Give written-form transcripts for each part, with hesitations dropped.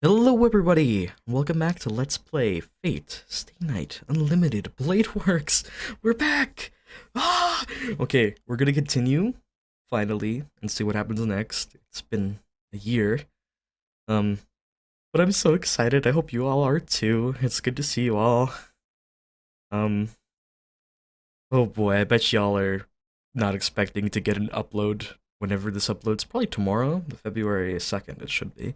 Hello everybody! Welcome back to Let's Play Fate Stay Night Unlimited Blade Works! We're back! Ah! Okay, we're gonna continue, finally, and see what happens next. It's been a year. But I'm so excited. I hope you all are too. It's good to see you all. Um, oh boy, I bet y'all are not expecting to get an upload whenever this uploads. Probably tomorrow, the February 2nd it should be.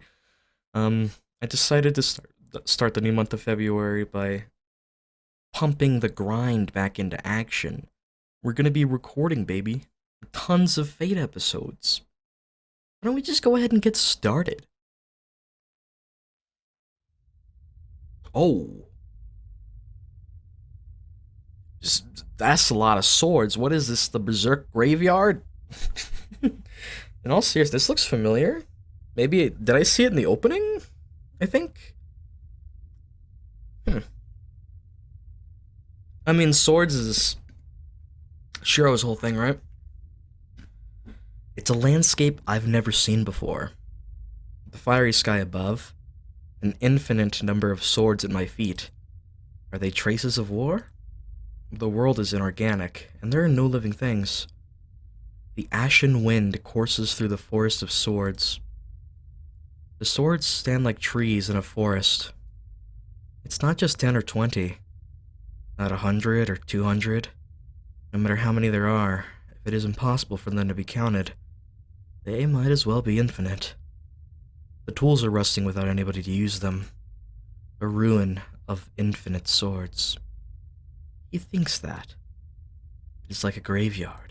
I decided to start the new month of February by pumping the grind back into action. We're gonna be recording, baby. Tons of Fate episodes. Why don't we just go ahead and get started? Oh. That's a lot of swords. What is this, the Berserk Graveyard? In all seriousness, this looks familiar. Maybe, did I see it in the opening? I think. I mean, swords is Shiro's whole thing, right? It's a landscape I've never seen before. The fiery sky above, an infinite number of swords at my feet. Are they traces of war? The world is inorganic, and there are no living things. The ashen wind courses through the forest of swords. The swords stand like trees in a forest. It's not just 10 or 20, not 100 or 200. No matter how many there are, if it is impossible for them to be counted, they might as well be infinite. The tools are rusting without anybody to use them. A ruin of infinite swords. He thinks that. It's like a graveyard.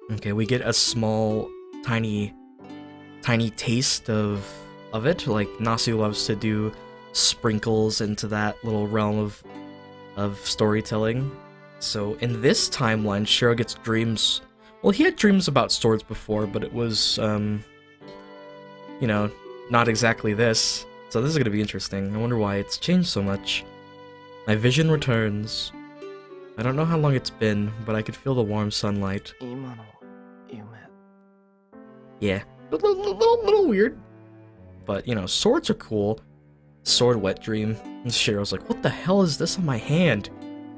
Okay, we get a small, tiny taste of it. Like, Nasu loves to do sprinkles into that little realm of storytelling. So, in this timeline, Shiro gets dreams. Well, he had dreams about swords before, but it was, you know, not exactly this. So this is gonna be interesting. I wonder why it's changed so much. My vision returns. I don't know how long it's been, but I could feel the warm sunlight. Yeah, a little weird. But, you know, swords are cool. Sword wet dream. And Shiro's like, what the hell is this on my hand?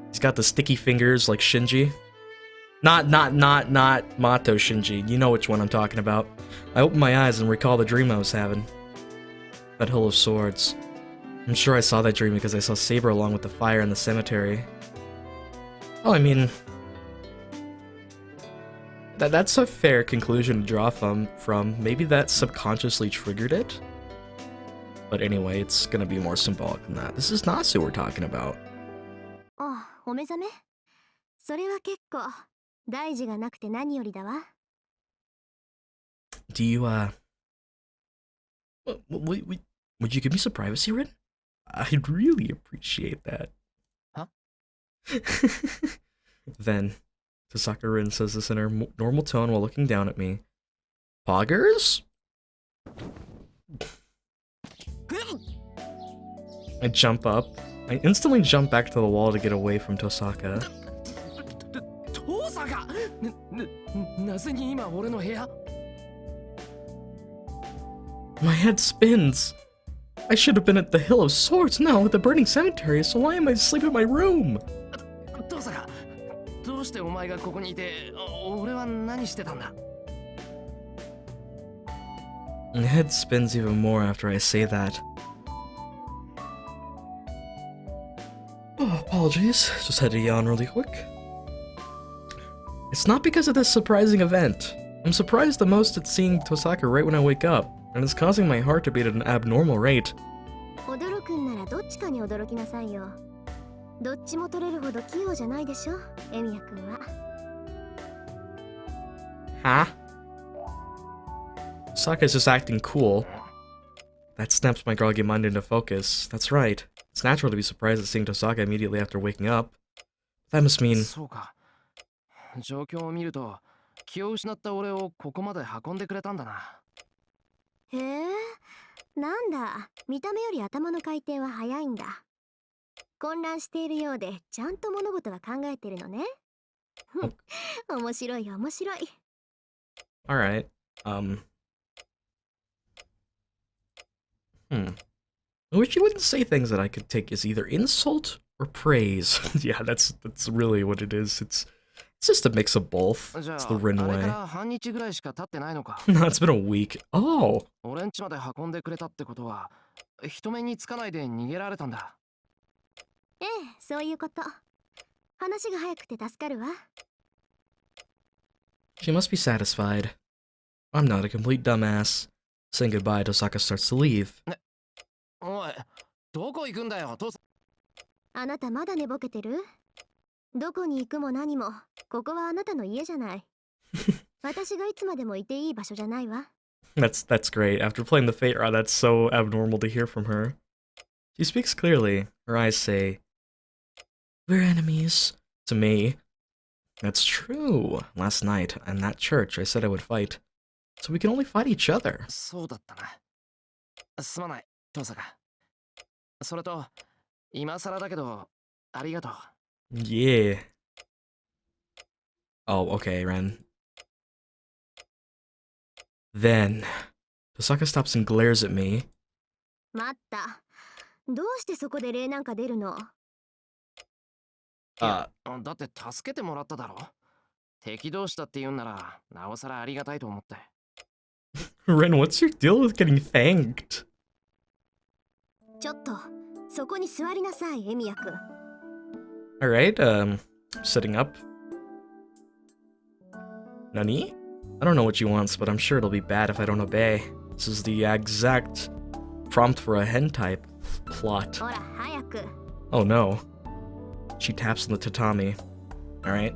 He's got the sticky fingers like Shinji. Not Mato Shinji. You know which one I'm talking about. I open my eyes and recall the dream I was having. That hill of swords. I'm sure I saw that dream because I saw Saber along with the fire in the cemetery. Oh, I mean... That's a fair conclusion to draw from. Maybe that subconsciously triggered it? But anyway, it's gonna be more symbolic than that. This is Nasu we're talking about. Oh, お目覚め? それは結構大事がなくて何よりだわ. Do you, would you give me some privacy, Rin? I'd really appreciate that. Huh? Then, Tosaka Rin says this in her normal tone while looking down at me. Poggers? I jump up. I instantly jump back to the wall to get away from Tosaka. Tosaka! なぜに今俺の部屋? My head spins. I should have been at the Hill of Swords, now at the burning cemetery, so why am I asleep in my room? Tosaka, どうしてお前がここにいて、俺は何してたんだ? My head spins even more after I say that. Oh, apologies. Just had to yawn really quick. It's not because of this surprising event. I'm surprised the most at seeing Tosaka right when I wake up, and it's causing my heart to beat at an abnormal rate. 驚くんならどっちかに驚きなさいよ。どっちも取れるほど器用じゃないでしょ、エミヤ君は。Huh? Tosaka's just acting cool. That snaps my groggy mind into focus. That's right. It's natural to be surprised at seeing Tosaka immediately after waking up. That must mean... そうか。状況を見ると、気を失った俺をここまで運んでくれたんだな。へえ、なんだ、見た目より頭の回転は早いんだ。混乱しているようで、ちゃんと物事は考えてるのね。面白い面白い。Alright. I wish you wouldn't say things that I could take as either insult or praise. Yeah, that's really what it is. It's just a mix of both. じゃ It's あ the Rin あれか way. ら半日ぐらいしか経ってないのか。 No, it's been a week. Oh, 俺ん家まで運んでくれたってことは人目につかないで逃げられたんだ。ええ、そういうこと。話が早くて助かるわ。 she must be satisfied. I'm not a complete dumbass. Saying goodbye, Tosaka starts to leave. おい、どこ行くんだよ、父さん。あなたまだ寝ぼけてる？どこに行くも何も、ここはあなたの家じゃない。私がいつまでもいていい場所じゃないわ。 That's great. After playing the Fate rod, that's so abnormal to hear from her. She speaks clearly. Her eyes say, "We're enemies." To me. That's true. Last night, in that church, I said I would fight. So we can only fight each other. そうだったな。すまない、父さん。それと、今更だけど、ありがとう。 Yeah. Oh, okay, Ren. Then, Tosaka stops and glares at me. 待った。どうしてそこで礼なんか出るの？Uh, だって助けてもらっただろ。敵同士だって言うんなら、なおさらありがたいと思って。 Ren, what's your deal with getting thanked? ちょっと、そこに座りなさい、エミヤくん。 Alright, sitting up. Nani? I don't know what she wants, but I'm sure it'll be bad if I don't obey. This is the exact prompt for a hentai plot. ほら、早く。 Oh no. She taps on the tatami. Alright.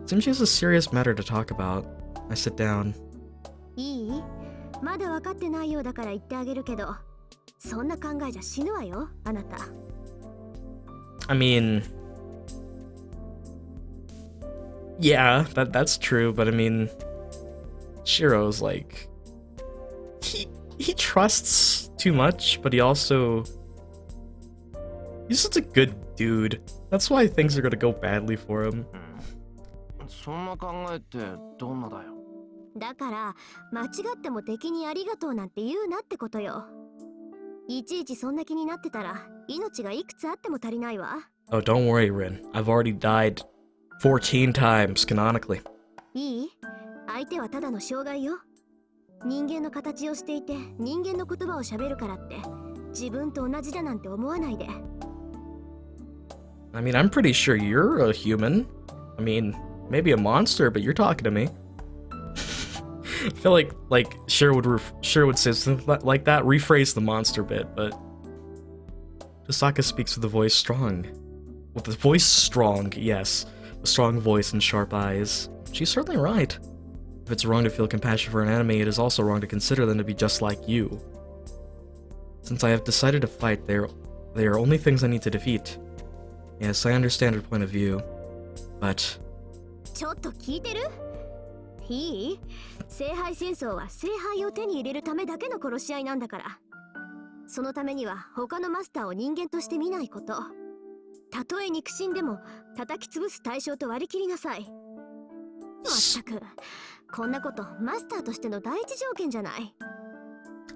Seems she has a serious matter to talk about. I sit down. いい？まだ分かってないようだから言ってあげるけど、そんな考えじゃ死ぬわよ、あなた。 I mean... Yeah, that's true, but I mean... Shiro's like... He trusts too much, but he also... He's just a good dude. That's why things are gonna go badly for him. そんな考えってどんなだよ。だから、間違っても敵にありがとうなんて言うなってことよ。いちいちそんな気になってたら、命がいくつあっても足りないわ。 Oh, don't worry, Rin. I've already died 14 times, canonically. いい？相手はただの障害よ。人間の形をしていて、人間の言葉を喋るからって、自分と同じだなんて思わないで。 I mean, I'm pretty sure you're a human. I mean, maybe a monster, but you're talking to me. I feel like Shiro would say something like that, rephrase the monster bit, but Tosaka speaks with a voice strong. With a voice strong, yes. A strong voice and sharp eyes. She's certainly right. If it's wrong to feel compassion for an enemy, it is also wrong to consider them to be just like you. Since I have decided to fight, they are only things I need to defeat. Yes, I understand her point of view, but... ちょっと聞いてる？いい？聖杯戦争は聖杯を手に入れるためだけの殺し合いなんだから。そのためには他のマスターを人間として見ないこと。たとえ肉親でも叩き潰す対象と割り切りなさい。まったく、こんなことマスターとしての第一条件じゃない。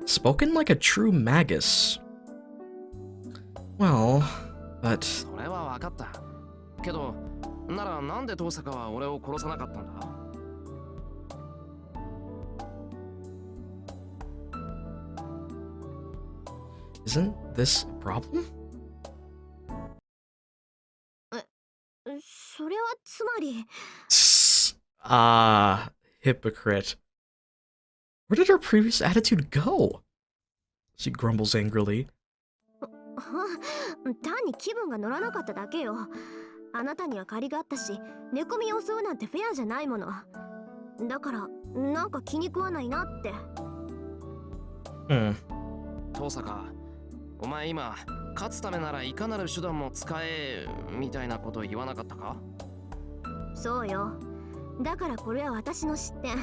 Spoken like a true magus. Well, but... それは分かった。けど、ならなんで遠坂は俺を殺さなかったんだ？ Isn't this a problem? それはつまり。 Hypocrite. Where did her previous attitude go? She grumbles angrily. 単に気分が乗らなかっただけよ。あなたには借りがあったし、寝込みを襲うなんてフェアじゃないもの。だから、なんか気に食わないなって。遠坂、お前今、勝つためならいかなる手段も使え、みたいなこと言わなかったか？そうよ。だからこれは私の失点。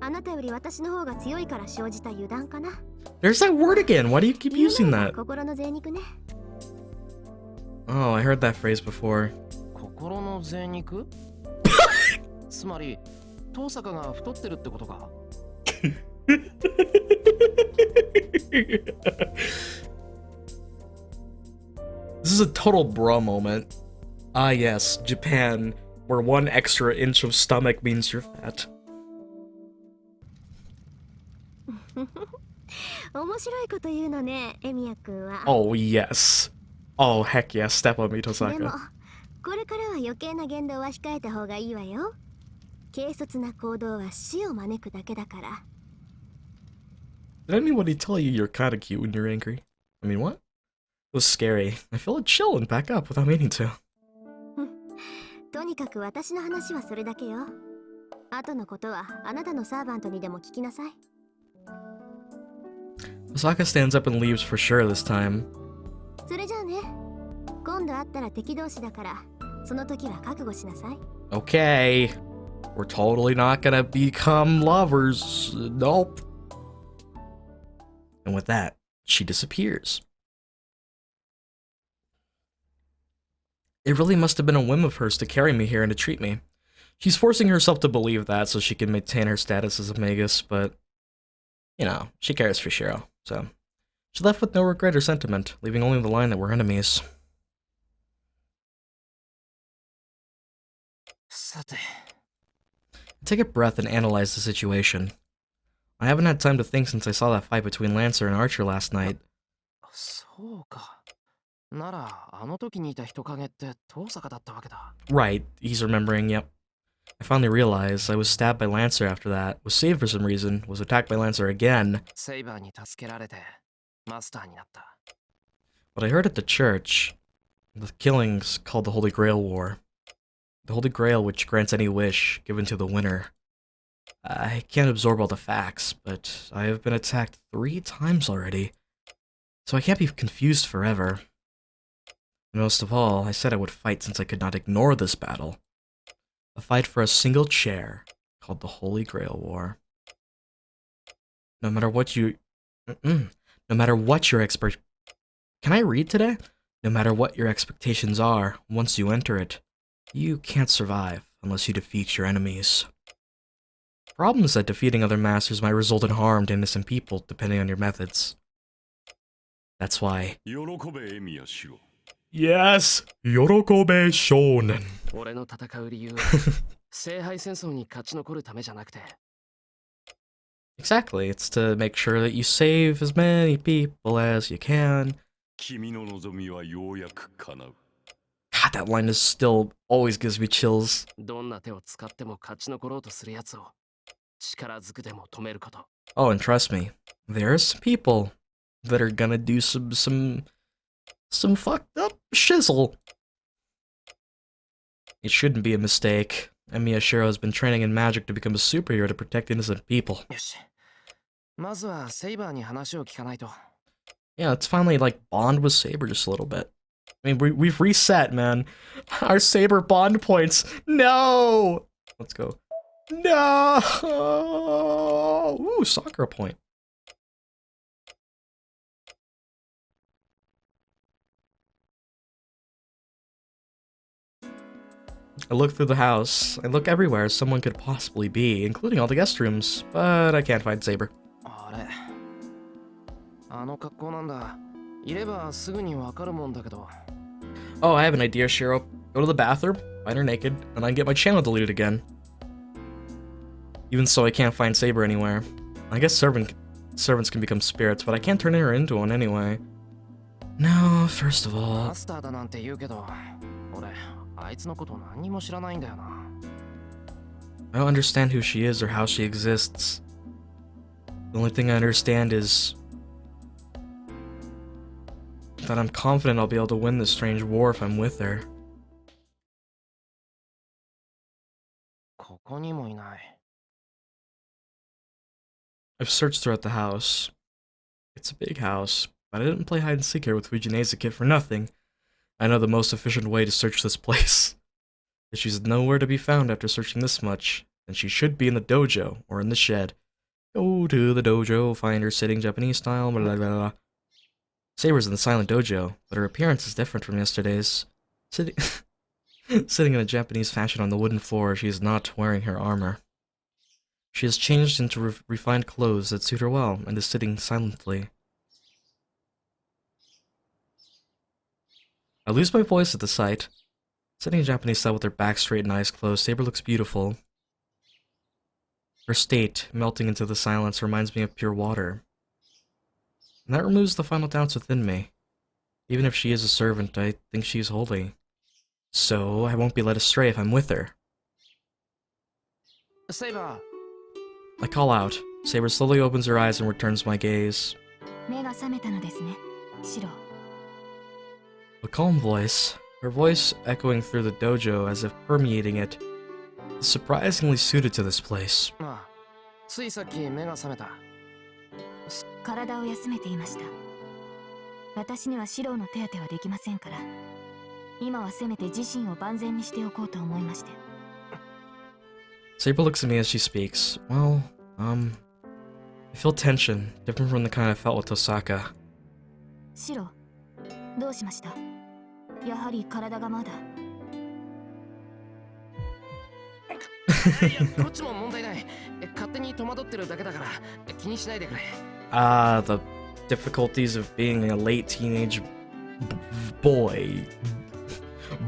あなたより私の方が強いから生じた油断かな。 There's that word again. Why do you keep using that? 心の贅肉ね。 Oh, I heard that phrase before. 心の贅肉？つまり、遠坂が太ってるってことか？ This is a total bra moment. Ah yes, Japan, where 1 extra inch of stomach means you're fat. 面白いこと言うのね、エミヤ君は。 Oh yes. Oh heck yes, step on me, でも Tosaka. これからは余計な言動は控えた方がいいわよ。軽率な行動は死を招くだけだから。 Did anybody tell you you're kinda cute when you're angry? I mean, what? It was scary. I feel it chill and back up without meaning to. とにかく私の話はそれだけよ。後のことはあなたのサーバントにでも聞きなさい。 Osaka stands up and leaves for sure this time. それじゃあね。今度会ったら敵同士だから、その時は覚悟しなさい。 Okay. We're totally not gonna become lovers. Nope. And with that, she disappears. It really must have been a whim of hers to carry me here and to treat me. She's forcing herself to believe that so she can maintain her status as a magus, but, you know, she cares for Shiro, so. She left with no regret or sentiment, leaving only the line that we're enemies. さて、 Take a breath and analyze the situation. I haven't had time to think since I saw that fight between Lancer and Archer last night. そうか。なら、あの時にいた人影って遠坂だったわけだ。 Right, he's remembering, yep. I finally realized I was stabbed by Lancer after that, was saved for some reason, was attacked by Lancer again. セイバーに助けられて、マスターになった。 What I heard at the church, the killings called the Holy Grail War. The Holy Grail which grants any wish given to the winner. I can't absorb all the facts, but I have been attacked 3 times already, so I can't be confused forever. And most of all, I said I would fight since I could not ignore this battle. A fight for a single chair, called the Holy Grail War. No matter what you... no matter what your Can I read today? No matter what your expectations are, once you enter it, you can't survive unless you defeat your enemies. Problem is that defeating other masters might result in harm to innocent people, depending on your methods. That's why... Yes! Yorokobe Shonen. 俺の戦う理由は、聖杯戦争に勝ち残るためじゃなくて、 Exactly, it's to make sure that you save as many people as you can. 君の望みはようやく叶う。 God, that line is still always gives me chills. どんな手を使っても勝ち残ろうとする奴を、力ずくでも止めること。 Oh, and trust me, there are some people that are gonna do some fucked up shizzle. It shouldn't be a mistake. Miyashiro has been training in magic to become a superhero to protect innocent people. よし。まずはセイバーに話を聞かないと。 Yeah, let's finally, like, bond with Saber just a little bit. I mean, we've reset, man. Our Saber bond points. No! Let's go. No! Ooh, Sakura point. I look through the house. I look everywhere someone could possibly be, including all the guest rooms, but I can't find Saber. あれ。あの格好なんだ。いればすぐにわかるもんだけど。 Oh, I have an idea, Shiro. Go to the bathroom, find her naked, and I can get my channel deleted again. Even so, I can't find Saber anywhere. I guess servants can become spirits, but I can't turn her into one anyway. No, first of all... マスターだなんて言うけど、俺、あいつのこと何にも知らないんだよな。 I don't understand who she is or how she exists. The only thing I understand is... that I'm confident I'll be able to win this strange war if I'm with her. ここにもいない。 I've searched throughout the house. It's a big house, but I didn't play hide and seek here with Fujinese Kid for nothing. I know the most efficient way to search this place. If she's nowhere to be found after searching this much, then she should be in the dojo or in the shed. Go to the dojo, find her sitting Japanese style, blah blah blah. Saber's in the silent dojo, but her appearance is different from yesterday's. Sitting in a Japanese fashion on the wooden floor, she is not wearing her armor. She has changed into refined clothes that suit her well and is sitting silently. I lose my voice at the sight. Sitting in Japanese style with her back straight and eyes closed, Saber looks beautiful. Her state, melting into the silence, reminds me of pure water. And that removes the final doubts within me. Even if she is a servant, I think she is holy. So, I won't be led astray if I'm with her. Saber! I call out. Saber slowly opens her eyes and returns my gaze. 目が覚めたのですね、シロ。 A calm voice, her voice echoing through the dojo as if permeating it, is surprisingly suited to this place. ああ、ついさっき目が覚めた。体を休めていました。私にはシロの手当てはできませんから、今はせめて自身を万全にしておこうと思いまして。 Saber looks at me as she speaks. Well, I feel tension, different from the kind I felt with Tosaka. シロ、どうしました？やはり体がまだ。いや、こっちも問題ない。勝手に戸惑ってるだけだから気にしないでくれ。The difficulties of being a late teenage boy.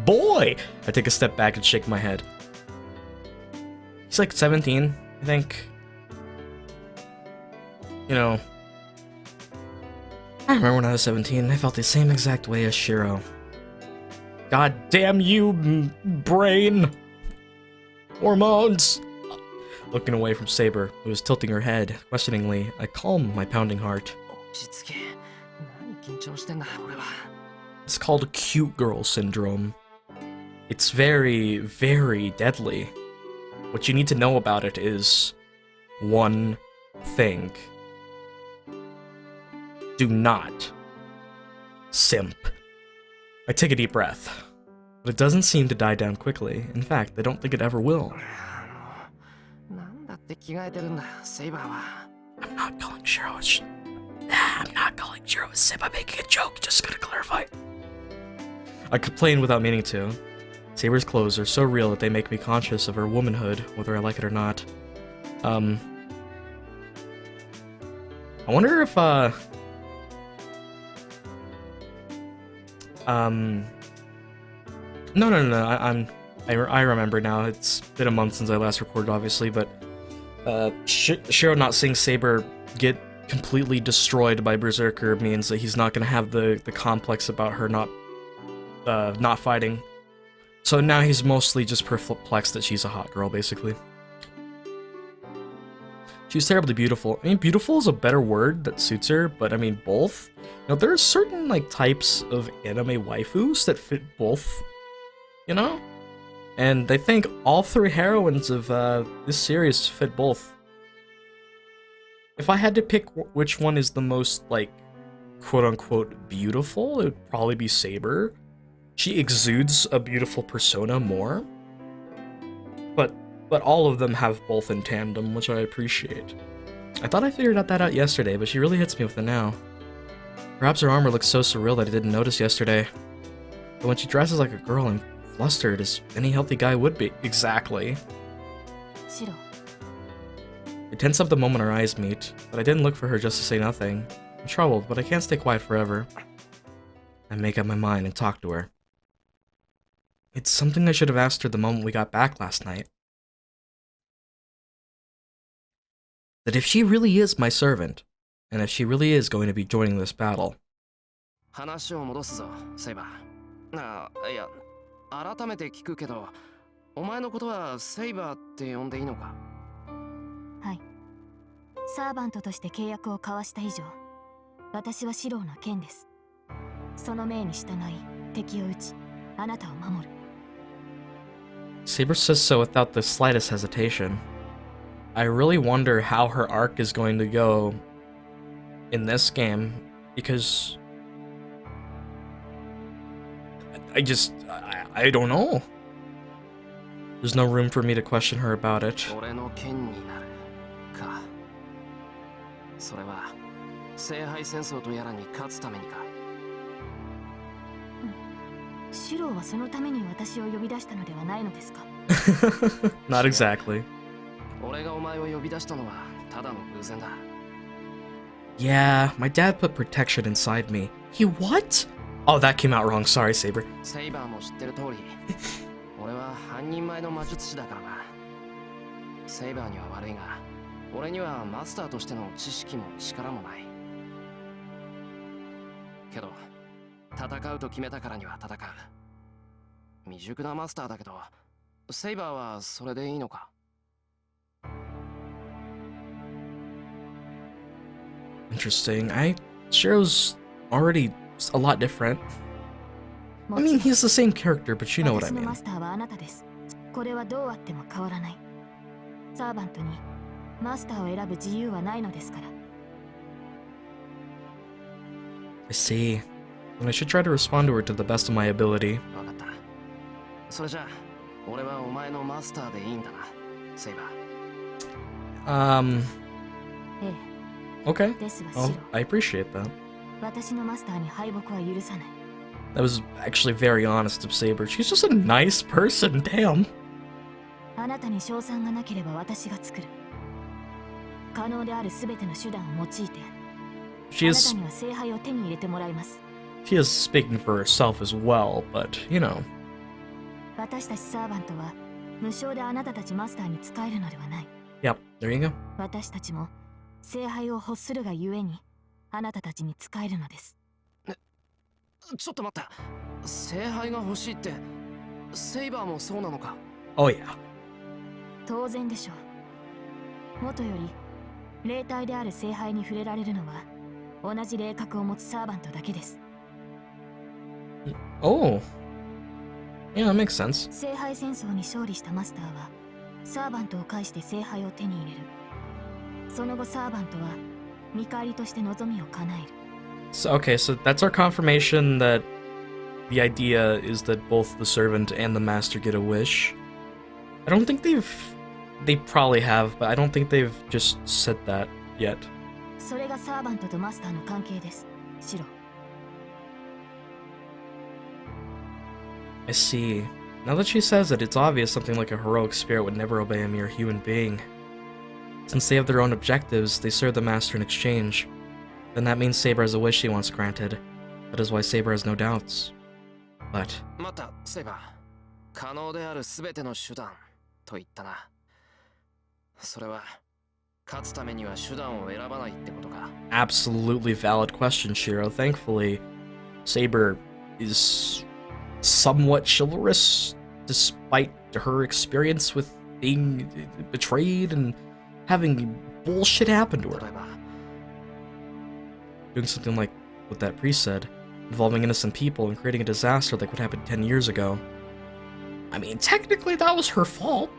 Boy! I take a step back and shake my head. He's like 17, I think. You know, I remember when I was 17, I felt the same exact way as Shiro. God damn you, brain! Hormones! Looking away from Saber, who was tilting her head, questioningly, I calm my pounding heart. 落ち着け。何緊張してんだ、俺は。 It's called cute girl syndrome. It's very, very deadly. What you need to know about it is one thing. Do not simp. I take a deep breath, but it doesn't seem to die down quickly. In fact, I don't think it ever will. なんだって着替えてるんだ、セイバーは。I'm not calling Shiro I'm not calling Shiro a simp. I'm making a joke. Just gonna clarify. I complain without meaning to. Saber's clothes are so real that they make me conscious of her womanhood, whether I like it or not. I wonder if, No. I remember now. It's been a month since I last recorded, obviously, but Shiro not seeing Saber get completely destroyed by Berserker means that he's not gonna have the complex about her not fighting. So now he's mostly just perplexed that she's a hot girl, basically. She's terribly beautiful. I mean, beautiful is a better word that suits her, but I mean, both. You know, there are certain, like, types of anime waifus that fit both, you know? And I think all three heroines of this series fit both. If I had to pick which one is the most, like, quote-unquote beautiful, it would probably be Saber. She exudes a beautiful persona more. But all of them have both in tandem, which I appreciate. I thought I figured that out yesterday, but she really hits me with it now. Perhaps her armor looks so surreal that I didn't notice yesterday. But when she dresses like a girl, I'm flustered, as any healthy guy would be. Exactly. Shiro. I tense up the moment our eyes meet, but I didn't look for her just to say nothing. I'm troubled, but I can't stay quiet forever. I make up my mind and talk to her. It's something I should have asked her the moment we got back last night. That if she really is my servant, and if she really is going to be joining this battle. 話を戻すぞ、セイバー。いや、改めて聞くけど、お前のことはセイバーって呼んでいいのか？はい。サーバントとして契約を交わした以上、私はシローの剣です。その命に従い、敵を撃ち、あなたを守る。Saber says so without the slightest hesitation. I really wonder how her arc is going to go in this game, because I don't know. There's no room for me to question her about it. 俺の剣になるか。それは聖杯戦争とやらに勝つためにか。シローはそのために私を呼び出したのではないのですか？ Not exactly. 俺がお前を呼び出したのはただの偶然だ。 Yeah, my dad put protection inside me. He what? Oh, that came out wrong. Sorry, Saber. セイバーも知ってる通り、俺は半人前の魔術師だからな。セイバーには悪いが、俺にはマスターとしての知識も力もない。けど、戦うと決めたからには戦う。未熟なマスターだけど、セイバーはそれでいいのか? Interesting. Shiro's already a lot different. I mean, he's the same character, but you know what I 私の mean. マスターはあなたです。これはどうあっても変わらない。サーバントにマスターを選ぶ自由はないのですから。I see. And I should try to respond to her to the best of my ability. わかった。それじゃあ、俺はお前のマスターでいいんだな、セイバー。ええ。 Okay. ですが、 Oh, シロ。 I appreciate that. 私のマスターに敗北は許さない。 That was actually very honest of Saber. She's just a nice person, damn. あなたに賞賛がなければ私が作る。可能であるすべての手段を用いて、 She あなた is には聖杯を手に入れてもらいます。 she is speaking for herself as well, but you know. 私たちサーバントは無償であなたたちマスターに仕えるのではない。 Yep, there you go. 私たちも聖杯を欲するがゆえにあなたたちに仕えるのです。ちょっと待った。聖杯が欲しいって、セイバーもそうなのか? Oh yeah. 当然でしょう。元より霊体である聖杯に触れられるのは同じ霊格を持つサーバントだけです。 Oh. Yeah, that makes sense. 聖杯戦争に勝利したマスターはサーバントを介して聖杯を手に入れる。その後サーバントは見返りとして望みを叶える。 So okay, so that's our confirmation that the idea is that both the servant and the master get a wish. I don't think they probably have, but I don't think they've just said that yet. それがサーバントとマスターの関係です。シロ。 I see. Now that she says it, it's obvious something like a heroic spirit would never obey a mere human being. Since they have their own objectives, they serve the master in exchange. Then that means Saber has a wish she wants granted. That is why Saber has no doubts. But 待った、セイバー。可能であるすべての手段と言ったな。それは勝つためには手段を選ばないってことか? absolutely valid question, Shiro. Thankfully, Saber is somewhat chivalrous, despite her experience with being betrayed and having bullshit happen to her. 例えば、 Doing something like what that priest said, involving innocent people and creating a disaster like what happened 10 years ago. I mean, technically that was her fault.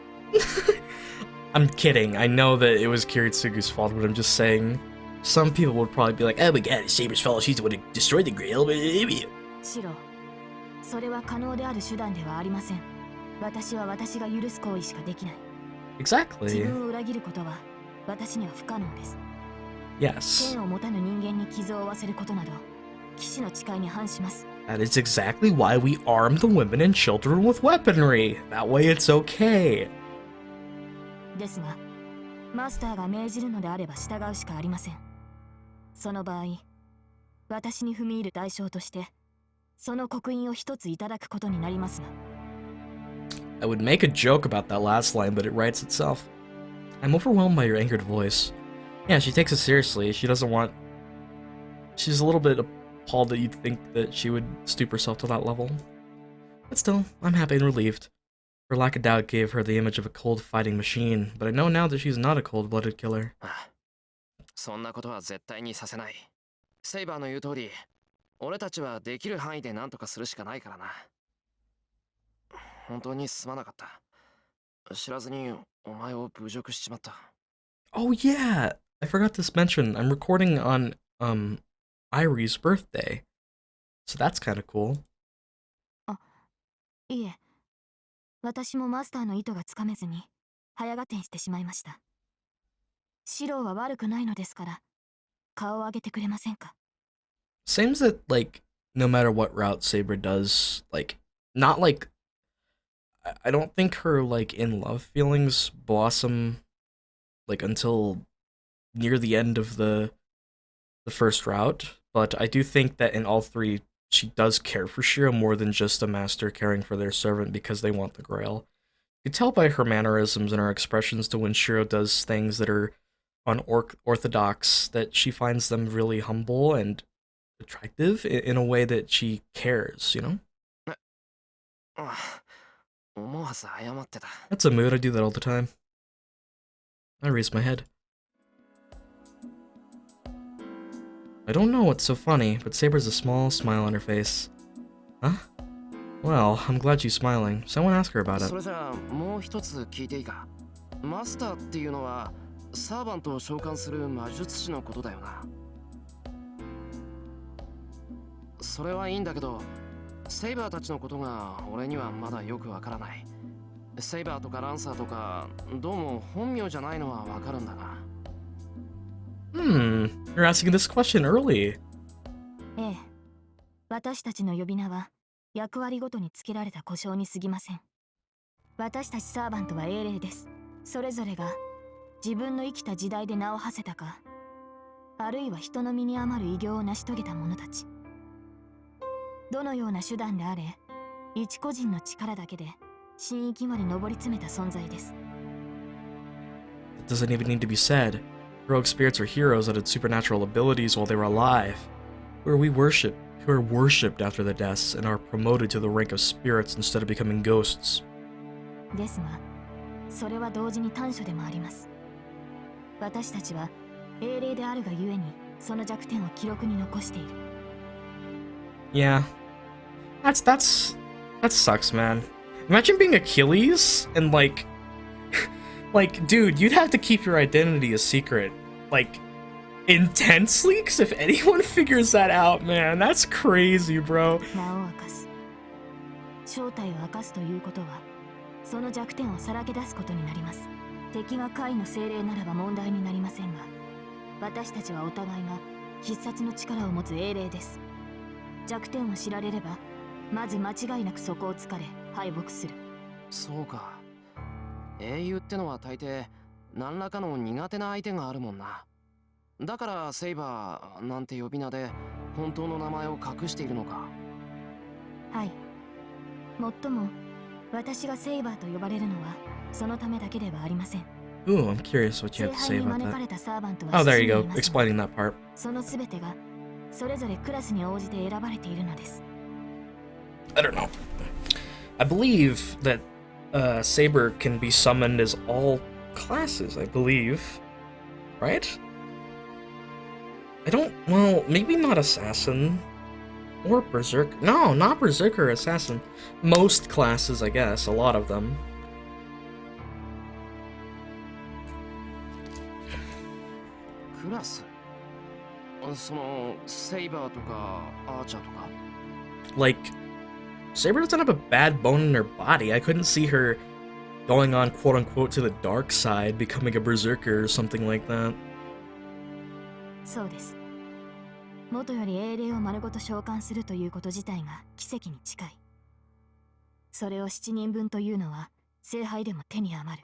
I'm kidding. I know that it was Kiritsugu's fault, but I'm just saying, some people would probably be like, oh my god, it's Saber's fault, she's the one who destroyed the Grail. シロ、それは可能である手段ではありません。私は私が許す行為しかできない。自 Exactly. 分を裏切ることは私には不可能です。 Yes. 剣を持たぬ人間に傷を負わせることなど、騎士の誓いに反します。 That is exactly why we arm the women and children with weaponry. That way it's okay. ですが、マスターが命じるのであれば従うしかありません。その場合、私に踏み入る代償として、その刻印を一ついただくことになりますが。 I would make a joke about that last line, but it writes itself. I'm overwhelmed by your angered voice. Yeah, she takes it seriously. She doesn't want... She's a little bit appalled that you'd think that she would stoop herself to that level. But still, I'm happy and relieved. Her lack of doubt gave her the image of a cold fighting machine, but I know now that she's not a cold-blooded killer. そんなことは絶対にさせない。セイバーの言う通り、俺たちはできる範囲で何とかするしかないからな。本当にすまなかった。知らずにお前を侮辱しちまった。 Oh yeah! I forgot to mention, I'm recording on, Irie's birthday. So that's kinda cool. いえ、私もマスターの意図がつかめずに早合点してしまいました。シローは悪くないのですから、顔を上げてくれませんか? Seems that, like, no matter what route Saber does, like, not, like, I don't think her, like, in love feelings blossom like until near the end of the first route, but I do think that in all three she does care for Shiro more than just a master caring for their servant because they want the Grail. You can tell by her mannerisms and her expressions to when Shiro does things that are unorthodox that she finds them really humble and attractive in a way that she cares, you know? 思わず謝ってた。 That's a mood, I do that all the time. I raise my head. I don't know what's so funny, but Saber has a small smile on her face. Huh? Well, I'm glad she's smiling. Someone ask her about it. それじゃあもう一つ聞いていいか。マスターっていうのはサーバントを召喚する魔術師のことだよな。それはいいんだけど、セイバーたちのことが俺にはまだよくわからない。セイバーとかランサーとかどうも本名じゃないのはわかるんだが。You're asking this question early. ええ、私たちの呼び名は役割ごとにつけられた呼称に過ぎません。私たちサーバントは英霊です。それぞれが自分の生きた時代で名を馳せたか、あるいは人の身に余る偉業を成し遂げた者たち。どのような手段であれ、一個人の力だけで神域まで上り詰めた存在です。It doesn't even need to be said. Heroic spirits are heroes that had supernatural abilities while they were alive, who are worshipped after their deaths and are promoted to the rank of spirits instead of becoming ghosts. ですが、それは同時に短所でもあります。私たちは英霊であるがゆえに、その弱点を記録に残している。Yeah. That sucks, man. Imagine being Achilles and like dude, you'd have to keep your identity a secret, like, intensely, because if anyone figures that out, man, that's crazy, bro. 名を明かす。正体を明かすということは、その弱点をさらけ出すことになります。敵が怪の精霊ならば問題になりませんが、私たちはお互いが必殺の力を持つ英霊です。弱点を知られれば、まず間違いなくそこを突かれ敗北する。そうか。英雄ってのは大抵何らかの苦手な相手があるもんな。だからセイバーなんて呼び名で本当の名前を隠しているのか。はい。もっとも私がセイバーと呼ばれるのはそのためだけではありません。Ooh, I'm curious what you have to say about that. Oh, Oh, there you go, explaining that part. そのすべてがそれぞれクラスに応じて選ばれているのです。I don't know. I believe that Saber can be summoned as all classes, I believe. Right? Well, maybe not Assassin. Or Berserker. No, not Berserker, Assassin. Most classes, I guess. A lot of them. クラス？そのセイバーとかアーチャーとか？ Like, Saber doesn't have a bad bone in her body. I couldn't see her going on quote-unquote to the dark side, becoming a berserker or something like that. そうです。元より英霊を丸ごと召喚するということ自体が奇跡に近い。それを7人分というのは聖杯でも手に余る。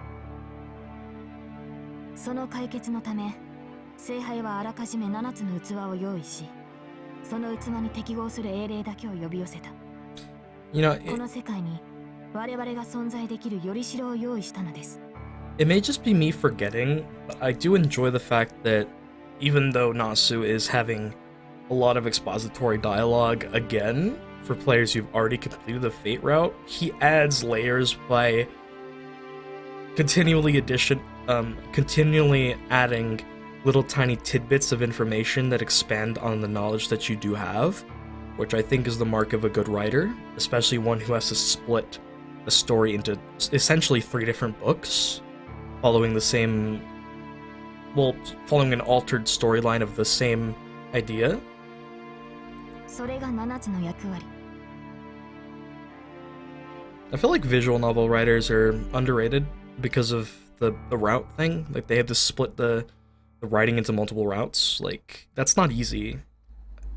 その解決のため、聖杯はあらかじめ7つの器を用意し、その器に適合する英霊だけを呼び寄せた。You know, この世界に我々が存在できるよりしろを用意したのです。it may just be me forgetting, but I do enjoy the fact that even though Nasu is having a lot of expository dialogue again for players who've already completed the Fate route, he adds layers by continually adding little tiny tidbits of information that expand on the knowledge that you do have, which I think is the mark of a good writer, especially one who has to split a story into essentially 3 different books, following an altered storyline of the same idea. それが7つの役割。I feel like visual novel writers are underrated because of the route thing. Like, they have to split the writing into multiple routes. Like, that's not easy.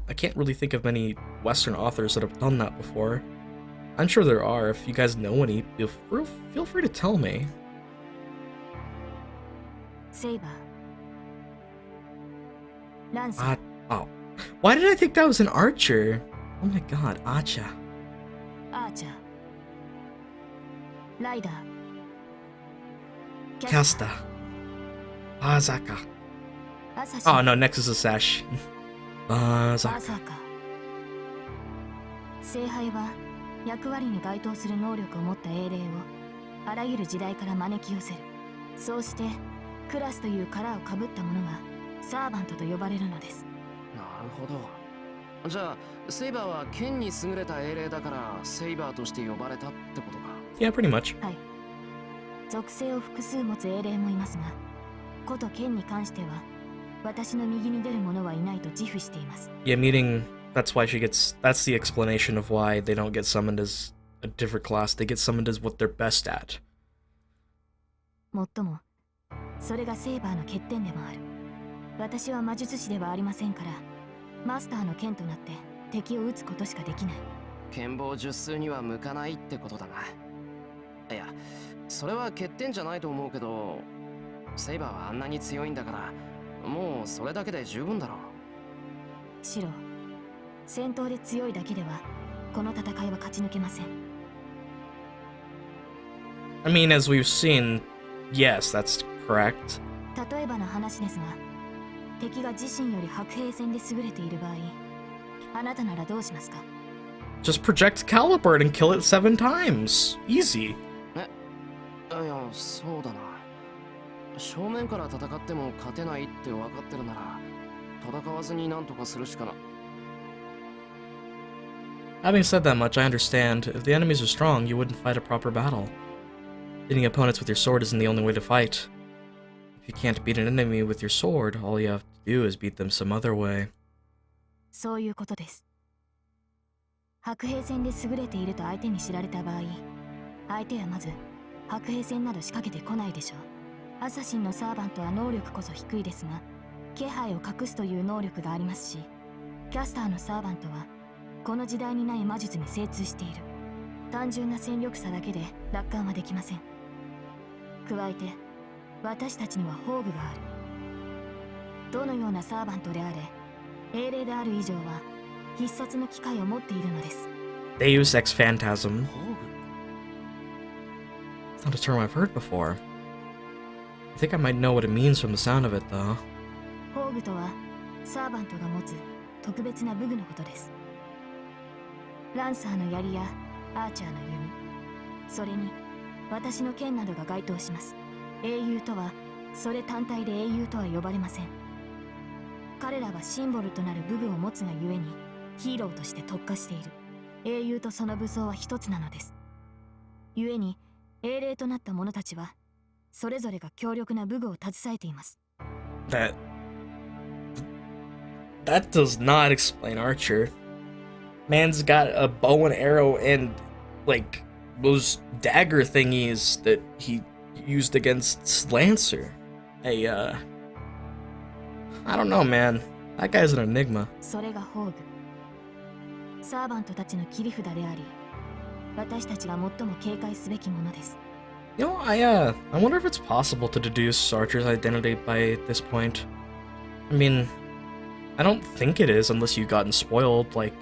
I can't really think of many Western authors that have done that before. I'm sure there are. If you guys know any, feel free to tell me. セイバー、ランサー、 Oh. Why did I think that was an archer? Oh my god, Acha. アーチャー、ライダー、キャスタ Kasta. ー、 Azaka. アサシ Oh ン、 no, Nexus is Sash. バー Azaka. サーカー。聖杯は役割に該当する能力を持った英霊をあらゆる時代から招き寄せる。そうしてクラスという殻をかぶった者がサーバントと呼ばれるのです。なるほど。じゃあセイバーは剣に優れた英霊だからセイバーとして呼ばれたってことか。 Yeah, pretty much. はい。属性を複数持つ英霊もいますが、こと剣に関しては私の右に出る者はいないと自負しています。 Yeah, meaning that's why she gets. That's the explanation of why they don't get summoned as a different class. They get summoned as what they're best at. もっとも、それがセイバーの欠点でもある。私は魔術師ではありませんから、マスターの剣となって敵を撃つことしかできない。剣謀術数には向かないってことだな。いや、それは欠点じゃないと思うけど、セイバーはあんなに強いんだから、もうそれだけで十分だろう。シロ、戦闘で強いだけではこの戦いは勝ち抜けません。 I mean, as we've seen, yes, that's correct. 例えばの話ですが、敵が自身より白兵戦で優れている場合、あなたならどうしますか？ Just project Caliburn and kill it 7 times. Easy. いや、そうだな。正面から戦っても勝てないって分かってるなら、戦わずに何とかするしかな。Having said that much, I understand. If the enemies are strong, you wouldn't fight a proper battle. Hitting opponents with your sword isn't the only way to fight. If you can't beat an enemy with your sword, all you have to do is beat them some other way. そういうことです。白兵戦で優れていると相手に知られた場合、相手はまず白兵戦など仕掛けてこないでしょう。アサシンのサーバントは能力こそ低いですが、気配を隠すという能力がありますし、キャスターのサーバントはこの時代にない魔術に精通している。単純な戦力差だけで楽観はできません。加えて私たちには宝具がある。どのようなサーバントであれ、英霊である以上は必殺の機会を持っているのです。 Deus Ex Phantasm. It's not a term I've heard before. I think I might know what it means from the sound of it, though. 宝具とはサーバントが持つ特別な武具のことです。ランサーの槍やアーチャーの弓、それに私の剣などが該当します。英雄とはそれ単体で英雄とは呼ばれません。彼らはシンボルとなる武具を持つがゆえにヒーローとして特化している。英雄とその武装は一つなのです。ゆえに英霊となった者たちはそれぞれが強力な武具を携えています。 That does not explain Archer. Man's got a bow and arrow and, like, those dagger thingies that he used against Lancer. I don't know, man. That guy's an enigma. それが宝具。サーバントたちの切り札であり、私たちが最も警戒すべきものです。You know, I wonder if it's possible to deduce Archer's identity by this point. I mean, I don't think it is unless you've gotten spoiled. Like,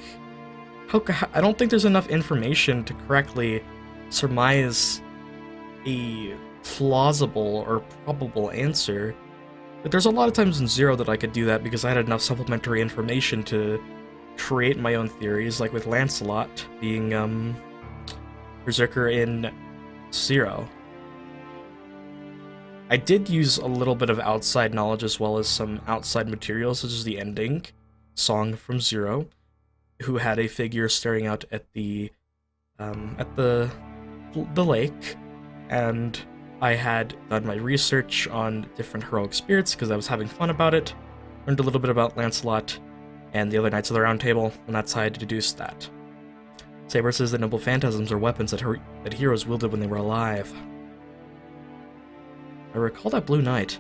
I don't think there's enough information to correctly surmise a plausible or probable answer. But there's a lot of times in Zero that I could do that because I had enough supplementary information to create my own theories, like with Lancelot being Berserker in Zero. I did use a little bit of outside knowledge as well as some outside materials, such as the ending song from Zero, who had a figure staring out at the lake, and I had done my research on different heroic spirits because I was having fun about it. Learned a little bit about Lancelot and the other Knights of the Round Table, and that's how I deduced that. Saber says that noble phantasms are weapons that heroes wielded when they were alive. I recall that Blue Knight.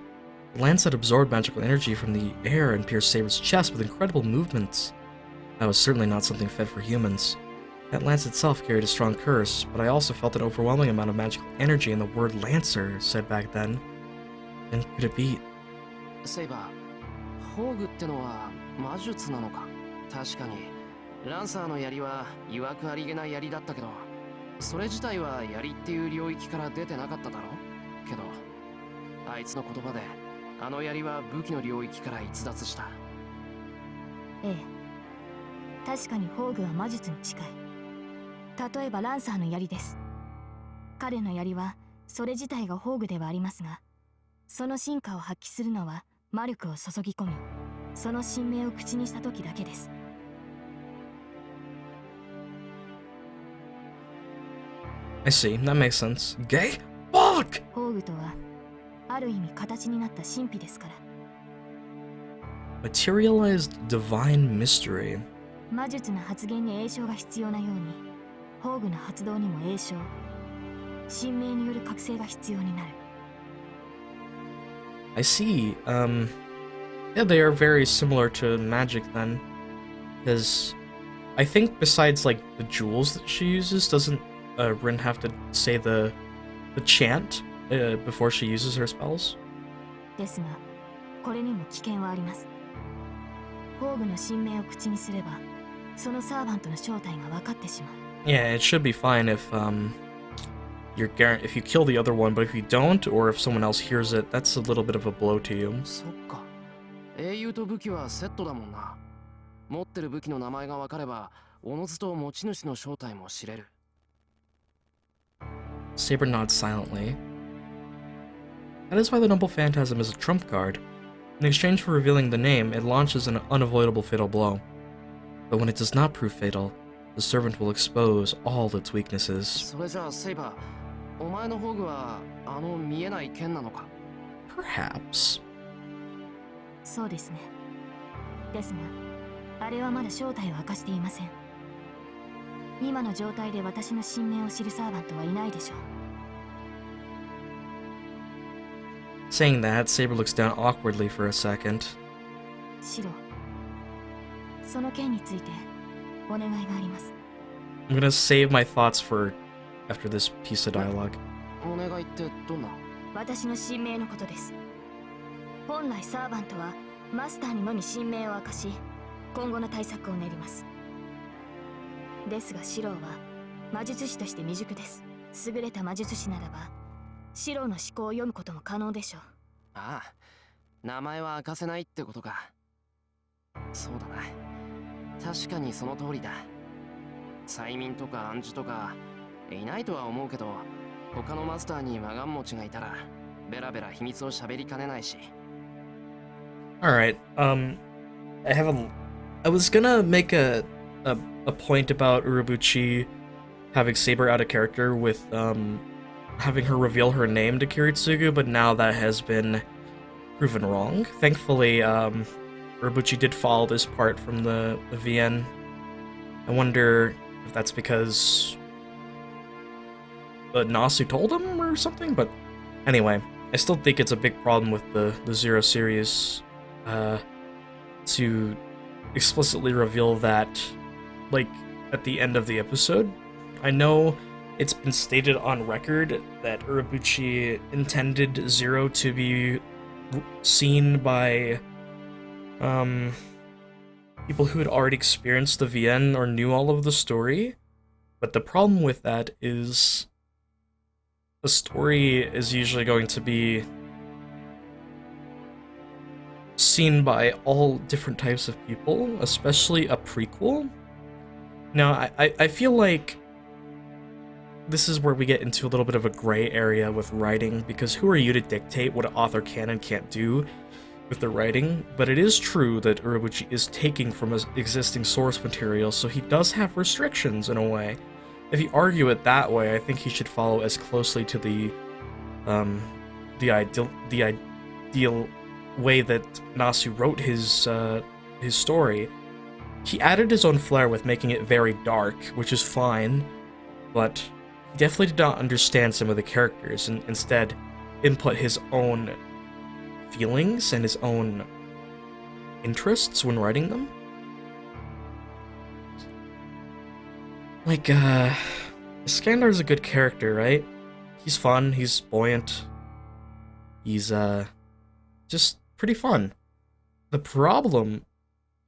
The lance had absorbed magical energy from the air and pierced Saber's chest with incredible movements. That was certainly not something fit for humans. That lance itself carried a strong curse, but I also felt an overwhelming amount of magical energy in the word Lancer said back then. then could it be? セイバー、宝具ってのは魔術なのか。確かにランサーの槍は曰くありげな槍だったけど、それ自体は槍っていう領域から出てなかっただろ。けどあいつの言葉であの槍は武器の領域から逸脱した。ええ、確かに宝具は魔術に近い。例えばランサーの槍です。彼の槍はそれ自体が宝具ではありますが、その進化を発揮するのは魔力を注ぎ込み、その神明を口にした時だけです。I see, that makes sense. Gay? Fuck! 宝具とはある意味形になった神秘ですから。Materialized divine mystery. 魔術の発現に栄唱が必要なように、宝具の発動にも栄唱、神明による覚醒が必要になる。I see. Yeah, they are very similar to magic then. Because I think besides like the jewels that she uses, doesn't Rin have to say the chant before she uses her spells? ですが、これにも危険はあります。宝具の神明を口にすれば、そのサーバントの正体が分かってしまう。Yeah, it should be fine if if you kill the other one, but if you don't, or if someone else hears it, that's a little bit of a blow to you. そっか。英雄と武器はセットだもんな。持ってる武器の名前が分かれば、おのずと持ち主の正体も知れる。Saber nods silently. That is why the Noble Phantasm is a trump card. In exchange for revealing the name, it launches an unavoidable fatal blow. But when it does not prove fatal, the servant will expose all its weaknesses. それじゃあセイバー、お前の宝具はあの見えない剣なのか？ Perhaps. そうですね。ですが、あれはまだ正体を明かしていません。今の状態で私の神明を知るサーバントはいないでしょう。Saying that, Saber looks down awkwardly for a second. シロ、その件についてお願いがあります。I'm gonna save my thoughts for after this piece of dialogue. お願いってどんな？私の神明のことです。本来サーバントはマスターにのみ神明を明かし、今後の対策を練ります。ですがシローは魔術師として未熟です。優れた魔術師ならばシローの思考を読むことも可能でしょう。ああ、名前は明かせないってことか。そうだな。確かにその通りだ。催眠とか暗示とかいないとは思うけど、他のマスターに魔眼持ちがいたらベラベラ秘密を喋りかねないし。Alright, I was gonna make a point about Urobuchi having Saber out of character with, having her reveal her name to Kiritsugu, but now that has been proven wrong. Thankfully, Urobuchi did follow this part from the VN. I wonder if that's because Nasu told him or something, but anyway, I still think it's a big problem with the Zero series, to explicitly reveal that, like, at the end of the episode. I know it's been stated on record that Urobuchi intended Zero to be seen by people who had already experienced the VN or knew all of the story, but the problem with that is the story is usually going to be seen by all different types of people, especially a prequel. Now, I feel like this is where we get into a little bit of a gray area with writing, because who are you to dictate what an author can and can't do with their writing? But it is true that Urobuchi is taking from his existing source material, so he does have restrictions in a way. If you argue it that way, I think he should follow as closely to the ideal way that Nasu wrote his story. He added his own flair with making it very dark, which is fine, but he definitely did not understand some of the characters and instead input his own feelings and his own interests when writing them. Like, Skandar's a good character, right? He's fun, he's buoyant, he's just pretty fun. The problem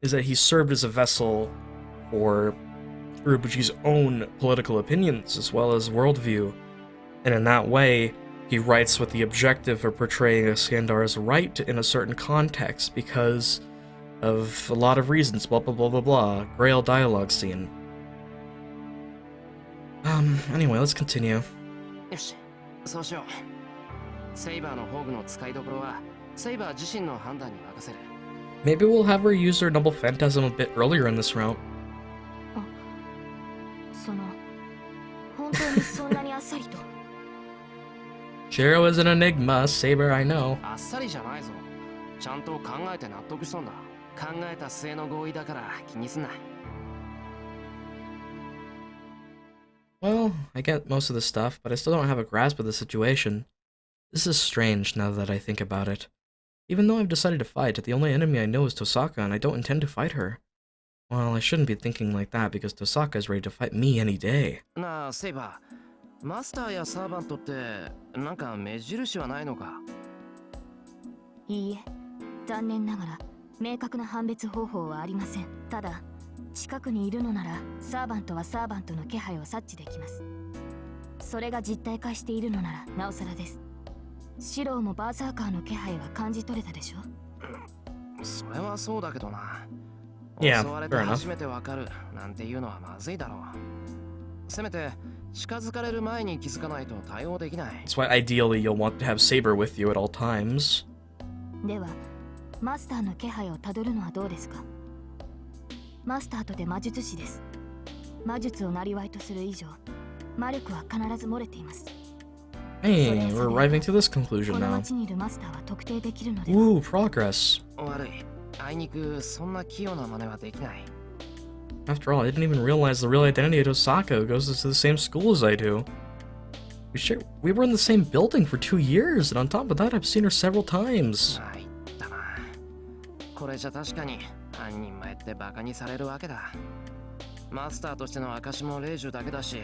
is that he served as a vessel for Urobuchi's own political opinions as well as worldview, and in that way, he writes with the objective of portraying Iskandar's right in a certain context because of a lot of reasons, blah blah blah blah blah. Grail dialogue scene. Anyway, let's continue. よし、そうしよう。セイバーの宝具の使いどころはセイバー自身の判断に任せる。 Maybe we'll have her use her noble phantasm a bit earlier in this route. その本当にそんなにあっさりと Shiro is an enigma, Saber, I know. あっさりじゃないぞ。ちゃんと考えて納得したんだ。考えた末の合意だから気にすんな。 Well, I get most of the stuff, but I still don't have a grasp of the situation. This is strange now that I think about it. Even though I've decided to fight, the only enemy I know is Tosaka, and I don't intend to fight her. Well, I shouldn't be thinking like that because Tosaka is ready to fight me any day. なあ、セイバー。マスターやサーバントってなんか目印はないのか？いいえ、残念ながら明確な判別方法はありません。ただ近くにいるのならサーバントはサーバントの気配を察知できます。それが実体化しているのならなおさらです。シローもバーサーカーの気配は感じ取れたでしょ？それはそうだけどな。 Yeah, 襲われて fair enough. 初めてわかるなんていうのはまずいだろう。せめて近づかれる前に気づかないと対応できない。 That's why ideally you'll want to have Saber with you at all times. ではマスターの気配をたどるのはどうですか？マスターとて魔術師です。魔術を生りとする以上魔力は必ず漏れています。 Hey, we're arriving to this conclusion この now. 町にいるマスターは特定できるのでは？ Ooh, progress. 悪い。あいにくそんな器用な真似はできない。 After all, I didn't even realize the real identity of Osaka goes to the same school as I do. We were in the same building for 2 years, and on top of that, I've seen her several times. あいったな。これじゃ確かに犯人前ってバカにされるわけだ。マスターとしての証も霊樹だけだし、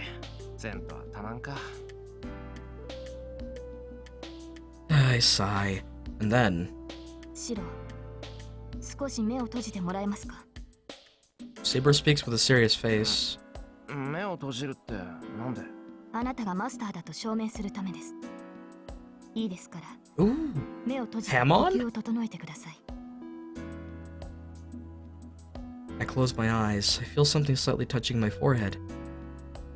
前途は多難か。 I sigh. And then, シロ、少し目を閉じてもらえますか？ Saber speaks with a serious face. 目を閉じるってなんで？あなたがマスターだと証明するためです。いいですから。 Ooh, 目を閉じて呼 Ham on? 吸を整えてください。 I close my eyes. I feel something slightly touching my forehead.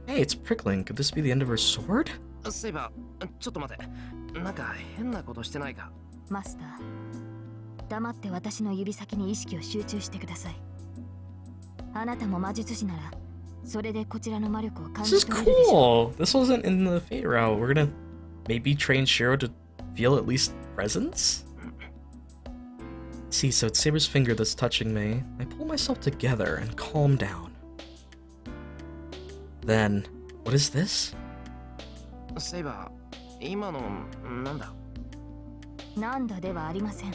Hey, it's prickling. Could this be the end of her sword? セイバー、ちょっと待て。なんか変なことしてないか？マスター、黙って私の指先に意識を集中してください。あなたも魔術師なら、それでこちらの魔力を感 This じ is 取れるでしょう。 cool. This wasn't in the Fate route. We're gonna maybe train Shiro to feel at least presence? See, so it's Saber's finger that's touching me. I pull myself together and calm down. Then, what is this? セイバー、今のなんだ？なんだではありません。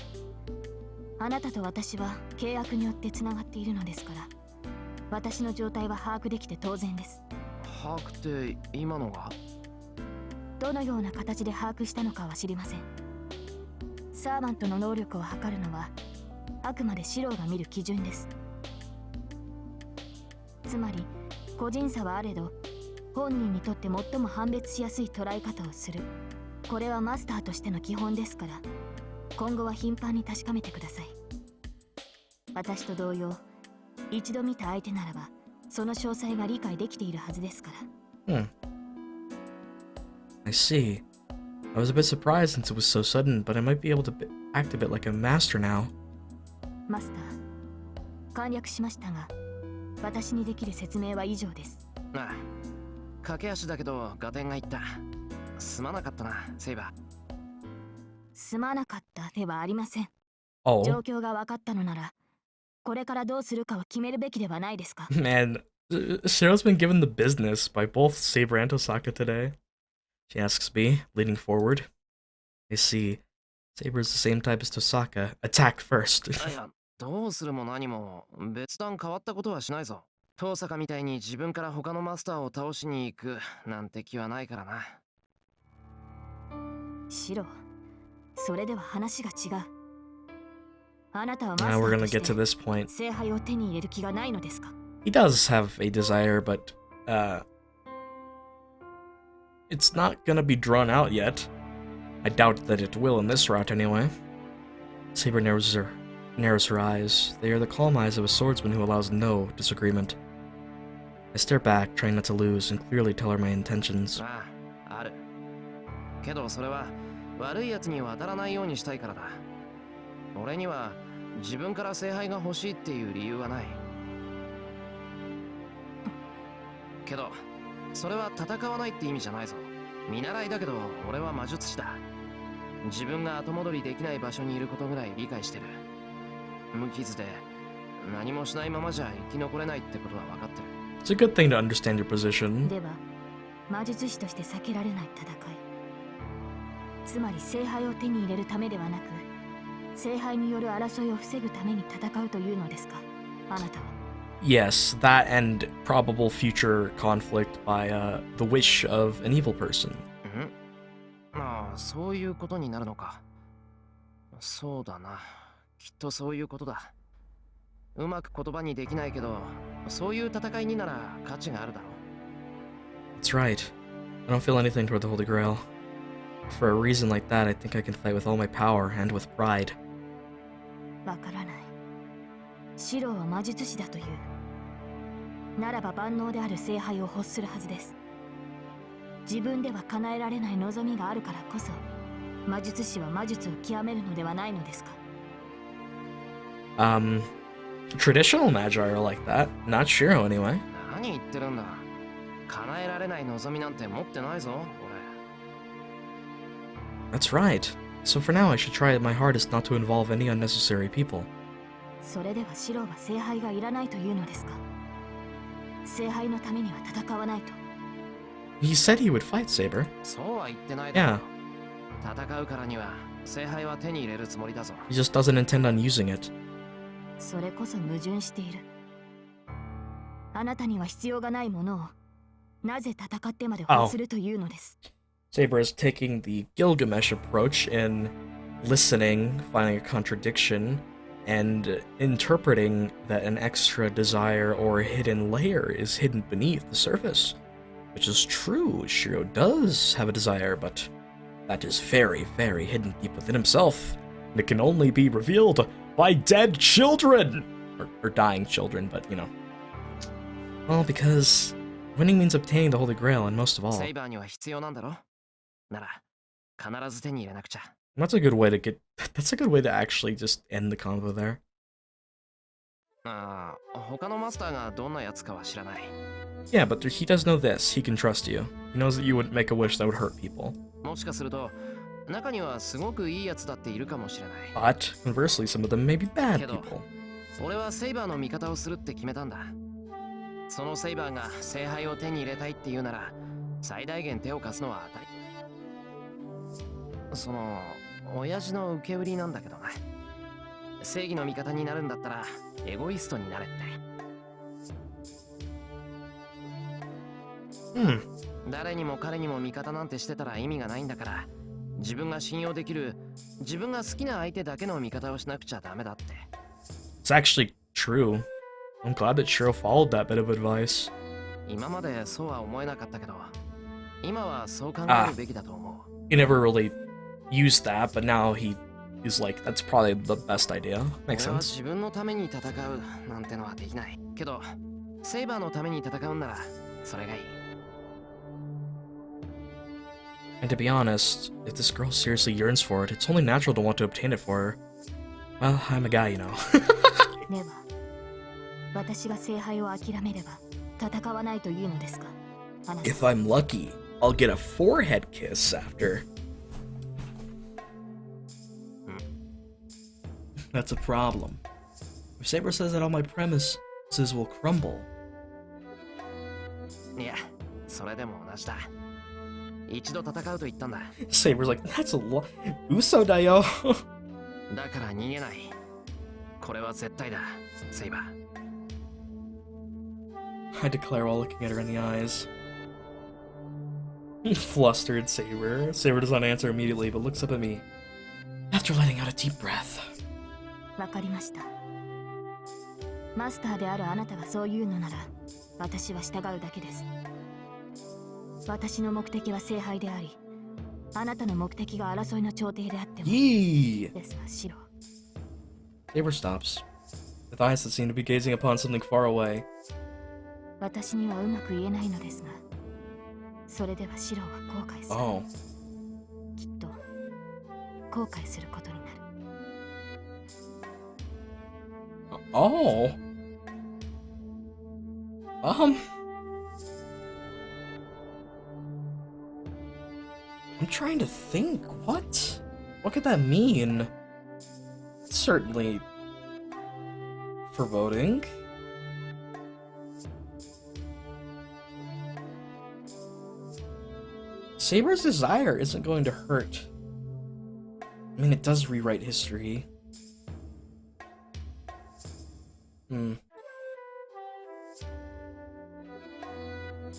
あなたと私は契約によってつながっているのですから、私の状態は把握できて当然です。把握って今のが？どのような形で把握したのかは知りません。サーバントの能力を測るのはあくまでシローが見る基準です。つまり個人差はあれど、本人にとって最も判別しやすい捉え方をする。これはマスターとしての基本ですから、今後は頻繁に確かめてください。私と同様、一度見た相手ならばその詳細は理解できているはずですから。I see. I was a bit surprised since it was so sudden, but I might be able to act a bit like a master now. マスター、簡略しましたが、私にできる説明は以上です。ああ、駆け足だけど合点がいった。すまなかったな、セイバー。すまなかったではありません。Oh. 状況が分かったのなら、これからどうするかを決めるべきではないですか。Man, Shiro's been given the business by both Saber and Tosaka today. She asks me, leaning forward. I see. Saber's the same type as Tosaka. Attack first. いや、どうするも何も別段変わったことはしないぞ。遠坂みたいに自分から他のマスターを倒しに行くなんて気はないからな。シロ、それでは話が違う。Now we're gonna get to this point. 聖杯を手に入れる気がないのですか? He does have a desire, but it's not gonna be drawn out yet. I doubt that it will in this route anyway. Saber narrows her eyes. They are the calm eyes of a swordsman who allows no disagreement. I stare back, trying not to lose, and clearly tell her my intentions. ああ、ある。けどそれは悪い奴に渡らないようにしたいからだ。俺には自分から聖杯が欲しいっていう理由はない。けどそれは戦わないって意味じゃないぞ。見習いだけど俺は魔術師だ。自分が後戻りできない場所にいることぐらい理解してる。無傷で何もしないままじゃ生き残れないってことは分かってる。It's a good thing to understand your position. では魔術師として避けられない戦い、つまり聖杯を手に入れるためではなく聖杯による争いを防ぐために戦うというのですか、あなたは。 Yes, that and probable future conflict by the wish of an evil person. ああ、そういうことになるのか。そうだな。きっとそういうことだ。うまく言葉にできないけど、そういう戦いになら価値があるだろう。That's right. I don't feel anything toward the Holy Grail. For a reason like that, I think I can fight with all my power and with pride. わからない。シロは魔術師だという。ならば万能である聖杯を欲するはずです。自分では叶えられない望みがあるからこそ、魔術師は魔術を極めるのではないのですか。Traditional magi are like that. Not Shiro anyway. 何言ってるんだ。叶えられない望みなんて持ってないぞ、俺。That's right. So for now, I should try my hardest not to involve any unnecessary people. それではシロは聖杯がいらないというのですか。聖杯のためには戦わないと。He said he would fight Saber. そうは言ってないだろ。 Yeah. 戦うからには聖杯は手に入れるつもりだぞ。 He just doesn't intend on using it. それこそ矛盾している。あなたには必要がないものをなぜ戦ってまで欲するというのです。 Saber is taking the Gilgamesh approach in listening, finding a contradiction, and interpreting that an extra desire or hidden layer is hidden beneath the surface. Which is true, Shiro does have a desire, but that is very, very hidden deep within himself. And it can only be revealed by dead children! Or dying children, but you know. Well, because winning means obtaining the Holy Grail, and most of all. セイバーには必要なんだろ。なら必ず手に入れなくちゃ。 That's a good way to get. That's a good way to actually just end the convo there. ああ、他のマスターがどんなやつかは知らない。 Yeah, but he does know this. He can trust you. He knows that you wouldn't make a wish that would hurt people. もしかすると中にはすごくいいやつだっているかもしれない。 But conversely, some of them may be bad けど people. 俺はセイバーの味方をするって決めたんだ。そのセイバーが聖杯を手に入れたいっていうなら最大限手を貸すのは当たり。その親父の受け売りなんだけどな。正義の味方になるんだったらエゴイストになれって。誰にも彼にも味方なんてしてたら意味がないんだから、自分が信用できる、自分が好きな相手だけの味方をしなくちゃダメだって。 It's actually true. I'm glad that Shiro followed that bit of advice. 今までそうは思えなかったけど、今はそう考えるべきだと思う。 He never really used that, but now he is like, that's probably the best idea. Makes 俺は sense. 自分のために戦うなんてのはできない。けど、セイバーのために戦うんならそれがいい。 And to be honest, if this girl seriously yearns for it, it's only natural to want to obtain it for her. Well, I'm a guy, you know. では、私が聖杯を諦めれば戦わないというのですか。あなた。 If I'm lucky, I'll get a forehead kiss after. That's a problem. If Saber says that all my premises will crumble. いや、それでも同じだ。一度戦うと言ったんだ。 Saber's like, that's a lot. Uso da yo. だから逃げない。これは絶対だ、セイバー。 I declare while looking at her in the eyes. Flustered Saber. Saber does not answer immediately, but looks up at me after letting out a deep breath. わかりました。マスターであるあなたがそう言うのなら、私は従うだけです。私の目的は聖杯であり、あなたの目的が争いの調停であっても。Yee! ですが、シロ。Saber stops, with eyes that seem to be gazing upon something far away. 私にはうまく言えないのですが、それではシロは後悔する。Oh. きっと後悔することになる。Oh. I'm trying to think. What? What could that mean? Certainly foreboding. Saber's desire isn't going to hurt. I mean, it does rewrite history.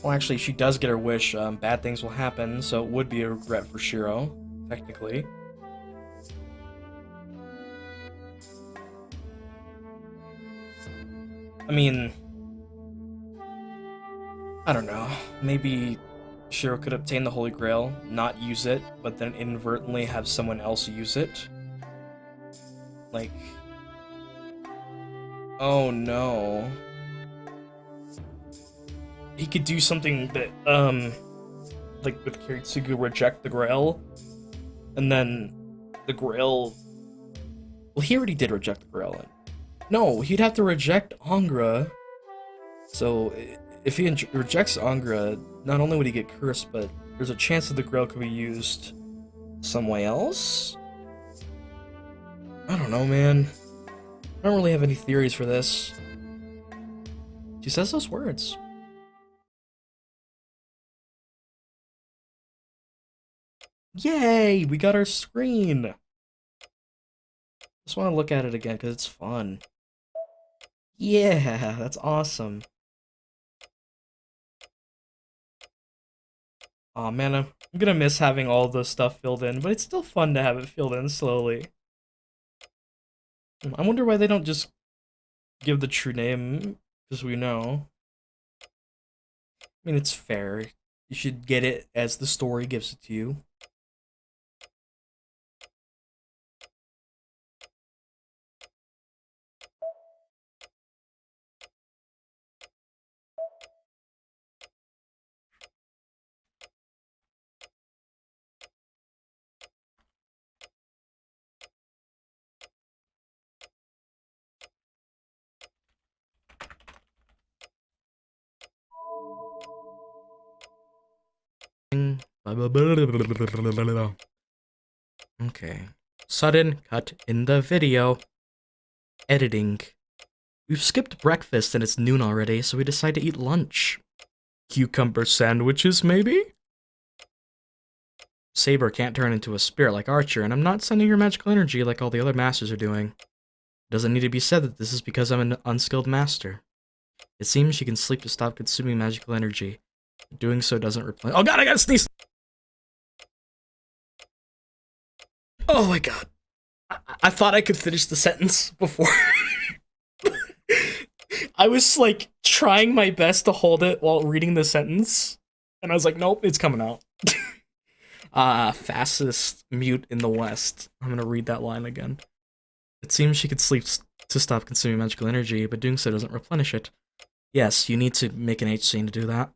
Well, actually, she does get her wish. Bad things will happen, so it would be a regret for Shiro, technically. I mean, I don't know. Maybe Shiro could obtain the Holy Grail, not use it, but then inadvertently have someone else use it. Like, oh no. He could do something that, like with Kiritsugu, reject the Grail, and then the Grail. Well, he already did reject the Grail. No, he'd have to reject Angra. So, if he rejects Angra, not only would he get cursed, but there's a chance that the Grail could be used some way else? I don't know, man. I don't really have any theories for this. She says those words. Yay! We got our screen! Just want to look at it again because it's fun. Yeah, that's awesome. Aw, man, I'm gonna miss having all the stuff filled in, but it's still fun to have it filled in slowly. I wonder why they don't just give the true name, because we know. I mean, it's fair. You should get it as the story gives it to you. Okay. Sudden cut in the video. Editing. We've skipped breakfast and it's noon already, so we decide to eat lunch. Cucumber sandwiches, maybe? Saber can't turn into a spirit like Archer, and I'm not sending her magical energy like all the other masters are doing. Doesn't need to be said that this is because I'm an unskilled master. It seems she can sleep to stop consuming magical energy. Doing so doesn't replenish— oh god, I gotta sneeze! Oh my god. I thought I could finish the sentence before. I was like trying my best to hold it while reading the sentence, and I was like, nope, it's coming out. Fastest mute in the West. I'm gonna read that line again. It seems she could sleep to stop consuming magical energy, but doing so doesn't replenish it. Yes, you need to make an H scene to do that.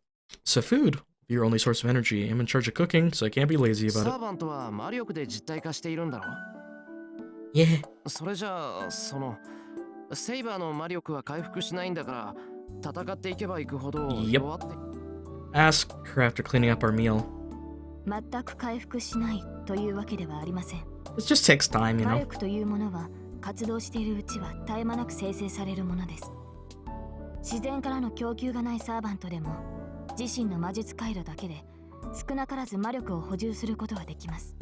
So food, your only source of energy. I'm in charge of cooking, so I can't be lazy about it. Yeah. それじゃあセイバーの魔力は回復しないんだから戦っていけばいくほど弱って。Ask her after cleaning up our meal. 全く回復しないというわけではありません。It just takes time, you 魔 know. 力というものは活動しているうちは絶え間なく生成されるものです。自然からの供給がないサーバントでも自身の魔術回路だけで少なからず魔力を補充することができます。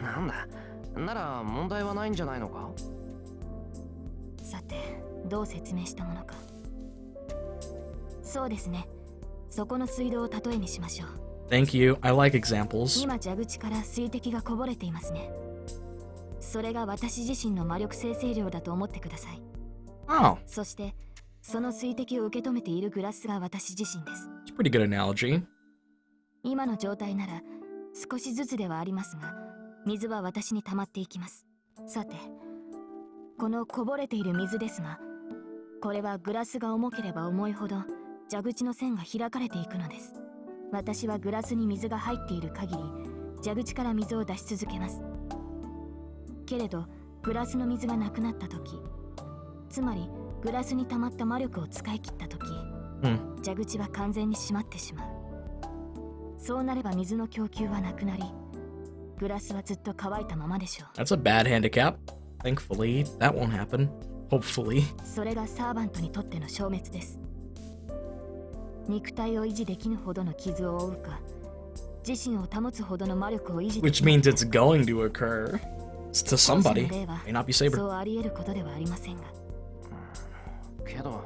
なんだ。なら問題はないんじゃないのか。さて、どう説明したものか。そうですね。そこの水道を例えにしましょう。Thank you. I like examples. 今蛇口から水滴がこぼれていますね。それが私自身の魔力生成量だと思ってください。 Oh, そしてその水滴を受け止めているグラスが私自身です。 it's a pretty good analogy. 今の状態なら少しずつではありますが、水は私に溜まっていきます。さて、このこぼれている水ですが、これはグラスが重ければ重いほど蛇口の線が開かれていくのです。私はグラスに水が入っている限り蛇口から水を出し続けます。けれどグラスの水がなくなった時、つまりグラスに溜まった魔力を使い切った時、蛇口は完全に閉まってしまう。そうなれば水の供給はなくなり、グラスはずっと乾いたままでしょう。 That's a bad handicap. Thankfully, that won't happen. Hopefully. それがサーバントにとっての消滅です。肉体を維持できぬほどの傷を負うか、自身を保つほどの魔力を維持で Which きない means it's going to occur. It's to somebody. May not be そ Saber. うあり得ることではありませんが、けど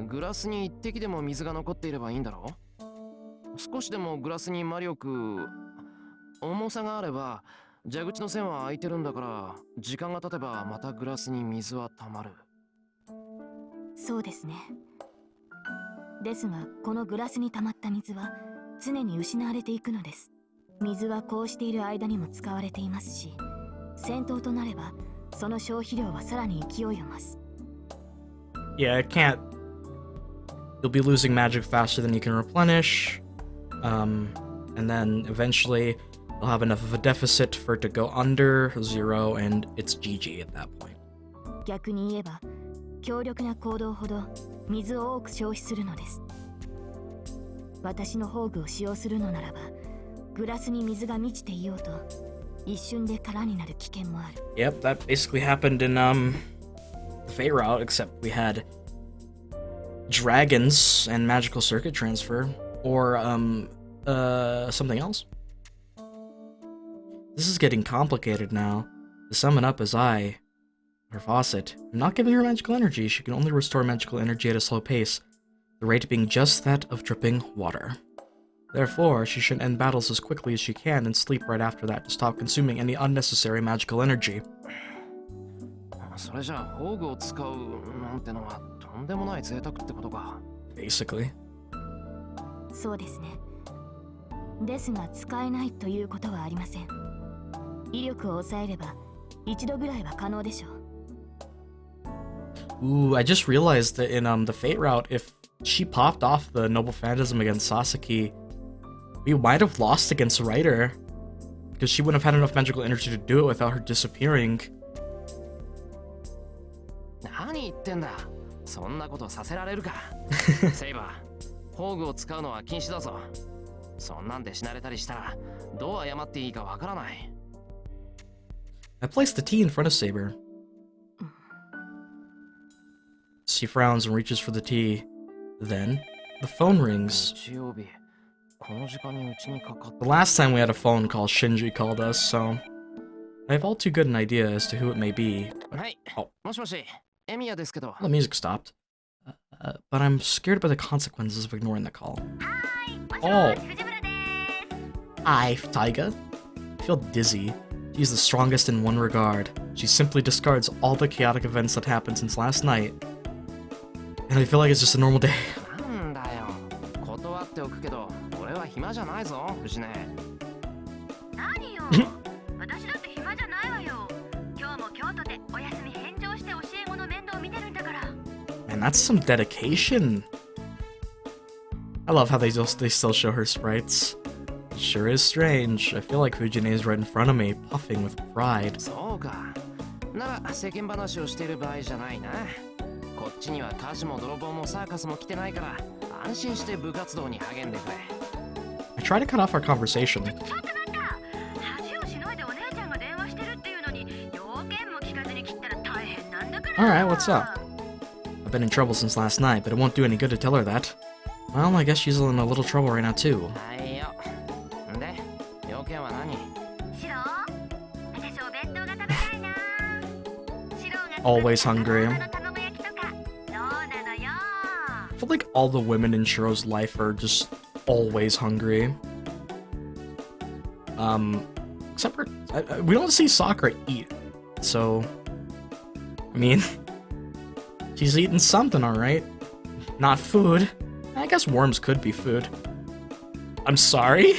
グラスに一滴でも水が残っていればいいんだろう。少しでもグラスに魔力、重さがあれば蛇口の線は開いてるんだから、時間が経てばまたグラスに水は溜まる。そうですね。ですがこのグラスに溜まった水は常に失われていくのです。水はこうしている間にも使われていますし、戦闘となればその消費量はさらに勢いを増す。 Yeah, it can't. You'll be losing magic faster than you can replenish. And then eventually you'll have enough of a deficit for it to go under 0 and it's GG at that point. 逆に言えば強力な行動ほど水を多く消費するのです。私の宝具を使用するのならば、グラスに水が満ちていようと一瞬で空になる危険もある。 Yep, that basically happened in the Fate route, except we had dragons and magical circuit transfer, or something else. This is getting complicated now. To sum it up, as her faucet, I'm not giving her magical energy. She can only restore magical energy at a slow pace, the rate being just that of dripping water. Therefore, she should end battles as quickly as she can and sleep right after that to stop consuming any unnecessary magical energy. それじゃあ宝具を使うなんてのはとんでもない贅沢ってことか。 Basically. そうですね。ですが使えないということはありません。威力を抑えれば一度ぐらいは可能でしょう。 Ooh, I just realized that in the Fate route, if she popped off the Noble Phantasm against Sasaki, we might have lost against Ryder, because she wouldn't have had enough magical energy to do it without her disappearing. 何言ってんだ。そんなことさせられるか。セイバー、宝具を使うのは禁止だぞ。そんなんで死なれたりしたらどう謝っていいかわからない。 I placed the tea in front of Saber. She frowns and reaches for the tea. Then, the phone rings. 日曜日、この時間にうちにかかっ The last time we had a phone call, Shinji called us, so I have all too good an idea as to who it may be. た。はい。 Oh. もしもし、エミヤですけど。 The music stopped. But I'm scared about the consequences of ignoring the call. Oh. Hi, Taiga. I feel dizzy. She's the strongest in one regard. She simply discards all the chaotic events that happened since last night. And I feel like it's just a normal day. なんだよ。断っておくけど、俺は暇じゃないぞ、藤根。何よ。私だって暇じゃないわよ。今日も京都でお休み返上して教え子の面倒見てるんだから。 Man, that's some dedication. I love how they still show her sprites. It sure is strange. I feel like Fujine is right in front of me, puffing with pride. そうか。なら世間話をしている場合じゃないな。こっちには家事も泥棒もサーカスも来てないから、安心して部活動に励んでくれ。I try to cut off our conversation. ちょっと待った。恥をしのいでお姉ちゃんが電話してるっていうのに、要件も聞かずに切ったら大変なんだから。 Alright, what's up? I've been in trouble since last night, but it won't do any good to tell her that. Well, I guess she's in a little trouble right now, too. はいよ。で、要件は何？シロ私お弁当が食べたいな。シロが Always hungry. 卵焼きとかどうなのよ。 I feel like all the women in Shiro's life are just always hungry. Except for we don't see Sakura eat so I mean, she's eating something, alright. Not food. I guess worms could be food. I'm sorry?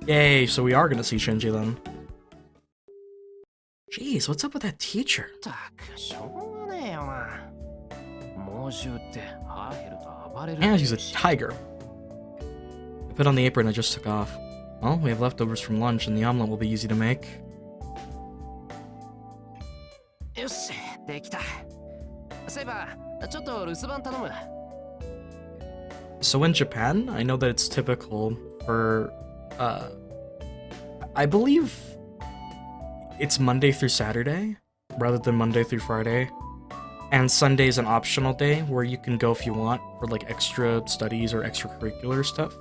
Yay, so we are gonna see Shinji then. Jeez, what's up with that teacher? ったくしょうがねえよな。猛獣って腹減ると暴れる。 And she's a tiger. I put on the apron I just took off. Well, we have leftovers from lunch and the omelet will be easy to make. よし、できた。セイバー、ちょっと留守番頼む。So in Japan, I know that it's typical for, I believe it's Monday through Saturday rather than Monday through Friday. And Sunday's an optional day where you can go if you want for like extra studies or extracurricular stuff.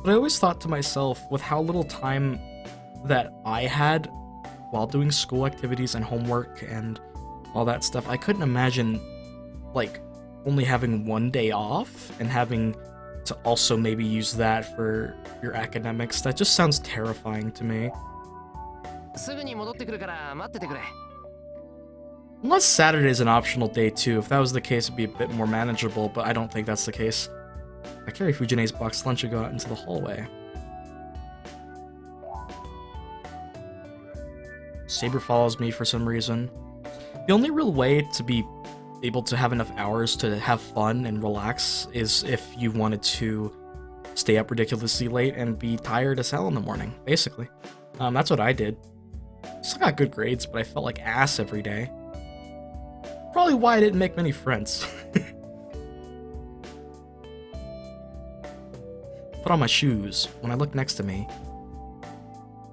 But I always thought to myself, with how little time that I had while doing school activities and homework and all that stuff, I couldn't imagine like only having one day off and having to also maybe use that for your academics. That just sounds terrifying to me. すぐに戻ってくるから待っててくれ。 Unless Saturday is an optional day too. If that was the case, it'd be a bit more manageable, but I don't think that's the case. I carry Fujine's boxed lunch and go out into the hallway. Saber follows me for some reason. The only real way to be able to have enough hours to have fun and relax is if you wanted to stay up ridiculously late and be tired as hell in the morning, basically. That's what I did. Still got good grades, but I felt like ass every day. Probably why I didn't make many friends. Put on my shoes. When I look next to me,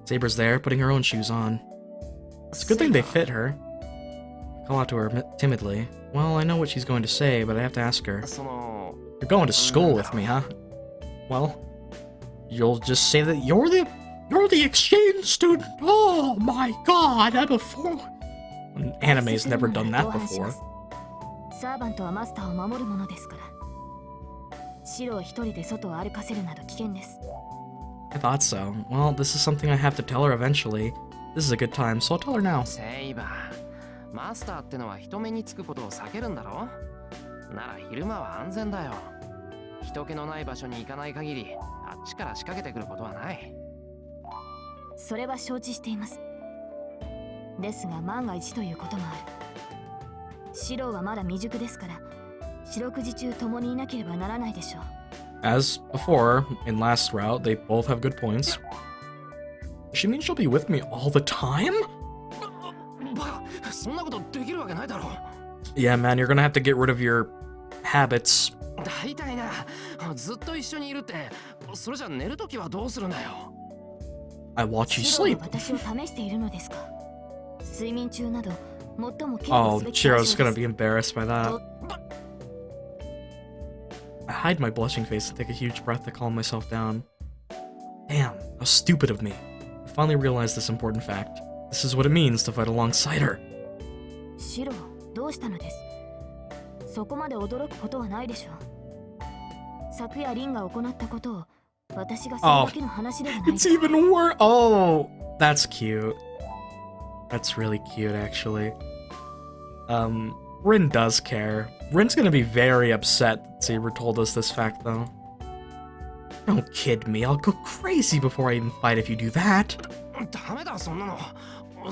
Saber's there, putting her own shoes on. It's a good thing they fit her. I call out to her timidly. Well, I know what she's going to say, but I have to ask her. その You're going to school with me, huh? Well, you'll just say that you're the exchange student. Oh my god, I'm a fool. Anime's never done that before. サーバントはマスターを守るものですから。白を一人で外を歩かせるなど危険です。 I thought so. Well, this is something I have to tell her eventually. This is a good time, so I'll tell her now. セイバー、マスターってのは人目につくことを避けるんだろ。なら昼間は安全だよ。人気のない場所に行かない限り、あっちから仕掛けてくることはない。それは承知しています。ですが万が一ということもある。白はまだ未熟ですから、四六時中共にいなければならないでしょう。As before, in last route, they both have good points. She means she'll be with me all the time? バカ、そんなことできるわけないだろ。Yeah, man, you're gonna have to get rid of your habits. 大体な、ずっと一緒にいるって、それじゃ寝るときはどうするんだよ。I watch you 白 sleep. は私を試しているのですか。睡眠中など最も警 Oh, 護すべき対象 Chiro's で gonna す。 be embarrassed by that. I hide my blushing face and take a huge breath to calm myself down. Damn, how stupid of me. I finally realized this important fact. This is what it means to fight alongside her. 白、どうしたのです。そこまで驚くことはないでしょう。昨夜リンが行ったことを私がするだけの話ではない。 It's even worse. Oh, that's cute. That's really cute, actually. Rin does care. Rin's gonna be very upset that Saber told us this fact, though. Don't kid me. I'll go crazy before I even fight if you do that. ダメだそんなの。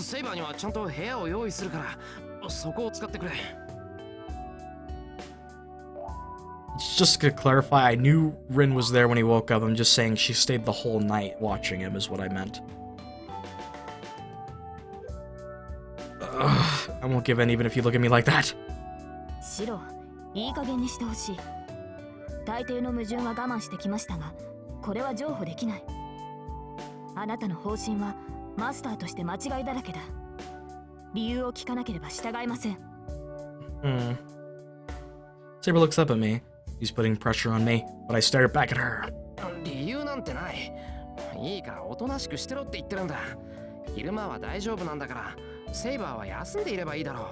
セイバーにはちゃんと部屋を用意するから、そこを使ってくれ。Just to clarify, I knew Rin was there when he woke up. I'm just saying she stayed the whole night watching him is what I meant. Ugh, I won't give in even if you look at me like that. 白、いい加減にしてほしい。大抵の矛盾は我慢してきましたが、これは譲歩できない。あなたの方針はマスターとして間違いだらけだ。理由を聞かなければ従いません。Saber looks up at me. He's putting pressure on me, but I stare back at her. 理由なんてない。いいからおとなしくしてろって言ってるんだ。昼間は大丈夫なんだから、セイバーは休んでいればいいだろ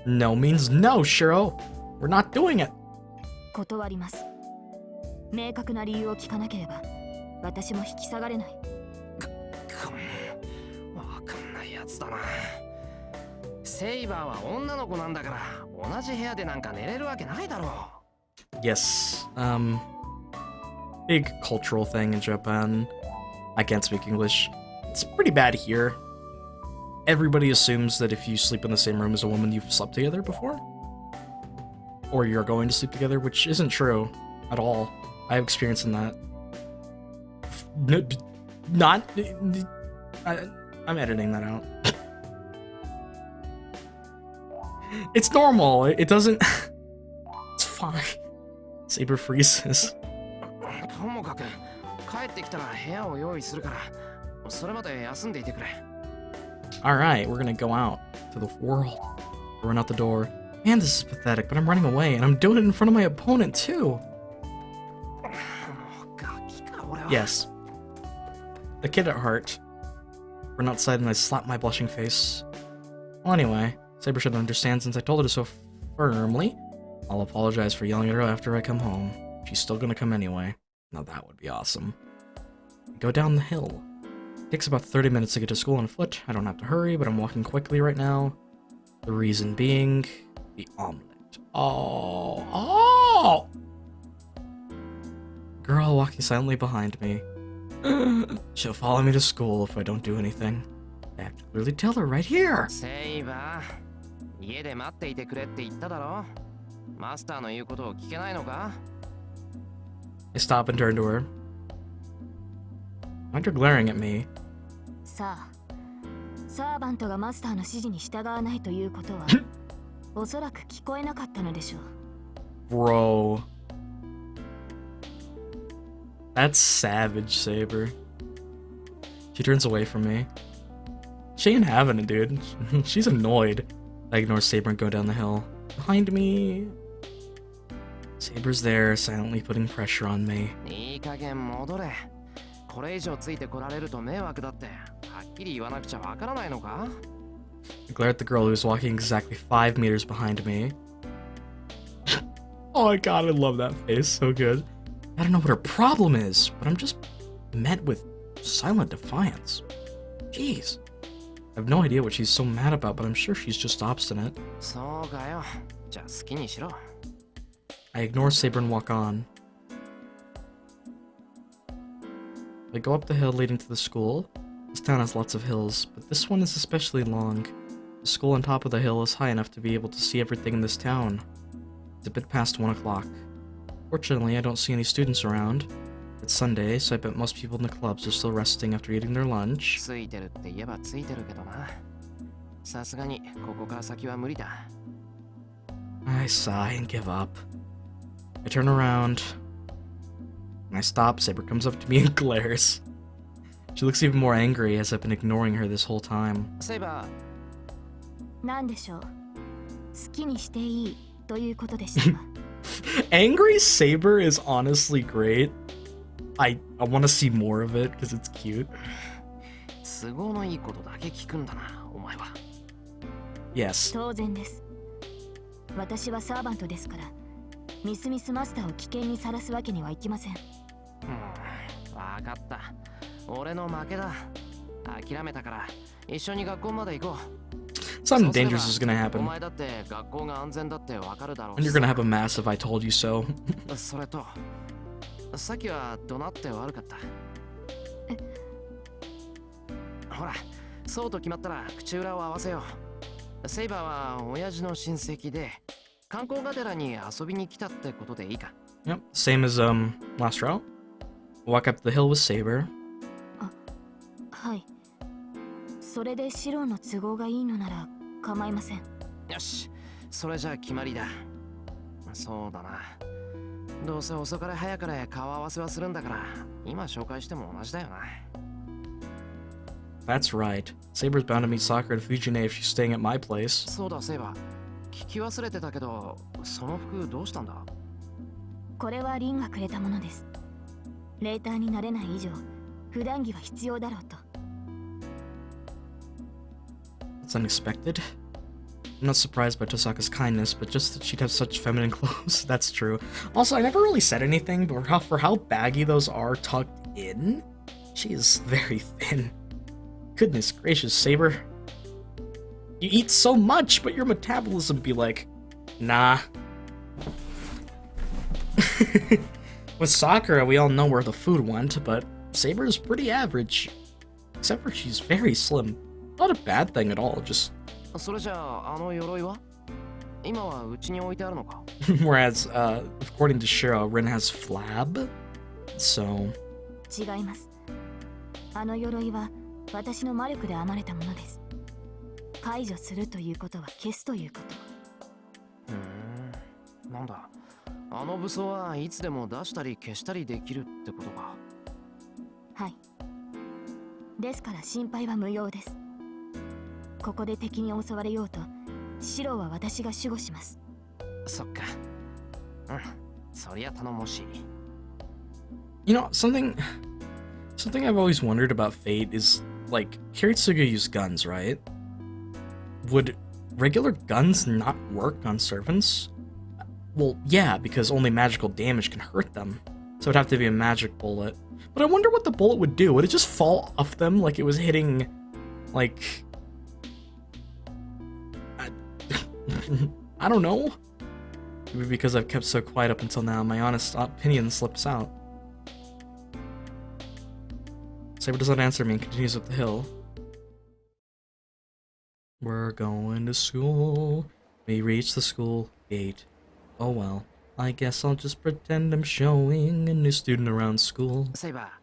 う。No means no, Shiro. We're not doing it. 断ります。明確な理由を聞かなければ私も引き下がれない。わかんないやつだな。セイバーは女の子なんだから同じ部屋でなんか寝れるわけないだろう。 Yes. Big cultural thing in Japan. I can't speak English. It's pretty bad here. Everybody assumes that if you sleep in the same room as a woman, you've slept together before. Or you're going to sleep together, which isn't true at all. I have experience in that. No, not... I'm editing that out. It's normal. It doesn't... It's fine. Saber freezes. ともかく帰ってきたら部屋を用意するからそれまで休んでいてくれ。 Alright, we're gonna go out to the world. Run out the door. Man, this is pathetic, but I'm running away, and I'm doing it in front of my opponent, too. Yes. The kid at heart. Run outside and I slap my blushing face. Well, anyway, Saber should understand since I told her to so firmly. I'll apologize for yelling at her after I come home. She's still gonna come anyway. Now that would be awesome. Go down the hill. It takes about 30 minutes to get to school on foot. I don't have to hurry, but I'm walking quickly right now. The reason being... the omelet. Oh! Girl walking silently behind me. She'll follow me to school if I don't do anything. I have to clearly tell her right here. セイバー、家で待っていてくれって言っただろ。マスターの言うことを聞けないのか？ I stop and turn to her. Why are you glaring at me? さあ、サーバントがマスターの指示に従わないということはおそらく聞こえなかったのでしょう。Bro. That's savage, Saber. She turns away from me. She ain't having it, dude. She's annoyed. I ignore Saber and go down the hill. Behind me... Saber's there, silently putting pressure on me. いい加減戻れ。これ以上ついてこられると迷惑だって。はっきり言わなくちゃわからないのか？ I glare at the girl who's walking exactly 5 meters behind me. Oh my god, I love that face, so good. I don't know what her problem is, but I'm just met with silent defiance. Jeez. I have no idea what she's so mad about, but I'm sure she's just obstinate. そうかよ。じゃあ好きにしろ。 I ignore Saber and walk on. I go up the hill leading to the school. This town has lots of hills, but this one is especially long. The school on top of the hill is high enough to be able to see everything in this town. It's a bit past 1 o'clock. Fortunately, I don't see any students around. It's Sunday, so I bet most people in the clubs are still resting after eating their lunch. ついてるって言えばついてるけどな。さすがにここから先は無理だ。 I sigh and give up. I turn around. When I stop, Saber comes up to me and glares. She looks even more angry as I've been ignoring her this whole time. セイバー。なんでしょう。好きにしていいということでしたか。Angry Saber is honestly great. I want to see more of it because it's cute. 都合のいいことだけ聞くんだな、お前は。 Yes. 当然です。私はサーバントですから、ミスミスマスターを危険にさらすわけにはいきません。わかった。俺の負けだ。諦めたから一緒に学校まで行こう。 Something dangerous is gonna happen. お前だって学校が安全だってわかるだろう。 And you're gonna have a massive I told you so. それと、さっきは怒鳴って悪かった。ほら、そうと決まったら口裏を合わせよう。セイバーは親父の親戚で、観光がてらに遊びに来たってことでいいか。 Yep, same as last row. Walk up the hill with Saber. はい。それでシロの都合がいいのなら構いません。よし、それじゃあ決まりだ。そうだな。どうせ遅かれ早かれ顔合わせはするんだから、今紹介しても同じだよな。 That's right. Saber's bound to meet Sakura at Fujine if she's staying at my place. そうだ、セイバー。聞き忘れてたけど、その服どうしたんだ？これはリンがくれたものです。レーターになれない以上、普段着は必要だろうと。It's unexpected. I'm not surprised by Tosaka's kindness, but just that she'd have such feminine clothes. That's true. Also, I never really said anything, but for how baggy those are tucked thin? She is very thin. Goodness gracious, Saber. You eat so much, but your metabolism be like, nah. With Sakura, we all know where the food went, but Saber is pretty average. Except for she's very slim. Not a bad thing at all, just... それじゃあ、あの鎧は今はうちに置いてあるのか Whereas, according to Shiro, Rin has flab, so... 違います。あの鎧は私の魔力で編まれたものです。解除するということは消すということ。なんだ。あの武装はいつでも出したり消したりできるってことか。はい。ですから心配は無用です。ここで敵に襲われようと、シロは私が守護します。そっか。うん。そりゃ頼もしい。You know, something I've always wondered about Fate is, like, Kiritsuga used guns, right? Would regular guns not work on servants? Well, yeah, because only magical damage can hurt them. So it'd have to be a magic bullet. But I wonder what the bullet would do. Would it just fall off them like it was hitting, like... I don't know. Maybe because I've kept so quiet up until now, my honest opinion slips out. Saber does not answer me and continues up the hill. We're going to school. We reach the school gate. Oh well, I guess I'll just pretend I'm showing a new student around school. セイバ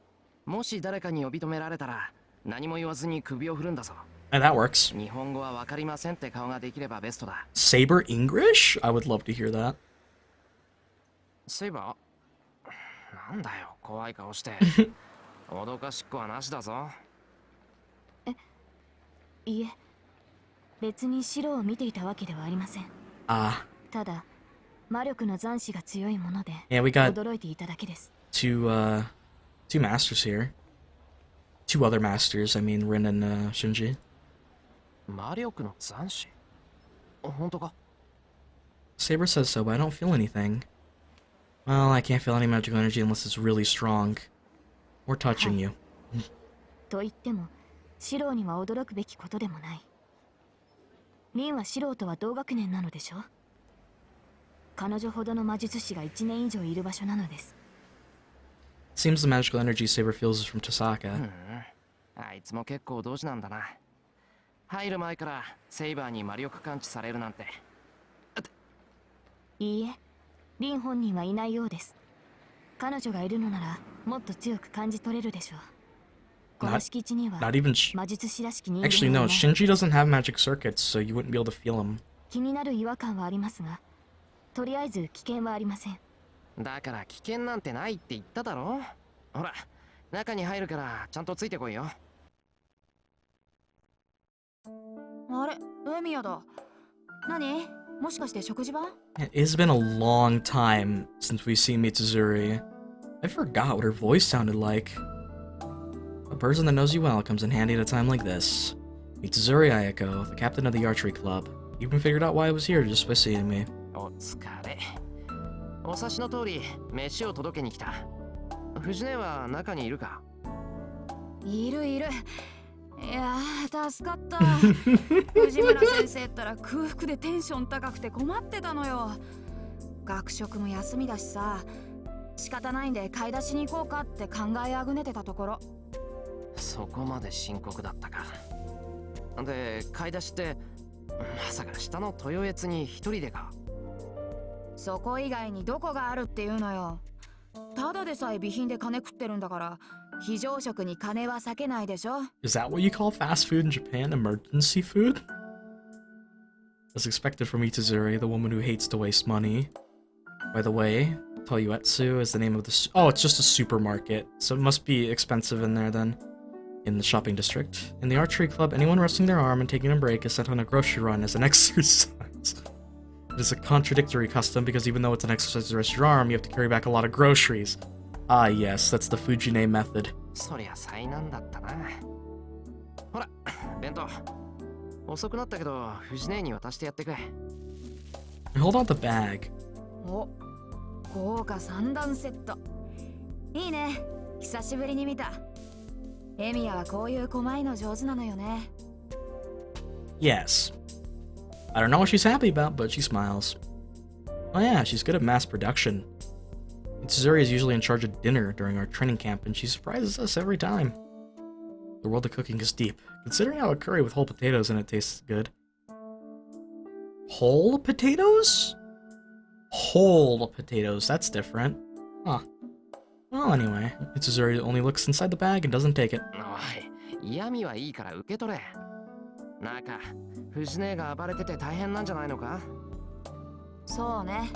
ー、もし誰かに呼び止められたら、何も言わずに首を振るんだぞ。And that works. 日本語はわかりませんって顔ができればベストだ。Saber English? I would love to hear that. セイバー、なんだよ、怖い顔して。脅かしっこはなしだぞ。いえ、別にシロを見ていたわけではありません。Ah. ただ、魔力の残滓が強いもので、Yeah, we got 驚いていただけです。two masters here. Two other masters, I mean Rin and Shinji. 魔力の残滓？本当か？ Saber says so, but I don't feel anything. Well, I can't feel any magical energy unless it's really strong. Or touching you. と言っても、シロには驚くべきことでもない。リンはシロとは同学年なのでしょ？彼女ほどの魔術師が1年以上いる場所なのです。Seems the magical energy Saber feels is from Tasaka. あいつも結構同志なんだな。入る前からセイバーに魔力感知されるなんて。いいえ、リン本人はいないようです。彼女がいるのならもっと強く感じ取れるでしょう。この敷地には Not even 魔術師らしき人間 Actually, がい no, ない。 Shinji doesn't have magic circuits, so you wouldn't be able to feel him. 気になる違和感はありますが、とりあえず危険はありません。だから危険なんてないって言っただろ。ほら、中に入るからちゃんとついてこいよ。あれ、エミヤだ。何？もしかして食事は？ It has been a long time since we've seen Mitsuzuri. I forgot what her voice sounded like. A person that knows you well comes in handy at a time like this. Mitsuzuri Ayako, the captain of the archery club. You even figured out why I was here just by seeing me. お疲れ。お察しの通り、飯を届けに来た。藤音は中にいるか？いるいる。いやー、助かった。藤村先生ったら空腹でテンション高くて困ってたのよ。学食も休みだしさ、仕方ないんで買い出しに行こうかって考えあぐねてたところ。そこまで深刻だったか。で、買い出しってまさか下の豊悦に一人でか？そこ以外にどこがあるっていうのよ。ただでさえ備品で金食ってるんだから、非常食に金は避けないでしょ。 Is that what you call fast food in Japan? Emergency food? As expected from Mitsuzuri, the woman who hates to waste money. By the way, Toyuetsu is the name of the... Oh, it's just a supermarket, so it must be expensive in there then. In the shopping district. In the archery club, anyone resting their arm and taking a break is sent on a grocery run as an exercise. It is a contradictory custom because even though it's an exercise to rest your arm, you have to carry back a lot of groceries. Ah yes, that's the Fujine method. そりゃ災難だったな。ほら、弁当。遅くなったけど、藤音に渡してやってくれ。Hold on the bag. お、豪華三段セット。いいね。久しぶりに見た。エミヤはこういう細いの上手なのよね。Yes. I don't know what she's happy about, but she smiles. Oh yeah, she's good at mass production. Mitsuzuri is usually in charge of dinner during our training camp, and she surprises us every time. The world of cooking is deep, considering how a curry with whole potatoes in it tastes good. Whole potatoes? Whole potatoes, that's different. Huh. Well, anyway, Mitsuzuri only looks inside the bag and doesn't take it. おい、嫌味はいいから受け取れ。なんか、藤姉が暴れてて大変なんじゃないのか？そうね。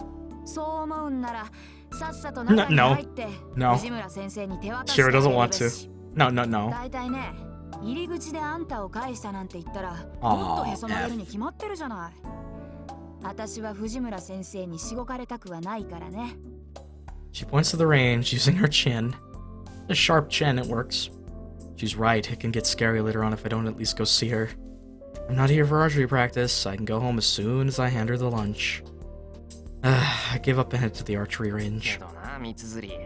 そう思うんなら、さっさと中に入って、No. 藤村先生に手渡してあ Kira げ doesn't る want べ to. し。No, no, no. だいたいね、入り口であんたを返したなんて言ったら、もっとへそ曲げるに決まってるじゃない。私は藤村先生にしごかれたくはないからね。She points to the range using her chin. A sharp chin, it works. She's right, it can get scary later on if I don't at least go see her. I'm not here for archery practice. I can go home as soon as I hand her the lunch. I gave up and head to the archery け range. どな、三辻。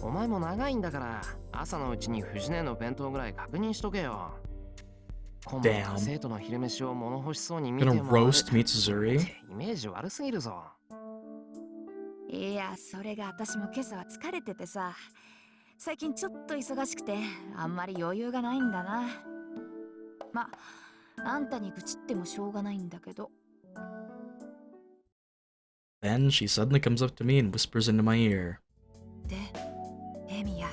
お前も長いんだから、朝のうちに藤姉の弁当ぐらい確認しとけよ。今度は生徒の昼飯を物欲しそうに見て Gonna もらう roast Mitsuzuri? イメージ悪すぎるぞ。いや、それが私も今朝は疲れててさ。最近ちょっと忙しくて、あんまり余裕がないんだな。ま、あんたに愚痴ってもしょうがないんだけど。Then she suddenly comes up to me and whispers into my ear. で、エミヤ。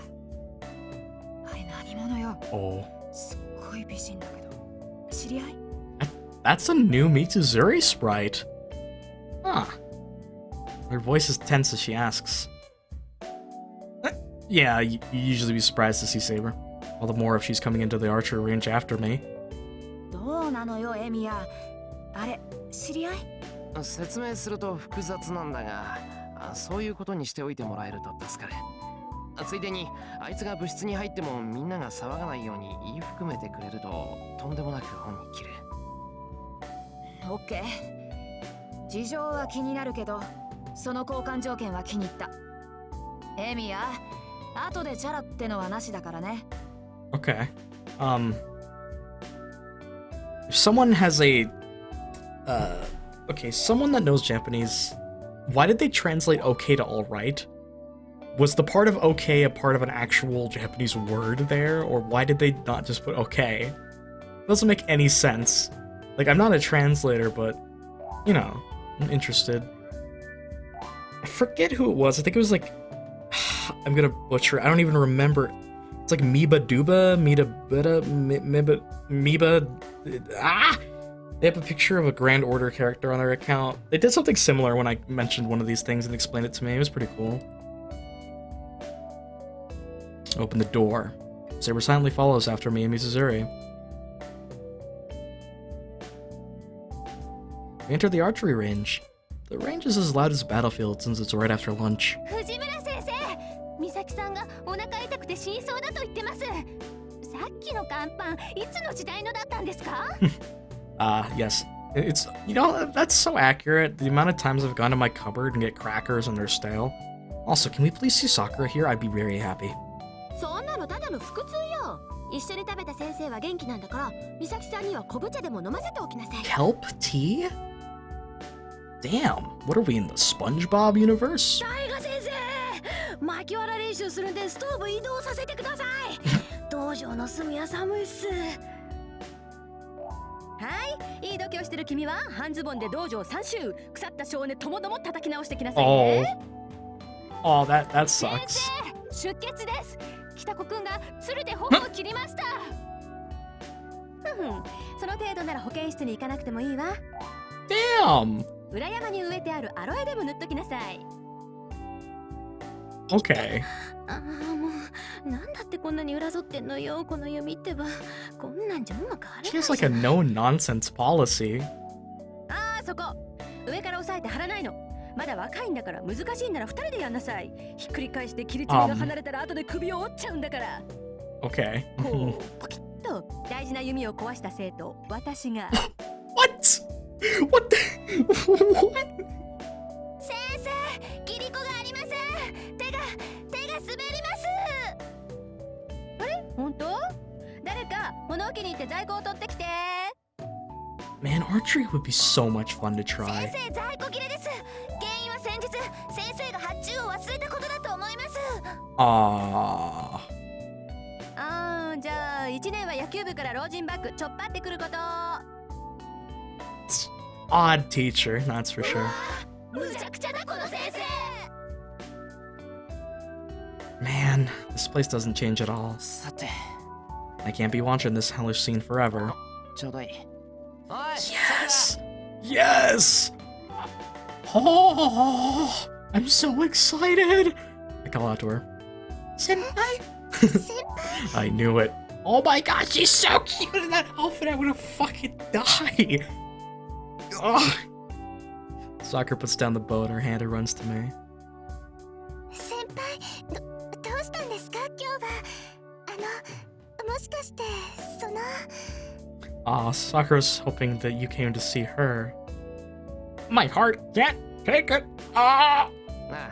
あれ何者よ。 Oh. すっごい美人だけど。知り合い？ That's a new Mitsuzuri sprite. Huh. Her voice is tense as she asks. Yeah, you usually be surprised to see Saber. All the more if she's coming into the archery range after me. どうなのよ、エミヤ。あれ、知り合い？説明すると複雑なんだが、そういうことにしておいてもらえると助かる。ついでに、あいつが部室に入ってもみんなが騒がないように言い含めてくれると、とんでもなく本に切る。オッケー。事情は気になるけど、その交換条件は気に入った。エミヤ、後でチャラってのはなしだからね。Okay. If someone has a okay, someone that knows Japanese, why did they translate okay to alright? Was the part of okay a part of an actual Japanese word there, or why did they not just put okay? Doesn't make any sense. Like, I'm not a translator, but, you know, I'm interested. I forget who it was. I think it was like, I'm gonna butcher it. I don't even remember. It's like Miba Duba, Miba. They have a picture of a Grand Order character on their account. They did something similar when I mentioned one of these things and explained it to me. It was pretty cool. Open the door. Saber silently follows after me and Mitsuzuri. We enter the archery range. The range is as loud as a battlefield since it's right after lunch. 藤村先生、美咲さんがお腹痛くて死にそうだと言ってます。さっきの乾パン、いつの時代のだったんですか？ Yes. It's, you know, that's so accurate. The amount of times I've gone to my cupboard and get crackers and they're stale. Also, can we please see Sakura here? I'd be very happy. そんなのただの腹痛よ。一緒に食べた先生は元気なんだから、美咲さんには昆布茶でも飲ませておきなさい。 Kelp tea? Damn, what are we in the SpongeBob universe? 大河先生、巻きわら練習するんでストーブ移動させてください。道場の隅は寒いっす。はい、いい度胸してる君は半ズボンで道場3周、腐った少年ともども叩き直してきなさいね。Oh, that 先 sucks. 生、出血です。北子くんが鶴で頬を切りました。その程度なら保健室に行かなくてもいいわ。 Damn. 裏山に植えてあるアロエでも塗っときなさい。 Okay. もうなんだってこんなに裏ぞってんのよ、この弓ってば。こんなんじゃうまくあれ She ない has like a no-nonsense policy. そこ上から押さえて張らないの。まだ若いんだから、難しいんなら2人でやんなさい。ひっくり返して切り爪が離れたら後で首を折っちゃうんだから。Okay. こうポキッと大事な弓を壊した生徒、私が。 What? What the? What? 先生、切り子があります。手が滑ります。本当？誰か物置に行って在庫を取ってきて。 Man, archery would be so much fun to 先 try. 生在庫切れです。原因は先日先生が発注を忘れたことだと思います。 じゃあ1年は野球部から老人バッグちょっぱってくること。 Odd teacher, that's for sure. むちゃくちゃだこの先生。 Man, this place doesn't change at all. さて I can't be watching this hellish scene forever. ちょうどいい。おい Yes! Yes! Oh, I'm so excited! I call out to her. Senpai? I knew it. Oh my god, she's so cute in that outfit. I would have fucking died. Ugh. Sakura puts down the bow in her hand and runs to me. 先輩、どうしたんですか今日は。もしかしてその。 Sakura's hoping that you came to see her. My heart can't take it. Ah! なあ、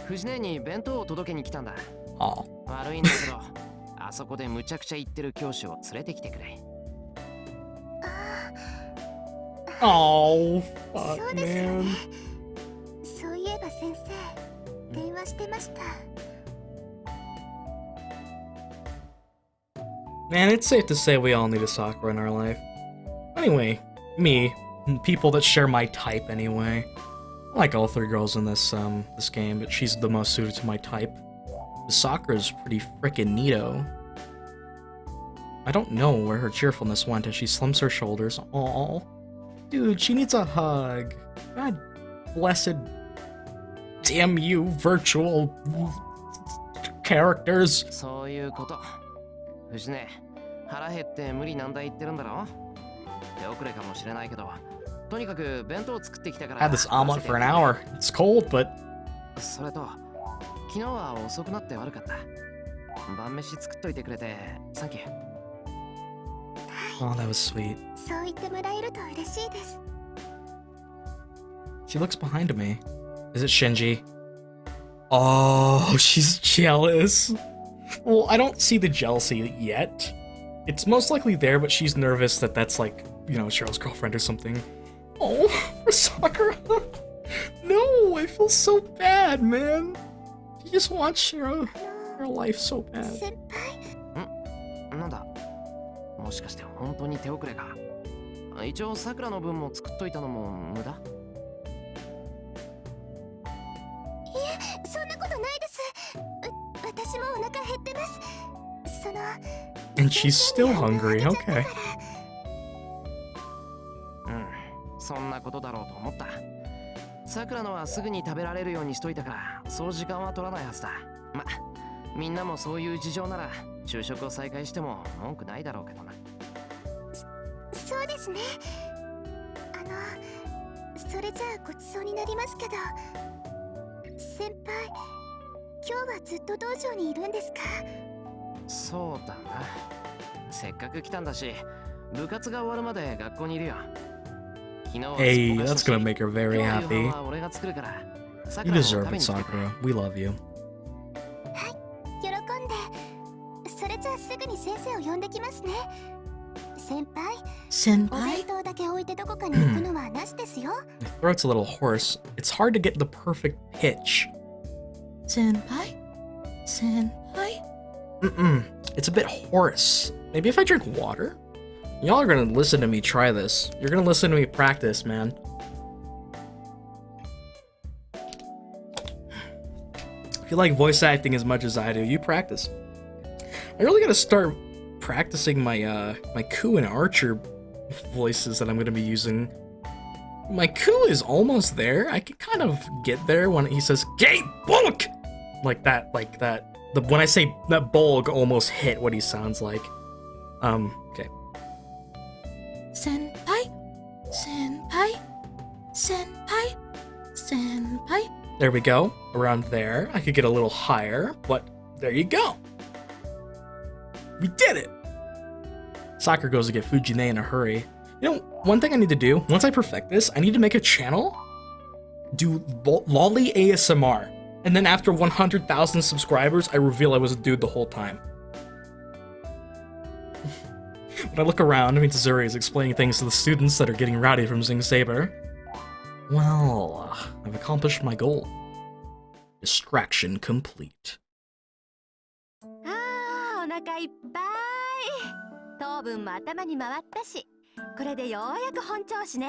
藤姉に弁当を届けに来たんだ。 Oh. 悪いんだけど、あそこでむちゃくちゃ言ってる教師を連れてきてくれ。 Oh, fuck, そうですよ man. ね。そういえば先生、電話してました。 Man, it's safe to say we all need a Sakura in our life. Anyway, me, people that share my type anyway. I like all three girls in this this game, but she's the most suited to my type. Sakura's pretty frickin' neato. I don't know where her cheerfulness went as she slumps her shoulders. Aww. Dude, she needs a hug. God blessed damn you, virtual characters. そういうこと。藤姉、腹減って無理難題言ってるんだろ。手遅れかもしれないけど、とにかく弁当を作ってきたから。 Had this omelet for an hour. It's cold, but それと、昨日は遅くなって悪かった。晩飯作っといてくれて、サンキュー。 oh, that was sweet. そう言ってもらえると嬉しいです。 She looks behind me. Is it Shinji? Oh, she's jealous. Well, I don't see the jealousy yet. It's most likely there, but she's nervous that that's like, you know, Cheryl's girlfriend or something. Oh, for Sakura. No, I feel so bad, man. She just wants Cheryl her life so bad. 先輩、なんだ、もしかして本当に手遅れか。一応さくらの分も作っといたのも無駄。そんなことないです。私もお腹減ってます。その。 And she's still hungry, okay. そんなことだろうと思った。さくらのはすぐに食べられるようにしといたから、そう時間は取らないはずだ。ま、みんなもそういう事情なら、昼食を再開しても文句ないだろうけどな。そうですね。それじゃあごちそうになりますけど。先輩、今日はずっと道場にいるんですか？そうだな。せっかく来たんだし、部活が終わるまで学校にいるよ。Hey, that's gonna make her very happy. You 俺が作るから。 deserve it, Sakura. We love you. はい、喜んで。それじゃあすぐに先生を呼んできますね。先輩、お弁当だけ置いてどこかに行くのはなしですよ。My throat's a little hoarse. It's hard to get the perfect pitch. Senpai? Senpai? It's a bit hoarse. Maybe if I drink water? Y'all are gonna listen to me try this. You're gonna listen to me practice, man. If you like voice acting as much as I do, you practice. I really gotta start practicing my my coup and archer voices that I'm gonna be using. My coup is almost there. I can kind of get there when he says "Gay Bulk!" like that. When I say that, Bulk almost hit what he sounds like. Okay. Senpai, senpai, senpai, senpai. There we go. Around there. I could get a little higher, but there you go. We did it! Sakura goes to get Fujine in a hurry. You know, one thing I need to do, once I perfect this, I need to make a channel, do Lolly ASMR, and then after 100,000 subscribers, I reveal I was a dude the whole time. When I look around, Mitsuzuri is explaining things to the students that are getting rowdy from Zing Saber. Well, I've accomplished my goal. Distraction complete. あー、お腹いっぱい。糖分も頭に回ったし、これでようやく本調子ね。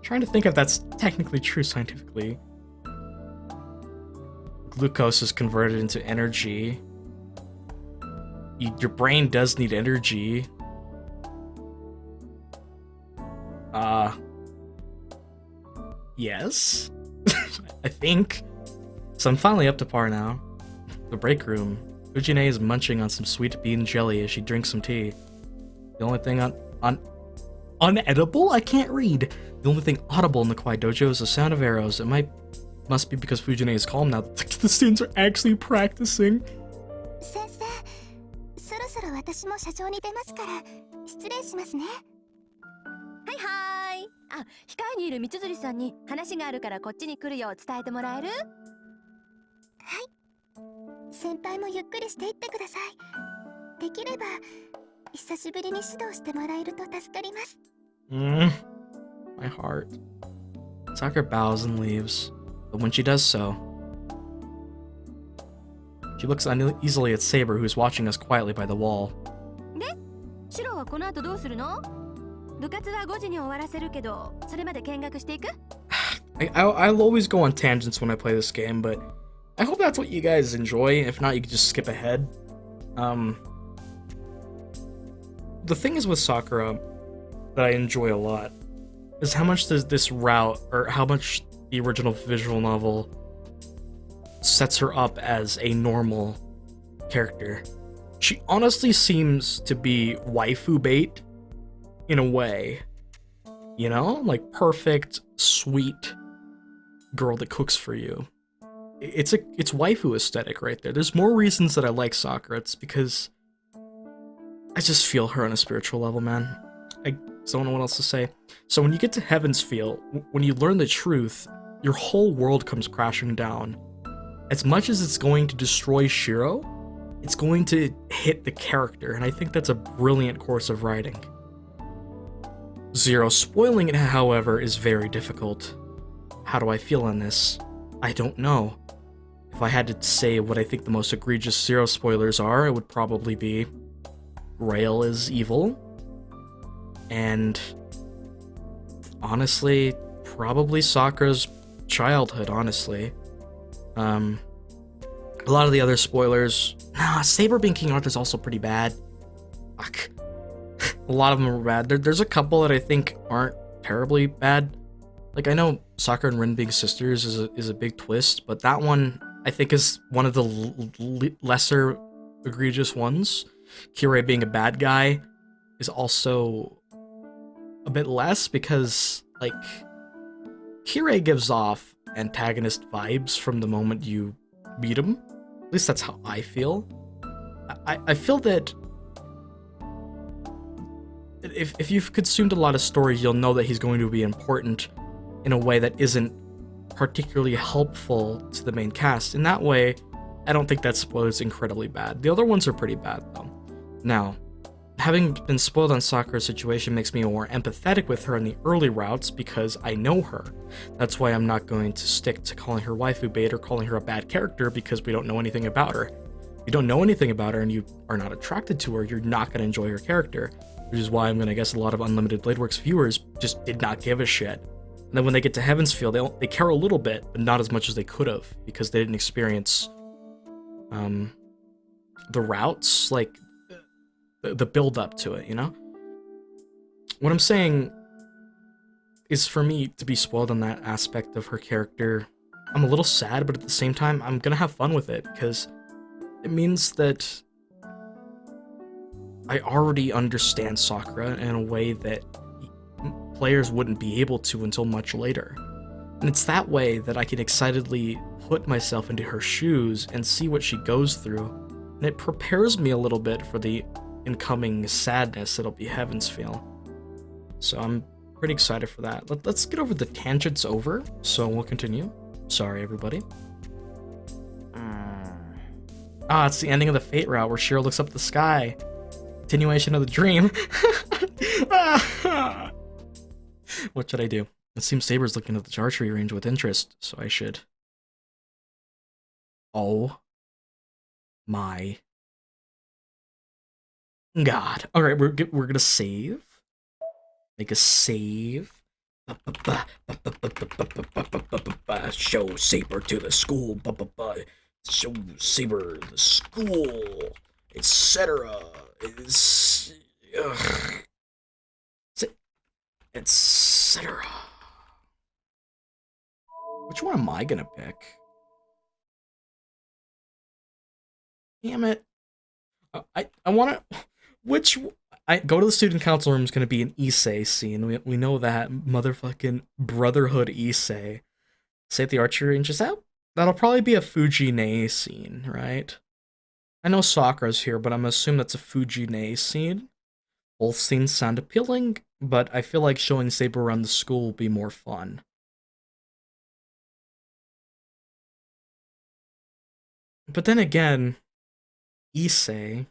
Trying to think if that's technically true scientifically. Glucose is converted into energy. Your brain does need energy. Yes? I think. So I'm finally up to par now. The break room. Fujine is munching on some sweet bean jelly as she drinks some tea. The only thing unedible? I can't read. The only thing audible in the quiet dojo is the sound of arrows. Must be because Fujine is calm now. The students are actually practicing. 先生、そろそろ私も社長に出ますから、失礼しますね。はいはい。あ、控えにいる光鶴さんに話があるからこっちに来るよう伝えてもらえる？はい。先輩もゆっくりしていってください。できれば久しぶりに指導してもらえると助かります。My heart. Sakura bows and leaves, but when she does so, she looks uneasily at Saber, who's watching us quietly by the wall. で、シロはこの後どうするの？部活は5時に終わらせるけど、それまで見学していく？I'll always go on tangents when I play this game, but I hope that's what you guys enjoy. If not, you can just skip ahead. The thing is with Sakura that I enjoy a lot is how much this route, or how much the original visual novel sets her up as a normal character. She honestly seems to be waifu bait in a way, you know, like perfect, sweet girl that cooks for you. It's waifu aesthetic right there. There's more reasons that I like Sakura. It's because I just feel her on a spiritual level, man. I don't know what else to say. So when you get to Heaven's Feel, when you learn the truth, your whole world comes crashing down. As much as it's going to destroy Shiro, it's going to hit the character, and I think that's a brilliant course of writing. Zero spoiling it, however, is very difficult. How do I feel on this? I don't know. If I had to say what I think the most egregious Zero spoilers are, it would probably be Grail is evil, and honestly, probably Sakura's childhood, honestly. A lot of the other spoilers, Saber being King Arthur is also pretty bad. Fuck. A lot of them are bad. There's a couple that I think aren't terribly bad. Like, I know Sakura and Rin being sisters is a big twist, but that one I think is one of the lesser egregious ones. Kirei being a bad guy is also a bit less, because, like, Kirei gives off antagonist vibes from the moment you meet him. At least that's how I feel. I feel that if you've consumed a lot of stories, you'll know that he's going to be important in a way that isn't particularly helpful to the main cast. In that way, I don't think that spoiler is incredibly bad. The other ones are pretty bad, though. Now, having been spoiled on Sakura's situation makes me more empathetic with her in the early routes because I know her. That's why I'm not going to stick to calling her waifu bait or calling her a bad character, because we don't know anything about her. If you don't know anything about her and you are not attracted to her, you're not going to enjoy her character, which is why I'm going to guess a lot of Unlimited Bladeworks viewers just did not give a shit. And then when they get to Heaven's Feel, they care a little bit, but not as much as they could have, because they didn't experience the routes, like the build up to it, you know? What I'm saying is, for me to be spoiled on that aspect of her character, I'm a little sad, but at the same time, I'm gonna have fun with it, because it means that I already understand Sakura in a way that players wouldn't be able to until much later. And it's that way that I can excitedly put myself into her shoes and see what she goes through, and it prepares me a little bit for the incoming sadness that'll be Heaven's Feel. So I'm pretty excited for that. Let's get over the tangents over, so we'll continue. Sorry, everybody. Ah, it's the ending of the Fate route where Shiro looks up at the sky. Continuation of the dream. What should I do? It seems Saber's looking at the archery range with interest, so I should. Oh my God. Alright, we're gonna save. Make a save. Show Saber to the school. Show Saber the school. Etc. Etc. Which one am I gonna pick? Damn it. I wanna... Which... I go to the student council room is gonna be an Issei scene. We know that. Motherfucking Brotherhood Issei. Say the archery range is out? That'll probably be a Fujine scene, right? I know Sakura's here, but I'm assuming that's a Fujine scene. Both scenes sound appealing, but I feel like showing Saber around the school will be more fun. But then again, Issei...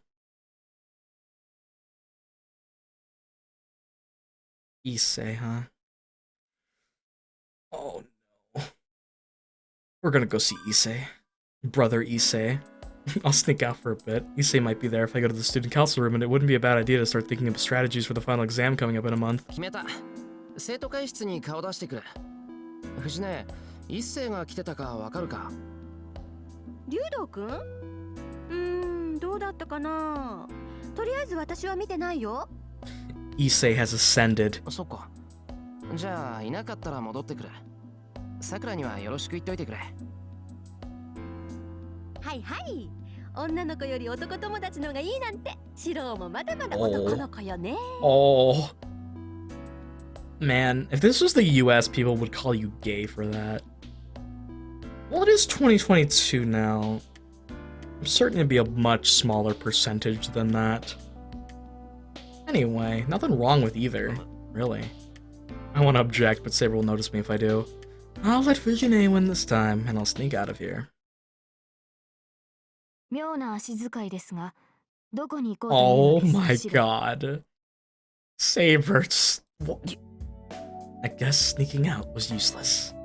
Issei, huh? Oh no. We're gonna go see Issei. Brother Issei. I'll sneak out for a bit. Issei might be there if I go to the student council room, and it wouldn't be a bad idea to start thinking of strategies for the final exam coming up in a month. 決めた。生徒会室に顔出してくる。藤根、一星が来てたかわかるか？竜道くん？どうだったかな。とりあえず私は見てないよ。Issei has ascended. そっか。じゃあいなかったら戻ってくる。さくらにはよろしく言っておいてくれ。はいはい。女の子より男友達の方がいいなんて。シロもまだまだ男の子よね。Oh. Man, if this was the US, people would call you gay for that. Well, it is 2022 now. I'm certain it'd be a much smaller percentage than that. Anyway, nothing wrong with either, really. I want to object, but Saber will notice me if I do. I'll let Fujine win this time, and I'll sneak out of here. 妙な足遣いですが、どこに行こうと Oh いうの my です？ god. Saber, I guess sneaking out was useless.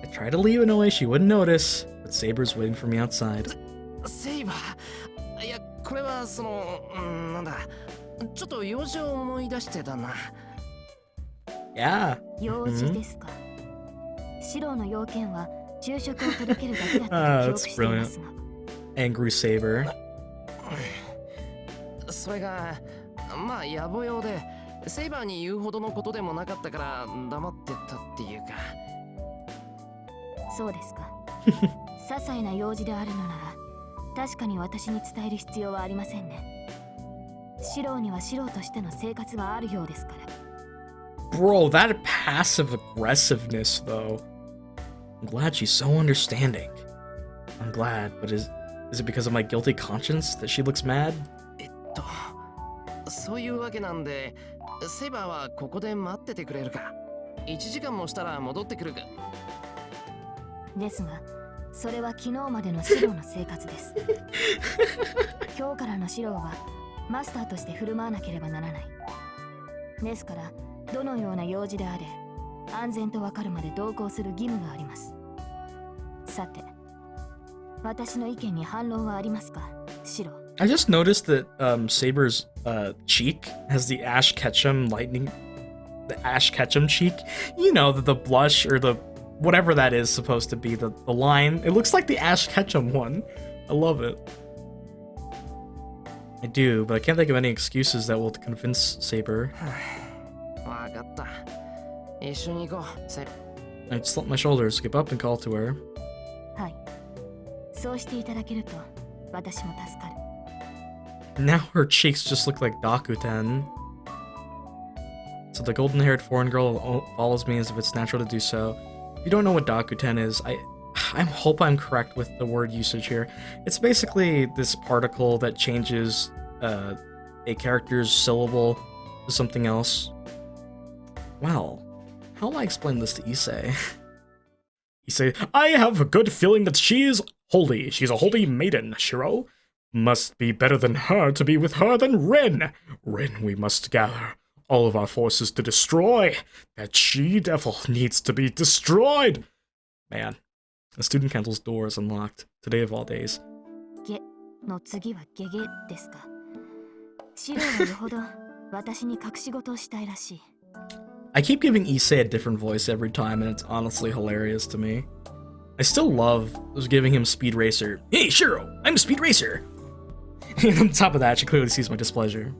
I tried to leave in a way she wouldn't notice, but Saber's waiting for me outside. セイバー。いや、これはその、なんだ。ちょっと用事を思い出してたな。Yeah. 用事ですか。シロの要件は昼食を届けるだけだったと記憶していますが。Angry Saber. それが、まあ野暮用で、セイバーに言うほどのことでもなかったから黙ってたっていうか。そうですか。些細な用事であるのなら、確かに私に伝える必要はありませんね。シロにはシロとしての生活があるようですから。Bro, that passive aggressiveness, though. I'm glad she's so understanding. I'm glad, but is it because of my guilty conscience that she looks mad? そういうわけなんで、セイバーはここで待っててくれるか。1時間もしたら戻ってくるか。ですが、それは昨日までのシロの生活です。今日からのシロはマスターとして振る舞わなければならない。ですから、どのような用事であれ、安全とわかるまで同行する義務があります。さて、私の意見に反論はありますか、シロ。I just noticed that Saber's cheek has the Ash Ketchum cheek. You know, the blush or the whatever that is supposed to be, the line. It looks like the Ash Ketchum one. I love it. I do, but I can't think of any excuses that will convince Saber. わかった。一緒に行こう、セイバー。 I slump my shoulders, skip up and call to her. はい。そうしていただけると、私も助かる。Now her cheeks just look like Dakuten. So the golden-haired foreign girl follows me as if it's natural to do so. If you don't know what Dakuten is, I hope I'm correct with the word usage here. It's basically this particle that changes a character's syllable to something else. Well, how will I explain this to Issei? Issei, I have a good feeling that she's holy. She's a holy maiden, Shiro. Must be better than her to be with her than Rin. Rin we must gather all of our forces to destroy. That she-devil needs to be destroyed. Man, the student council's door is unlocked. Today of all days. ゲの次はゲゲですか。シロはよほど私に隠し事をしたいらしい。I keep giving Issei a different voice every time, and it's honestly hilarious to me. I still love giving him Speed Racer. Hey, Shiro, I'm Speed Racer! And on top of that, she clearly sees my displeasure.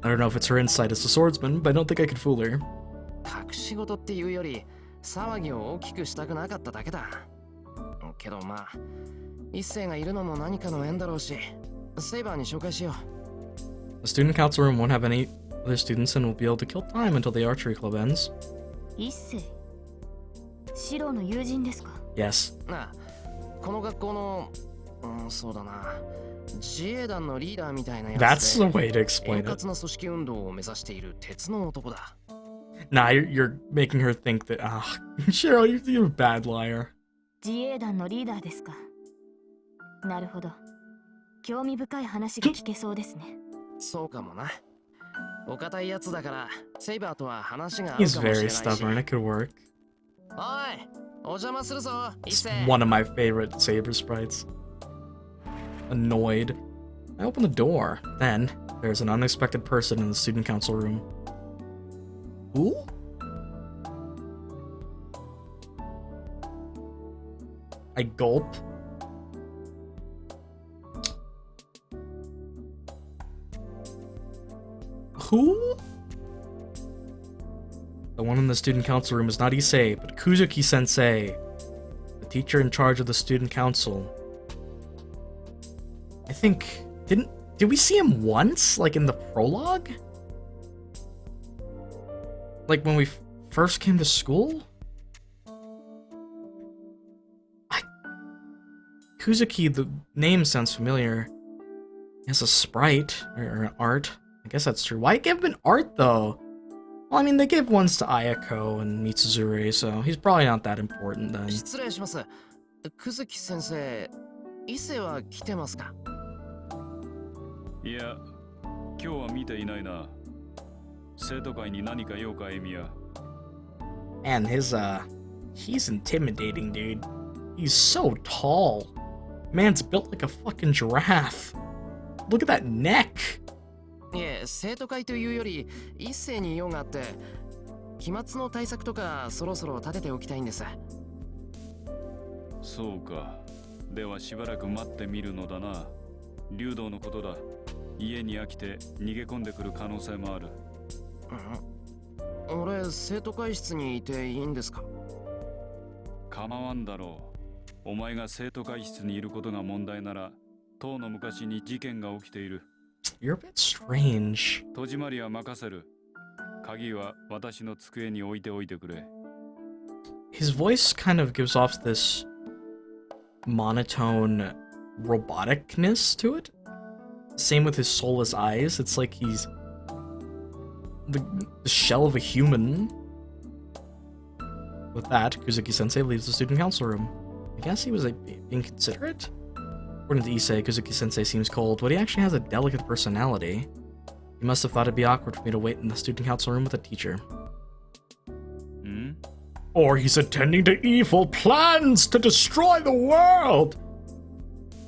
I don't know if it's her insight as a swordsman, but I don't think I could fool her. 隠し事っていうより騒ぎを大きくしたくなかっただけだ。けどまあ一星がいるのも何かの縁だろうし、セイバーに紹介しよう。 The student council room won't have any other students and will be able to kill time until the archery club ends. 一星シロの友人ですか。 Yes. なあ、この学校の、そうだな、自衛団のリーダーみたいなやつで That's the way to 円 explain it. 滑な組織運動を目指している鉄の男だ。Nah, you're making her think that, Shiro, you're a bad liar. 自衛団のリーダーですか。なるほど。興味深い話が聞けそうですね。そうかもな。お堅いやつだからセイバーとは話が合うかもし He's れない very し。 stubborn, it could work. おい、お邪魔するぞ、一 It's 星。 one of my favorite Saber sprites. Annoyed. I open the door. Then, there's an unexpected person in the student council room. Who? I gulp. Who? The one in the student council room is not Issei, but Kuzuki Sensei, the teacher in charge of the student council. I think... Did we see him once? Like in the prologue? Like when we first came to school? Kuzuki, the name sounds familiar. He has a sprite, or an art. I guess that's true. Why give him an art, though? Well, I mean, they gave ones to Ayako and Mitsuzure, so he's probably not that important then. 失礼します。久月先生、一星は来てますか？いや、今日は見ていないな。生徒会に何か用か、エミヤ。Man, he's intimidating, dude. He's so tall. Man's built like a fucking giraffe. Look at that neck. いえ、生徒会というより一星に用があって、期末の対策とかそろそろ立てておきたいんです。そうか。ではしばらく待ってみるのだな。竜道のことだ。家に飽きて逃げ込んでくる可能性もある。俺、生徒会室にいていいんですか？構わんだろう。お前が生徒会室にいることが問題なら、当の昔に事件が起きている。You're a bit strange. 戸締まりは任せる。鍵は私の机に置いておいてくれ。His voice kind of gives off this monotone roboticness to it. Same with his soulless eyes. It's like he's the shell of a human. With that, Kuzuki Sensei leaves the student council room. I guess he was being considerate? According to Issei, Kuzuki Sensei seems cold, but he actually has a delicate personality. He must have thought it'd be awkward for me to wait in the student council room with a teacher. Or he's attending to evil plans to destroy the world!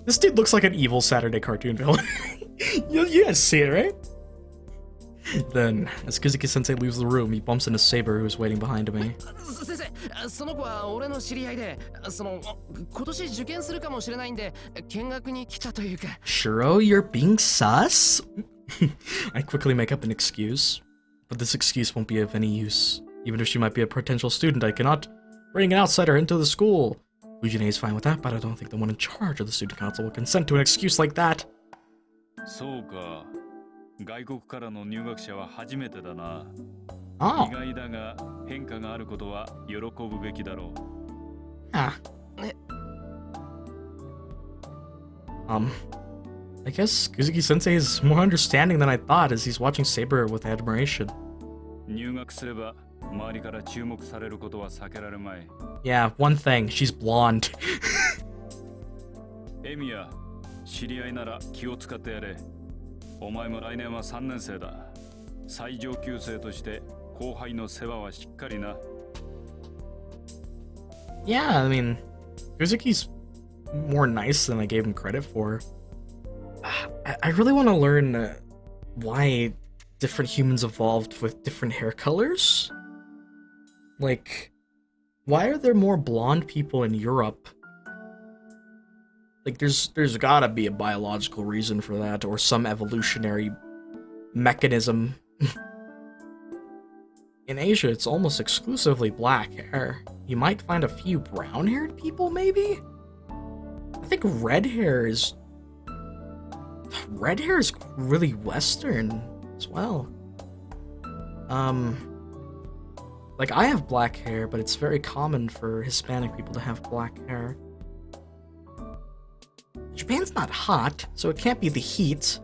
This dude looks like an evil Saturday cartoon villain. you guys see it, right? Then, as Kuzuki Sensei leaves the room, he bumps into Saber, who's waiting behind me. 先生、その子は俺の知り合いで、今年受験するかもしれないんで、見学に来たというか。Shiro, you're being sus? I quickly make up an excuse, but this excuse won't be of any use. Even if she might be a potential student, I cannot bring an outsider into the school. Fujine is fine with that, but I don't think the one in charge of the student council will consent to an excuse like that. そうか。外国からの入学者は初めてだな。Oh. 意外だが変化があることは喜ぶべきだろう。Ah. I guess Kuzuki Sensei is more understanding than I thought as he's watching Saber with admiration. 入学すれば周りから注目されることは避けられまい。 Yeah, one thing, she's blonde. エミヤ、知り合いなら気を使ってやれ。お前も来年は3年生だ。最上級生として後輩の世話はしっかりな。Yeah, I mean, Kuzuki's more nice than I gave him credit for. I really want to learn why different humans evolved with different hair colors. Like, why are there more blonde people in Europe? Like, there's gotta be a biological reason for that, or some evolutionary mechanism. In Asia, it's almost exclusively black hair. You might find a few brown-haired people, maybe? I think red hair is really Western as well. Like, I have black hair, but it's very common for Hispanic people to have black hair. Japan's not hot, so it can't be the heat.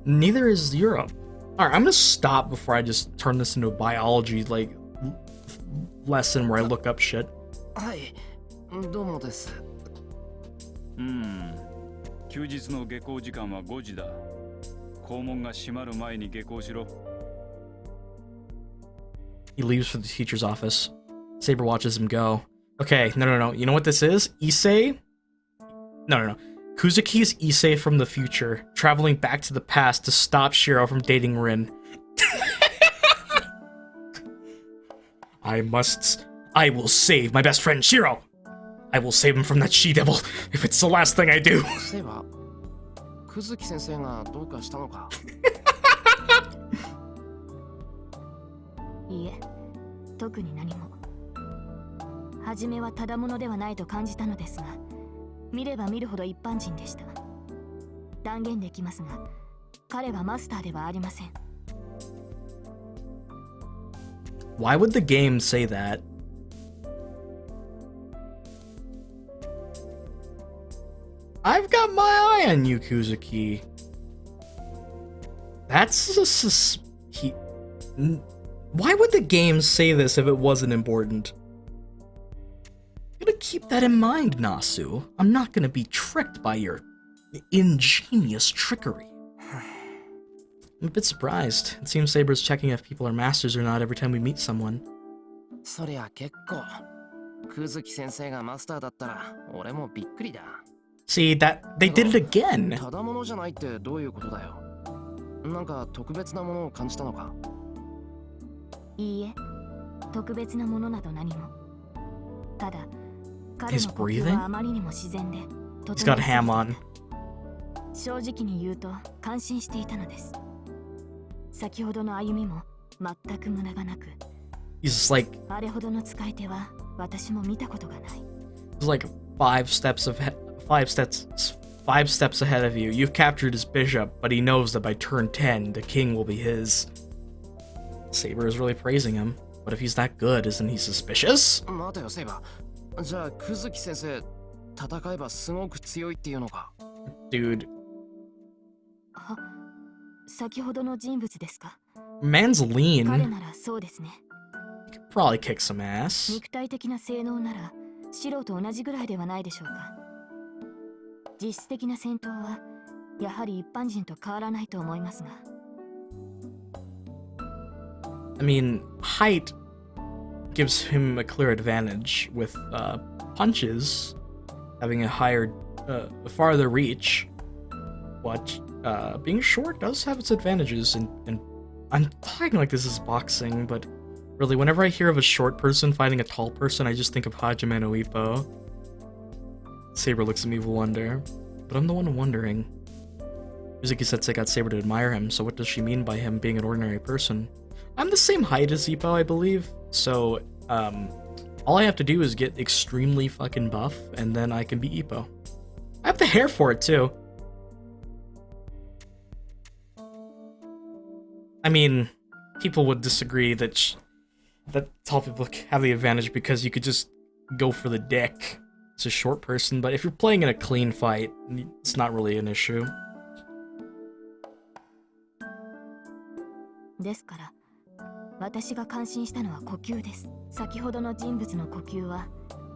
Neither is Europe. Alright, I'm gonna stop before I just turn this into a biology, like, lesson where I look up shit. はい、どうもです。休日の下校時間は5時だ。校門が閉まる前に下校しろ。He leaves for the teacher's office. Saber watches him go. Okay, no. You know what this is? Issei? No. Kuzuki's Issei from the future, traveling back to the past to stop Shiro from dating Rin. I will save my best friend Shiro! I will save him from that she-devil, if it's the last thing I do. そういえば、Kuzuki先生がどうかしたのか。いいえ、特に何も。初めはただものではないと感じたのですが、見れば見るほど一般人でした。断言できますが、彼はマスターではありません。Why would the game say that? I've got my eye on you, Kuzuki. That's why would the game say this if it wasn't important? I'm gonna keep that in mind, Nasu. I'm not gonna be tricked by your ingenious trickery. I'm a bit surprised. It seems Saber's checking if people are masters or not every time we meet someone. そりゃ結構。Kuzuki先生がマスターだったら、俺もびっくりだ。See, that they did it again. ただものじゃないってどういうことだよ。なんか特別なものを感じたのか。いいえ、特別なものなど何も。ただ、彼 His の呼吸は breathing? あまりにも自然で、 He's got a ham on. 正直に言うと感心していたのです。先ほどの歩みも全く無駄がなく、 He's just like あれほどの使い手は私も見たことがない。he's like five steps ahead of you. You've captured his bishop, but he knows that by turn 10, the king will be his. Saber is really praising him, but if he's that good, isn't he suspicious? 待てよ、セイバー。じゃあ、Kuzuki先生、戦えばすごく強いっていうのか。Dude, は、先ほどの人物ですか。 man's 彼 lean. ならそうですね。 He could probably kick some ass. 肉体的な性能なら素人と同じぐらいではないでしょうか。実質的な戦闘はやはり一般人と変わらないと思いますが。I mean, height gives him a clear advantage with punches, having a farther reach. But being short does have its advantages, and I'm talking like this is boxing, but really, whenever I hear of a short person fighting a tall person, I just think of Hajime no Ippo. Saber looks at me with wonder, but I'm the one wondering. Kuzuki Sensei got Saber to admire him, so what does she mean by him being an ordinary person? I'm the same height as Ippo, I believe, so all I have to do is get extremely fucking buff, and then I can be Ippo. I have the hair for it, too. I mean, people would disagree that tall people have the advantage because you could just go for the dick. It's a short person, but if you're playing in a clean fight, it's not really an issue. ですから、私が感心したのは呼吸です。先ほどの人物の呼吸は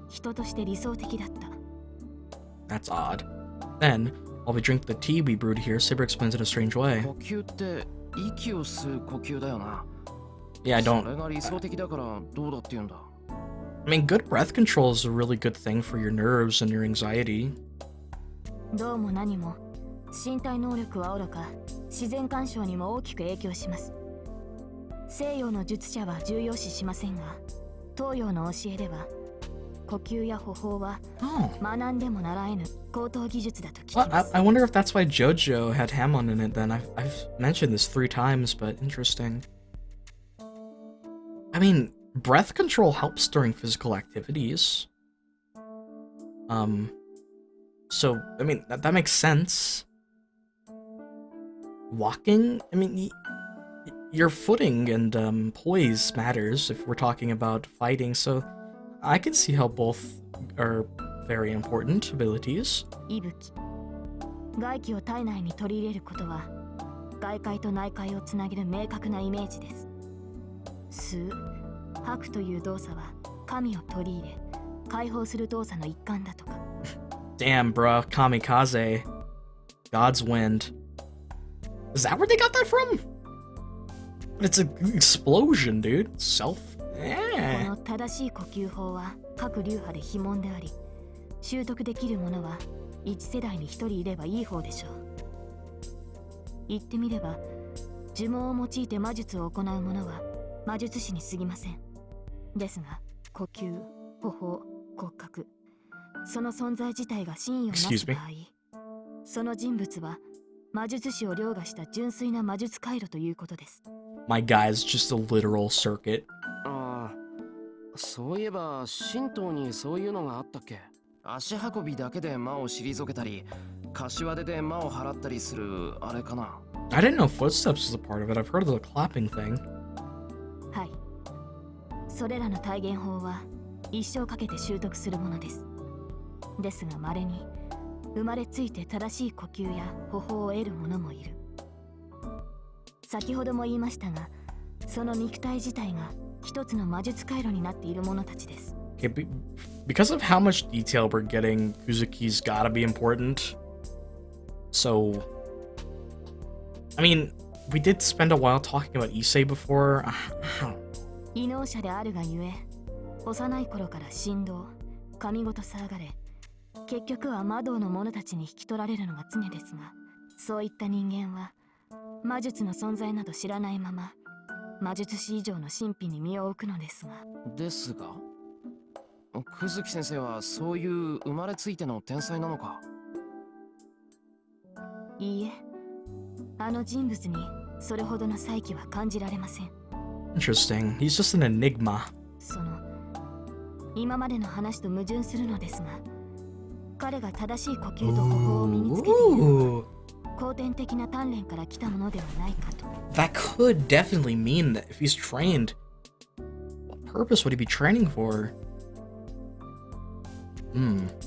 人として理想的だった。 That's odd. Then, While we drink the tea we brewed here, Saber explains it a strange way. 呼吸って息を吸う呼吸だよな。 Yeah, I そ don't... れが理想的だからどうだって言うんだ。 I mean, good breath control is a really good thing for your nerves and your anxiety. どうも何も身体能力はおろか自然干渉にも大きく影響します。西洋の術者は重要視しませんが、東洋の教えでは呼吸や歩法は Oh. 学んでも習えぬ高等技術だと聞き Well, ます。 I wonder if that's why JoJo had Hamon in it then. I've mentioned this 3 times, but interesting. I mean, breath control helps during physical activities. So, I mean, that makes sense. Walking? I mean, your footing and poise matters if we're talking about fighting, so I can see how both are very important abilities. 息吹外気を体内に取り入れることは外界と内界をつなげる明確なイメージです。吸う吐くという動作は神を取り入れ解放する動作の一環だとか。 Damn, bruh, kamikaze. God's wind. Is that where they got that from? It's an explosion, dude. Self. こ Eh. の正しい呼吸法は各流派で非問であり、習得できる者は一世代に一人いればいい方でしょう。言ってみれば、呪文を用いて魔術を行う者は魔術師に過ぎません。ですが、呼吸、歩法、骨格、その存在自体が真意をなす場合、その人物は魔術師を凌駕した純粋な魔術回路ということです。My guy's just a literal circuit. ああ、そういえば神道にそういうのがあったっけ。足運びだけで魔を退けたり、柏手で魔を払ったりするあれかな。 I didn't know footsteps was a part of it. I've heard of the clapping thing. はい。それらの体現法は一生かけて習得するものです。ですが稀に生まれついて正しい呼吸や歩法を得る者もいる。先ほども言いましたが、その肉体自体が一つの魔術回路になっている者たちです。Okay, because of how much detail we're getting, Kuzuki's gotta be important. So, I mean, we did spend a while talking about Issei before. 異能者であるがゆえ、幼い頃から神道、神事騒がれ、結局は魔道の者たちに引き取られるのが常ですが、そういった人間は魔術の存在など知らないまま魔術師以上の神秘に身を置くのですが。ですが、久月先生はそういう生まれついての天才なのか。いいえ、あの人物にそれほどの才気は感じられません。 Interesting. He's just an enigma. その今までの話と矛盾するのですが、彼が正しい呼吸と歩法を身につけているのは後天的な鍛錬から来たものではないかと。 That could definitely mean that if he's trained, what purpose would he be training for?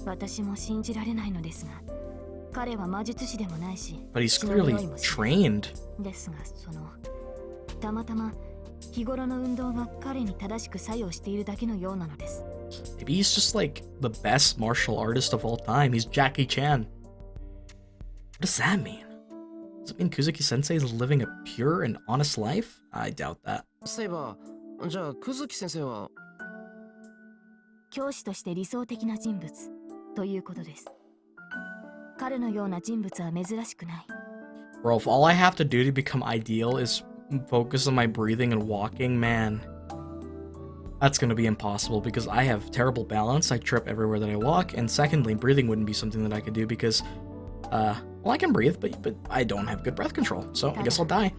私も信じられないのですが、彼は魔術師でもないし、 But he's 血の匂い clearly もしない trained. ですが、たまたま日頃の運動が彼に正しく作用しているだけのようなのです。 Maybe he's just like the best martial artist of all time. He's Jackie Chan. What does that mean? Does it mean Kuzuki Sensei is living a pure and honest life? I doubt that. そういえば、じゃあ久月先生は教師として理想的な人物ということです。彼のような人物は珍しくない。 Bro, if all I have to do to become ideal is focus on my breathing and walking, man, that's gonna be impossible because I have terrible balance. I trip everywhere that I walk, and secondly, breathing wouldn't be something that I could do because, well, I can breathe, but I don't have good breath control, so I guess I'll die.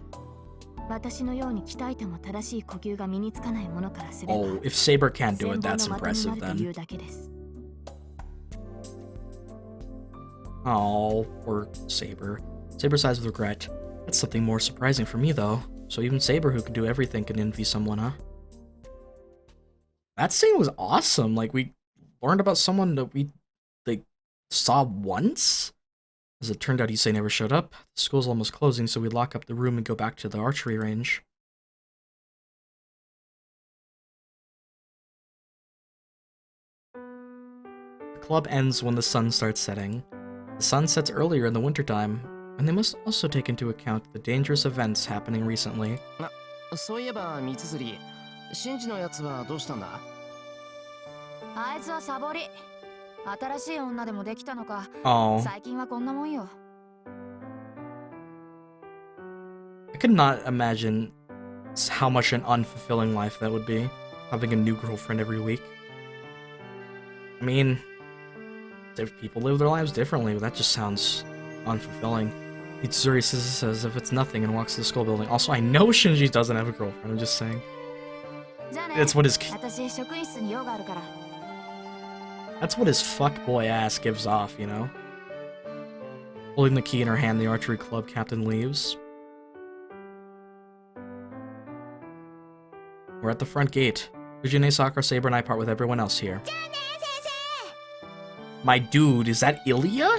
私のように鍛えても正しい呼吸が身につかないものからすれば、 Oh, if Saber can't do it, 羨 that's 望の的に impressive なるとい then. うだけです。 Oh, poor Saber. Saber sighs with regret. That's something more surprising for me, though. So even Saber, who can do everything, can envy someone, huh? That scene was awesome. Like, we learned about someone that we, like, saw once? As it turned out, Issei never showed up. The school's almost closing, so we lock up the room and go back to the archery range. The club ends when the sun starts setting. The sun sets earlier in the wintertime, and they must also take into account the dangerous events happening recently. そういえば三つり、シンジのやつはどうしたんだ？あいつはサボり。新しい女でもできたのか。 Oh, 最近はこんなもんよ。 I could not imagine how much an unfulfilling life that would be, having a new girlfriend every week. I mean, if people live their lives differently, but that just sounds unfulfilling. Mitsuri says as if it's nothing and walks to the school building. Also, I know Shinji doesn't have a girlfriend, I'm just saying. じゃあね。 That's what his 私職員室に用があるから。 that's what his fuckboy ass gives off, you know? Holding the key in her hand, the archery club captain leaves. We're at the front gate. Fujine, Sakura, Saber, and I part with everyone else here. My dude, is that Ilya?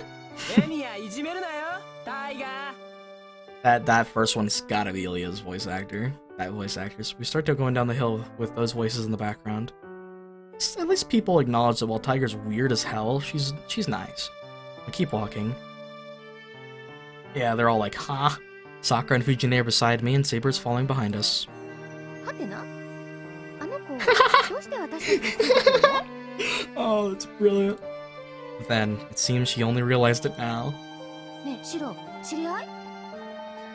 That first one's gotta be Ilya's voice actor. That voice actress. We start to going down the hill with those voices in the background. At least people acknowledge that while Tiger's weird as hell, she's nice. We keep walking. Yeah, they're all like, ha. Sakura and Fujine are beside me, and Saber's falling behind us. はてな、あの子どうして私たちについてくるの？ Oh, that's brilliant. Then, it seems she only realized it now. ねえ、シロ、知り合い？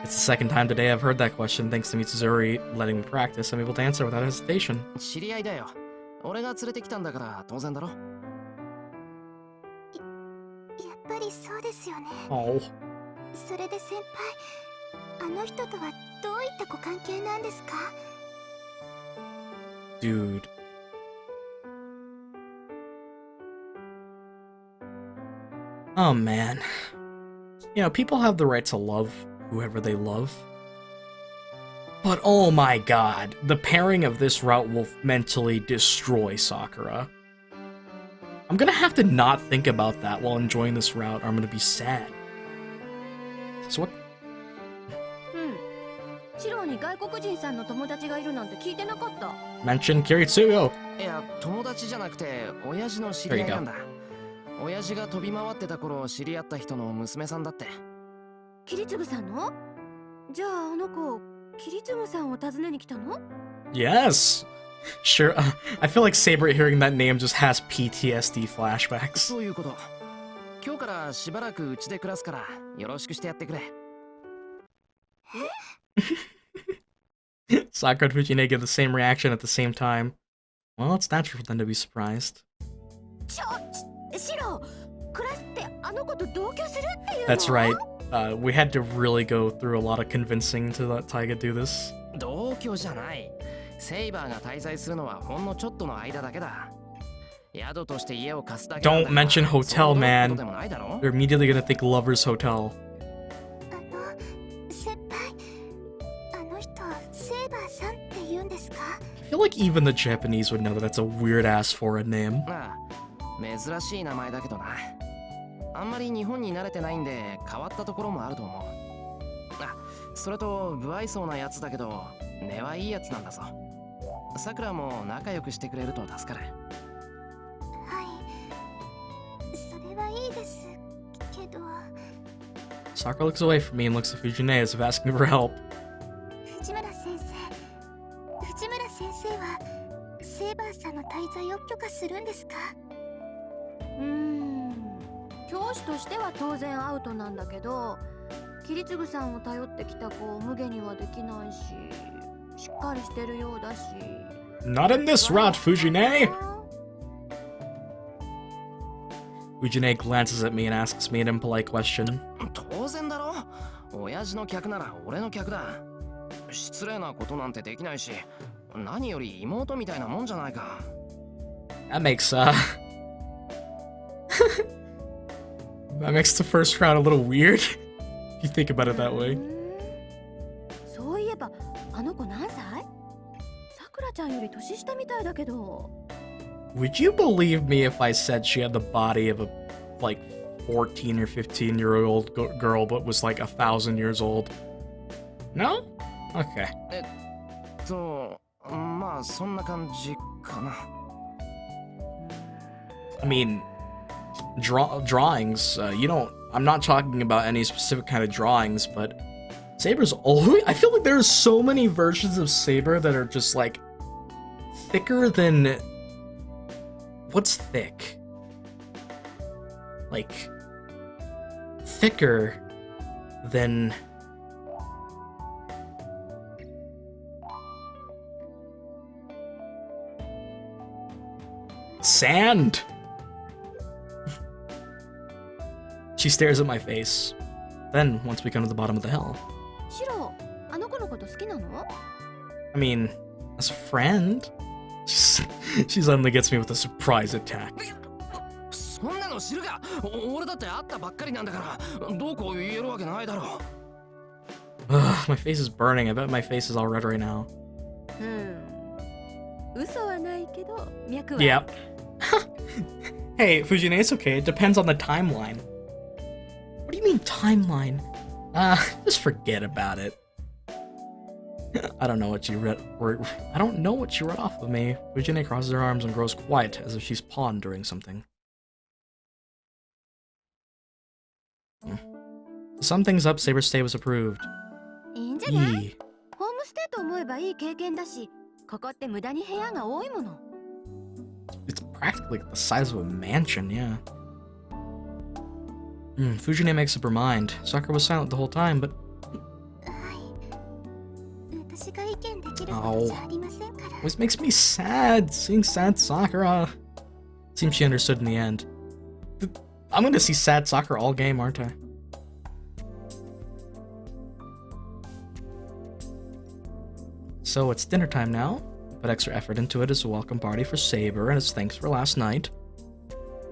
It's the second time today I've heard that question. Thanks to Mitsuzuri letting me practice, I'm able to answer without hesitation. 知り合いだよ。俺が連れてきたんだから当然だろ。やっぱりそうですよね。 Oh. それで先輩、あの人とはどういったご関係なんですか？ Dude. Oh man. You know, people have the right to love whoever they love. But oh my god, the pairing of this route will mentally destroy Sakura. I'm gonna have to not think about that while enjoying this route, or I'm gonna be sad. So what? シロに外国人さんの友達がいるなんて聞いてなかった。 Mention Kiritsugo. いや、友達じゃなくて親父の知り合いなんだ。親父が飛び回ってた頃知り合った人の娘さんだって。キリツグさんの？じゃああの子、キリツグさんを訪ねに来たの？ Yes. Sure. I feel like Saber hearing that name just has PTSD flashbacks. そういうこと。今日からしばらくうちで暮らすからよろしくしてやってくれ。Sakura and Fujine give the same reaction at the same time. Well, it's natural for them to be surprised. シロ、暮らすってあの子と同居するっていうの？ That's right. We had to really go through a lot of convincing to let Taiga do this. 同居じゃない。セイバーが滞在するのはほんのちょっとの間だけだ。宿として家を貸すだけなんだ。 Don't mention hotel, そんなこ man. とでもないだろ？ They're immediately gonna think Lover's Hotel. 先輩、あの人セイバーさんって言うんですか？ I feel like even the Japanese would know that that's a weird-ass foreign name. ああ、珍しい名前だけどな。あんまり日本に慣れてないんで変わったところもあると思う。あ、それと不愛想なやつだけど根はいいやつなんだぞ。さくらも仲良くしてくれると助かる。はい、それはいいですけど。 Sakura looks away from me and looks at Fujine as if asking for help. 藤村先生はセイバーさんの滞在を許可するんですか？教師としては当然アウトなんだけど、キリツグさんを頼ってきた子を無下にはできないし、しっかりしてるようだし。 Not in this route, Fujine! Fujine glances at me and asks me an impolite question. 当然だろ。親父の客なら俺の客だ。失礼なことなんてできないし、何より妹みたいなもんじゃないか。 That makes that makes the first round a little weird. If you think about it that way. そういえばあの子何歳？さくらちゃんより年下みたいだけど。 Would you believe me if I said she had the body of a like 14 or 15-year-old girl but was like 1,000 years old? No? Okay. まあそんな感じかな。 I mean, drawings, you don't I'm not talking about any specific kind of drawings, but Saber's always... I feel like there's so many versions of Saber that are just, like, thicker than... What's thick? Like, thicker than... Sand! She stares at my face. Then, once we come to the bottom of the hill... シロ、あの子のこと好きなの？ I mean, as a friend... She suddenly gets me with a surprise attack. そんなの知るか。俺だって会ったばっかりなんだから、どうこう言えるわけないだろう。Ugh, my face is burning. I bet my face is all red right now. 嘘はないけど、脈は。 Yep. Hey, Fujine, it's okay. It depends on the timeline. What do you mean timeline? Just forget about it. I don't know what you read. I don't know what you read off of me. Fujine crosses her arms and grows quiet, as if she's pondering something. To sum things up, Saber's stay was approved. いいんじゃない？ Yee. ホームステイと思えばいい経験だし、ここって無駄に部屋が多いもの。 It's practically the size of a mansion, yeah. Fujine makes up her mind. Sakura was silent the whole time, but... 私が意見できることじゃありませんから。 Always makes me sad, seeing sad Sakura. Seems she understood in the end. I'm gonna see sad Sakura all game, aren't I? So it's dinner time now. Put extra effort into it as a welcome party for Saber and as thanks for last night.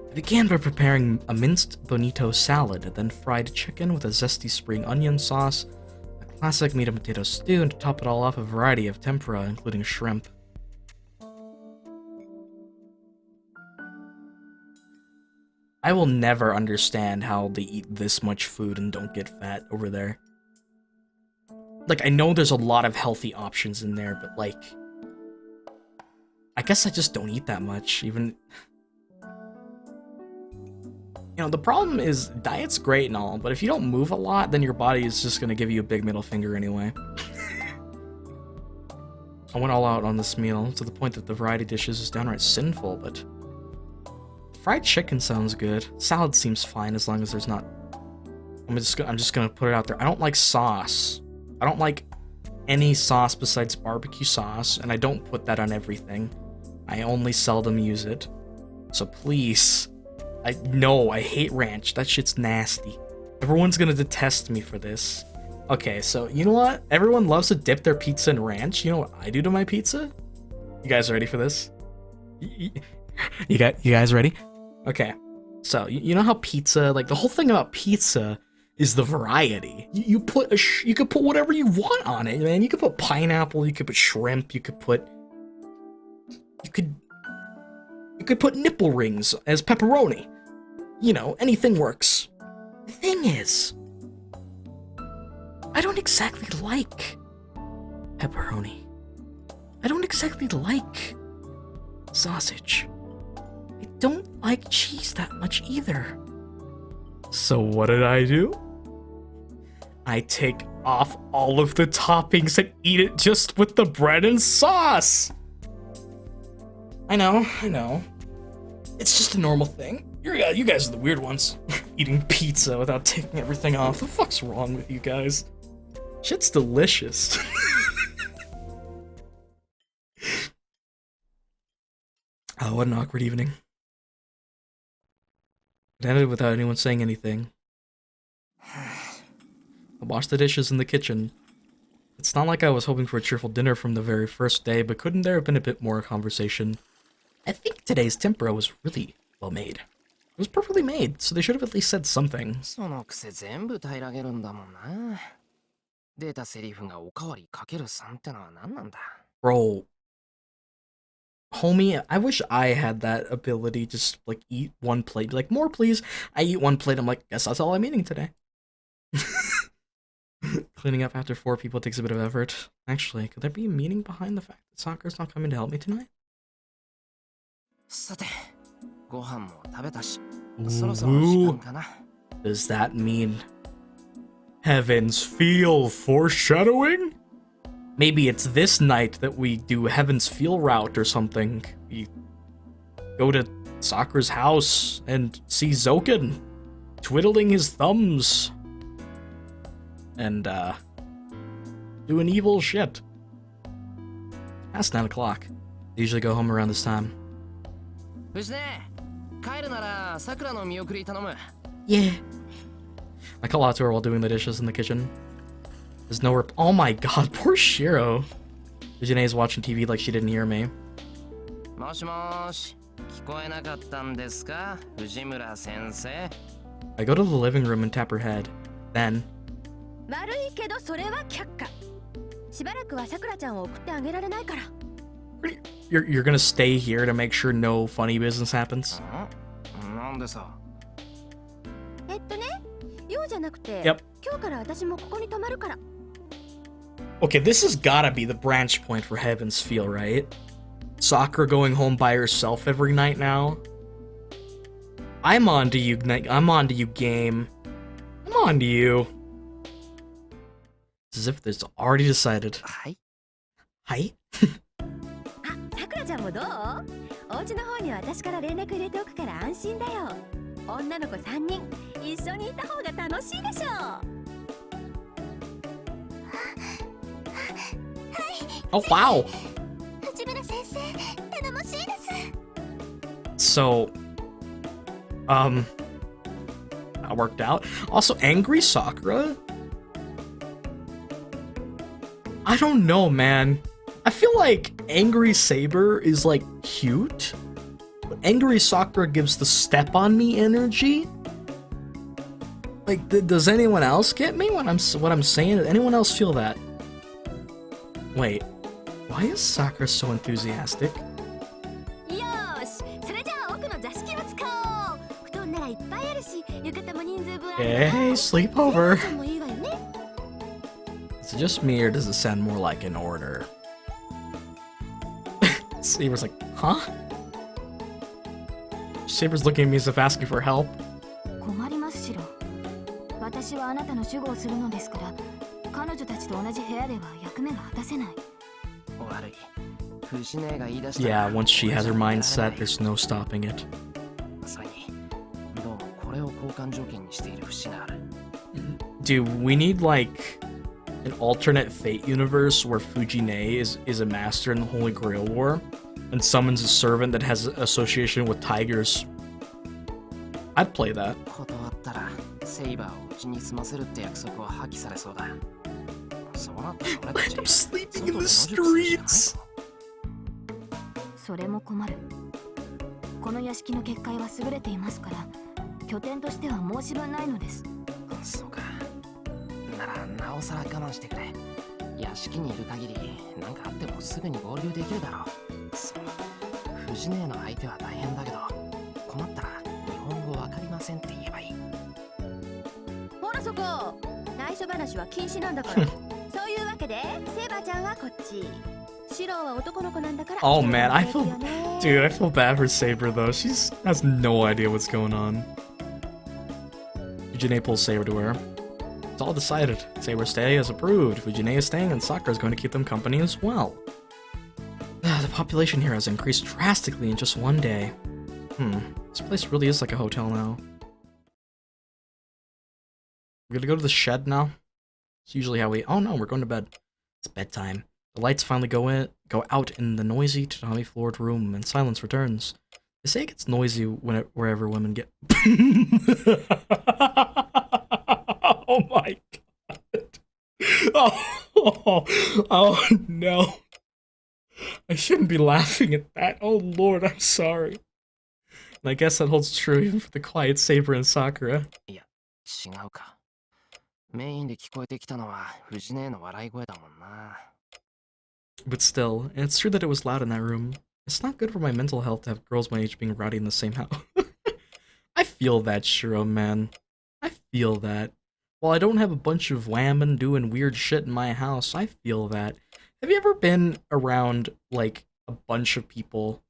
I began by preparing a minced bonito salad, then fried chicken with a zesty spring onion sauce, a classic meat and potato stew, and to top it all off, a variety of tempura, including shrimp. I will never understand how they eat this much food and don't get fat over there. Like, I know there's a lot of healthy options in there, but like... I guess I just don't eat that much, even... You know, the problem is, diet's great and all, but if you don't move a lot, then your body is just gonna give you a big middle finger anyway. I went all out on this meal, to the point that the variety dishes is downright sinful, but... Fried chicken sounds good. Salad seems fine as long as there's not... I'm just gonna put it out there. I don't like sauce. I don't like any sauce besides barbecue sauce, and I don't put that on everything. I only seldom use it. So please... I hate ranch. That shit's nasty. Everyone's gonna detest me for this. Okay, so you know what? Everyone loves to dip their pizza in ranch. You know what I do to my pizza? You guys ready for this? You guys ready? Okay. So you know how pizza, like the whole thing about pizza is the variety. You could put whatever you want on it, man. You could put pineapple, you could put shrimp, you could put nipple rings as pepperoni. You know, anything works. The thing is, I don't exactly like pepperoni. I don't exactly like sausage. I don't like cheese that much either. So what did I do? I take off all of the toppings and eat it just with the bread and sauce. I know. It's just a normal thing. You guys are the weird ones. Eating pizza without taking everything off. The fuck's wrong with you guys? Shit's delicious. Oh, what an awkward evening. It ended without anyone saying anything. I washed the dishes in the kitchen. It's not like I was hoping for a cheerful dinner from the very first day, but couldn't there have been a bit more conversation? I think today's tempura was really well made. It was perfectly made, so they should have at least said something. そのくせ全部平らげるんだもんな。出たセリフがおかわりかける3ってのは何なんだ。 Bro. Homie, I wish I had that ability. Just, like, eat one plate. Be like, more please. I eat one plate. I'm like, guess that's all I'm eating today. Cleaning up after 4 people takes a bit of effort. Actually, could there be a meaning behind the fact that Sakura's not coming to help me tonight? さて、ご飯も食べたし、そろそろ時間かな。Does that mean Heaven's Feel foreshadowing? Maybe it's this night that we do Heaven's Feel route or something. We go to Sakura's house and see Zoken twiddling his thumbs and doing evil shit. That's 9 o'clock. They usually go home around this time. 藤根、帰るならさくらの見送り頼む。Yeah. I call out to her while doing the dishes in the kitchen. There's no oh my god, poor Shiro. Janae's watching TV like she didn't hear me. もしもし、聞こえなかったんですか、藤村先生。I go to the living room and tap her head. Then, 悪いけどそれは却下。しばらくはさくらちゃんを送ってあげられないから。you're gonna stay here to make sure no funny business happens? なんでさ。用じゃなくて、 Yep. 今日から私もここに泊まるから。Okay, this has gotta be the branch point for Heaven's Feel, right? Sakura going home by herself every night now? I'm on to you, game. I'm on to you. It's as if it's already decided. はい。Hi? あ、さくらちゃんもどう？お家の方には私から連絡入れておくから安心だよ。女の子3人一緒にいた方が楽しいでしょ。Oh, wow. 藤村先生、頼もしいです。 So, that worked out. Also, angry Sakura? I don't know, man. I feel like angry Saber is like cute, but angry Sakura gives the step on me energy. Like, does anyone else get me what I'm saying? Does anyone else feel that? Wait, why is Sakura so enthusiastic? よーし、それじゃあ奥の座敷を使おう。布団ならいっぱいあるし、浴衣も人数分ある。 Hey, sleepover. もいいわよね。 Is it just me, or does it sound more like an order? Saber's like, huh? Saber's looking at me as if asking for help. 困りますしろ。私はあなたの守護をするのですから、彼女たちと同じ部屋では役目が果たせない。悪い。藤根が言い出した。 Yeah, once she has her mind set, there's no stopping it. それに、どうもこれを交換条件にしている節がある。Dude, we need like an alternate fate universe where Fujine is a master in the Holy Grail War and summons a servant that has association with tigers. I'd play that. 断ったらセイバーをうちに住ませるって約束は破棄されそうだ。そうなったら俺たち I'm sleeping in the 外で野宿するしかない streets. それも困る。この屋敷の結界は優れていますから、拠点としては申し分ないのです。そうか。ならなおさら我慢してくれ。屋敷にいる限り何かあってもすぐに合流できるだろう。そう。藤根の相手は大変だけど、困ったら日本語わかりませんって言えばいい。ほらそこ、内緒話は禁止なんだから。そういうわけで、セイバーちゃんはこっち。シローは男の子なんだから。 Oh man, I feel, dude, I feel bad for Saber though. She has no idea what's going on. Fujine pulls Saber to her. It's all decided. Saber's stay is approved. Fujine is staying, and Sakura is going to keep them company as well. The population here has increased drastically in just one day. This place really is like a hotel now. We're gonna go to the shed now. It's usually how we. Oh no, we're going to bed. It's bedtime. The lights finally go out in the noisy tatami-floored room, and silence returns. They say it gets noisy wherever women get. Oh my god! Oh no! I shouldn't be laughing at that. Oh lord, I'm sorry. And I guess that holds true even for the quiet Saber and Sakura. いや、違うか。メインで聞こえてきたのは藤根の笑い声だもんな。But still, it's true that it was loud in that room. It's not good for my mental health to have girls my age being rowdy in the same house. I feel that, Shiro, man. I feel that. While I don't have a bunch of whammon doing weird shit in my house, I feel that. Have you ever been around, like, a bunch of people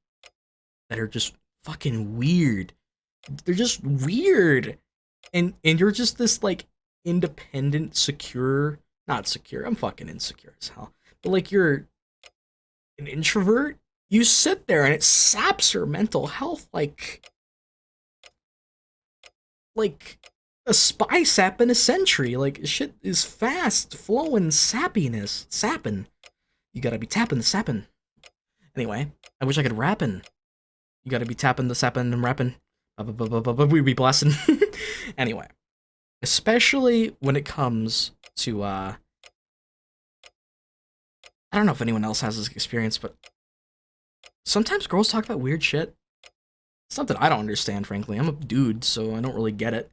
that are just fucking weird? They're just weird. and you're just this like independent, secure, not secure. I'm fucking insecure as hell. But like you're an introvert. You sit there and it saps your mental health like a spy sap in a century. Like shit is fast flowing sappiness, sapping. You gotta be tapping the sapping. Anyway, I wish I could rappin'. You gotta be tapping the sapping and rapping. We'd be blasting. Anyway, especially when it comes to I don't know if anyone else has this experience, but sometimes girls talk about weird shit. Something I don't understand, frankly. I'm a dude, so I don't really get it.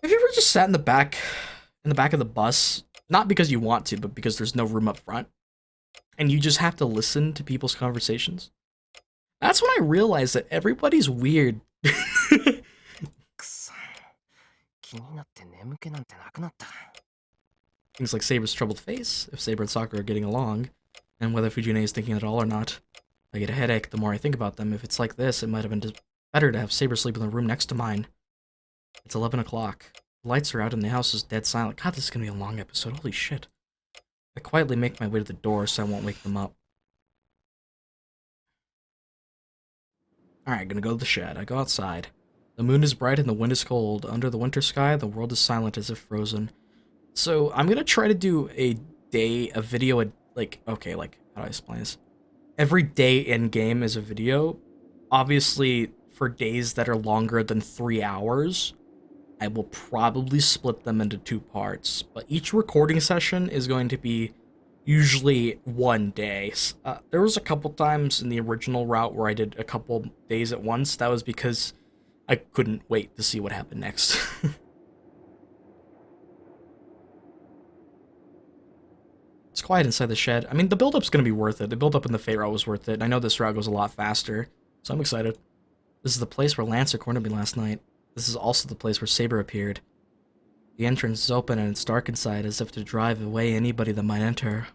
Have you ever just sat in the back of the bus, not because you want to, but because there's no room up front, and you just have to listen to people's conversations? That's when I realized that everybody's weird. Things like Saber's troubled face, if Saber and Sakura are getting along, and whether Fujine is thinking at all or not. I get a headache the more I think about them. If it's like this, it might have been better to have Saber sleep in the room next to mine. It's 11 o'clock. The lights are out and the house is dead silent. God, this is gonna be a long episode. Holy shit. I quietly make my way to the door so I won't wake them up. Alright, gonna go to the shed. I go outside. The moon is bright and the wind is cold. Under the winter sky, the world is silent as if frozen. So, I'm gonna try to do a video, like, okay, like, how do I explain this? Every day in game is a video. Obviously, for days that are longer than 3 hours, I will probably split them into 2 parts. But each recording session is going to be usually 1 day. There was a couple times in the original route where I did a couple days at once. That was because I couldn't wait to see what happened next. It's quiet inside the shed. I mean, the build-up's gonna be worth it. The build-up in the Fate route was worth it. I know this route goes a lot faster, so I'm excited. This is the place where Lancer cornered me last night. This is also the place where Saber appeared. The entrance is open and it's dark inside, as if to drive away anybody that might enter.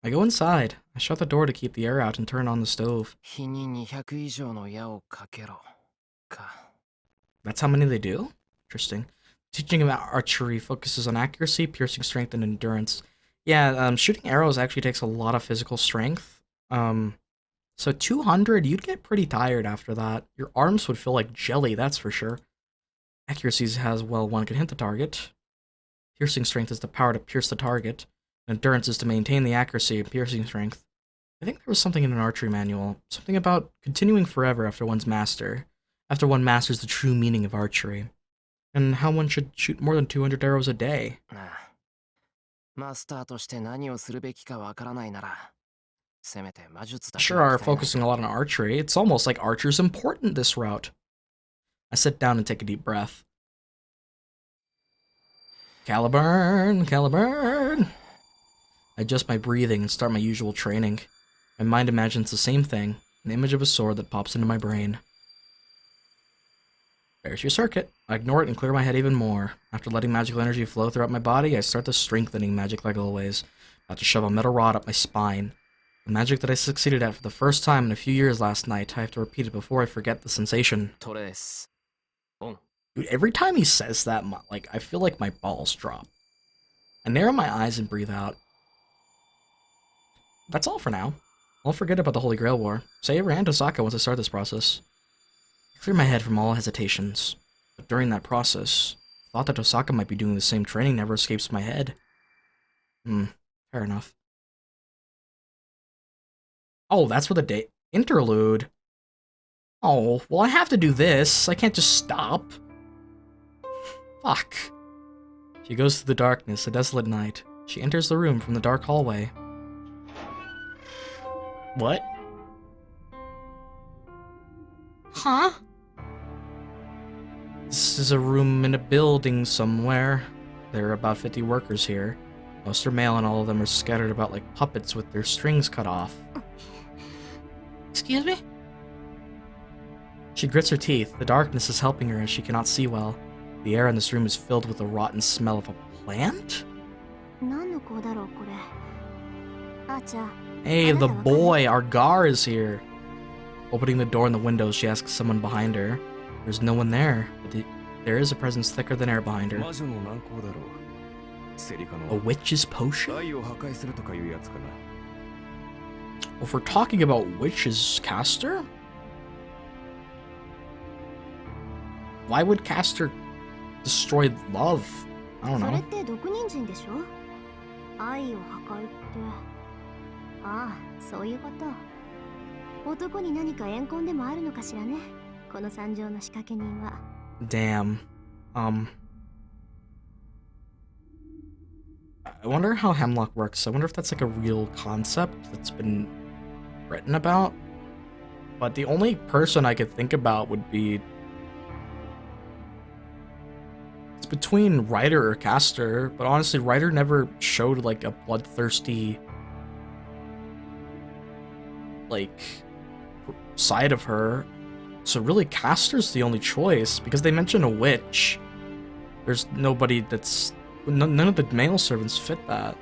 I go inside. I shut the door to keep the air out and turn on the stove. That's how many they do? Interesting. Teaching about archery focuses on accuracy, piercing strength, and endurance. Yeah, shooting arrows actually takes a lot of physical strength. So 200, you'd get pretty tired after that. Your arms would feel like jelly, that's for sure. Accuracy has, well, one can hit the target. Piercing strength is the power to pierce the target. Endurance is to maintain the accuracy and piercing strength. I think there was something in an archery manual. Something about continuing forever after one masters the true meaning of archery. And how one should shoot more than 200 arrows a day. Sure are focusing a lot on archery. It's almost like archer's important this route. I sit down and take a deep breath. Caliburn, Caliburn. I adjust my breathing and start my usual training. My mind imagines the same thing, an image of a sword that pops into my brain. There's your circuit. I ignore it and clear my head even more. After letting magical energy flow throughout my body, I start the strengthening magic like always. About to shove a metal rod up my spine. The magic that I succeeded at for the first time in a few years last night. I have to repeat it before I forget the sensation. Dude, every time he says that, like, I feel like my balls drop. I narrow my eyes and breathe out. That's all for now. I'll forget about the Holy Grail War. Say I ran to Osaka once I start this process. I clear my head from all hesitations. But during that process, the thought that Osaka might be doing the same training never escapes my head. Fair enough. Oh, that's where the day interlude. Oh, well I have to do this. I can't just stop. Fuck. She goes through the darkness, a desolate night. She enters the room from the dark hallway. What? Huh? This is a room in a building somewhere. There are about 50 workers here. Most are male and all of them are scattered about like puppets with their strings cut off. Excuse me? She grits her teeth. The darkness is helping her as she cannot see well. The air in this room is filled with the rotten smell of a plant? Hey, the boy, our Gar is here. Opening the door and the windows, she asks someone behind her. There's no one there, but there is a presence thicker than air behind her. A witch's potion? Well, if we're talking about witches, Caster? Why would Caster destroy love? I don't know. それって毒人参でしょ？愛を破壊って。ああ、そういうこと。男に何か怨恨でもあるのかしらね。この惨状の仕掛け人は。Damn. I wonder how Hemlock works. I wonder if that's like a real concept that's been written about. But the only person I could think about would be... It's between Ryder or Caster, but honestly, Ryder never showed like a bloodthirsty like side of her. So really Caster's the only choice, because they mention a witch. There's nobody that's... None of the male servants fit that.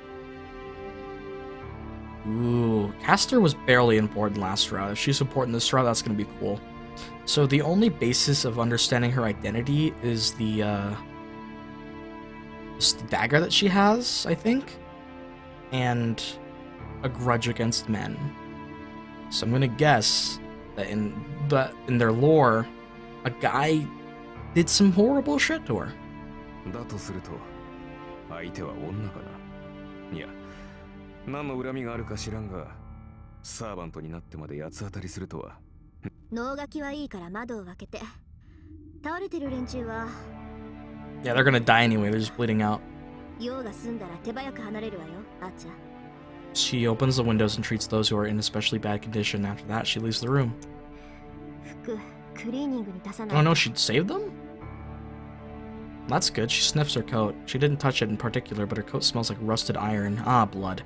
Ooh, Caster was barely important last route. If she's important this route, that's gonna be cool. So the only basis of understanding her identity is the dagger that she has, I think, and a grudge against men. So I'm gonna guess that in their lore, a guy did some horrible shit to her. だとすると、相手は女かな。いや、何の恨みがあるか知らんが、サーバントになってまで八つ当たりするとは。能書きはいいから窓を開けて。倒れてる連中は。Yeah, they're gonna die anyway. They're just bleeding out. 用が済んだら手早く離れるわよ、あっちゃ。She opens the windows and treats those who are in especially bad condition. After that, she leaves the room. 服、クリーニングに出さない。Oh no, she saved them? That's good. She sniffs her coat. She didn't touch it in particular, but her coat smells like rusted iron. Ah, blood.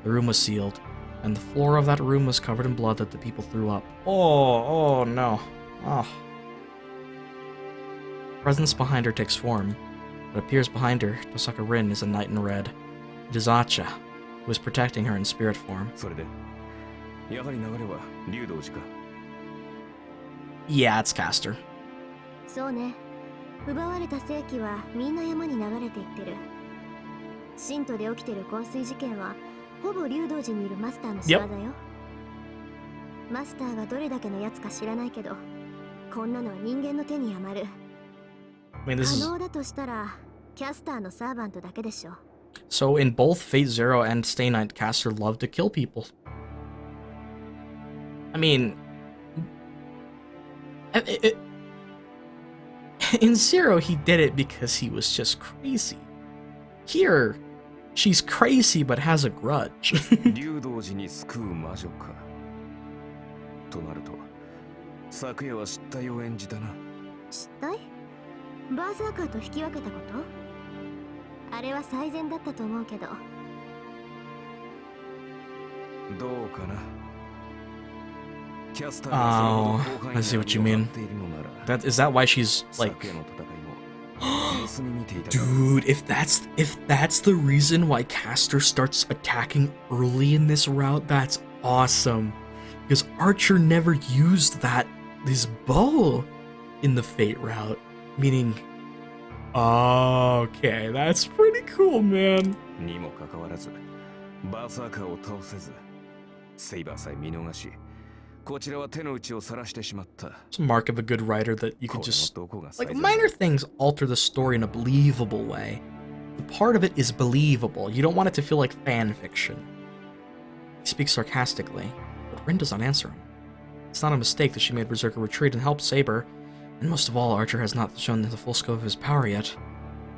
The room was sealed, and the floor of that room was covered in blood that the people threw up. Oh no. Oh. Presence behind her takes form. What appears behind her, Tosaka Rin, is a knight in red. It is Acha, who is protecting her in spirit form. それで、やはり流れは竜道寺か。Yeah, it's Caster. そうね。奪われた世紀はみんな山に流れていってる。神都で起きてる昏睡事件はほぼ竜道寺にいるマスターの仕業よ。マスターがどれだけのやつか知らないけど、こんなのは人間の手に余る。I mean, this is... 可能だとしたらキャスターのサーバントだけでしょ。So in both Fate Zero and Stay Night, Caster loved to kill people. I mean... In Zero, he did it because he was just crazy. Here, she's crazy but has a grudge. 竜道寺に救う魔女か。となると、昨夜は失態を演じたな。失態？バーサーカーと引き分けたこと？あれは最善だったと思うけど。どうかな。 Oh, I see what you mean. Is that why she's like... Dude, if that's the reason why Caster starts attacking early in this route, that's awesome. Because Archer never used this bow in the Fate route. Meaning... Okay, that's pretty cool, man. にもかかわらず、バーサーカーを倒せず、セイバーさえ見逃し、こちらは手の内を晒してしまった。 It's a mark of a good writer that you could just... Like, minor things alter the story in a believable way. The part of it is believable. You don't want it to feel like fan fiction. He speaks sarcastically, but Rin does not answer him. It's not a mistake that she made Berserker retreat and help Saber. And most of all, Archer has not shown the full scope of his power yet.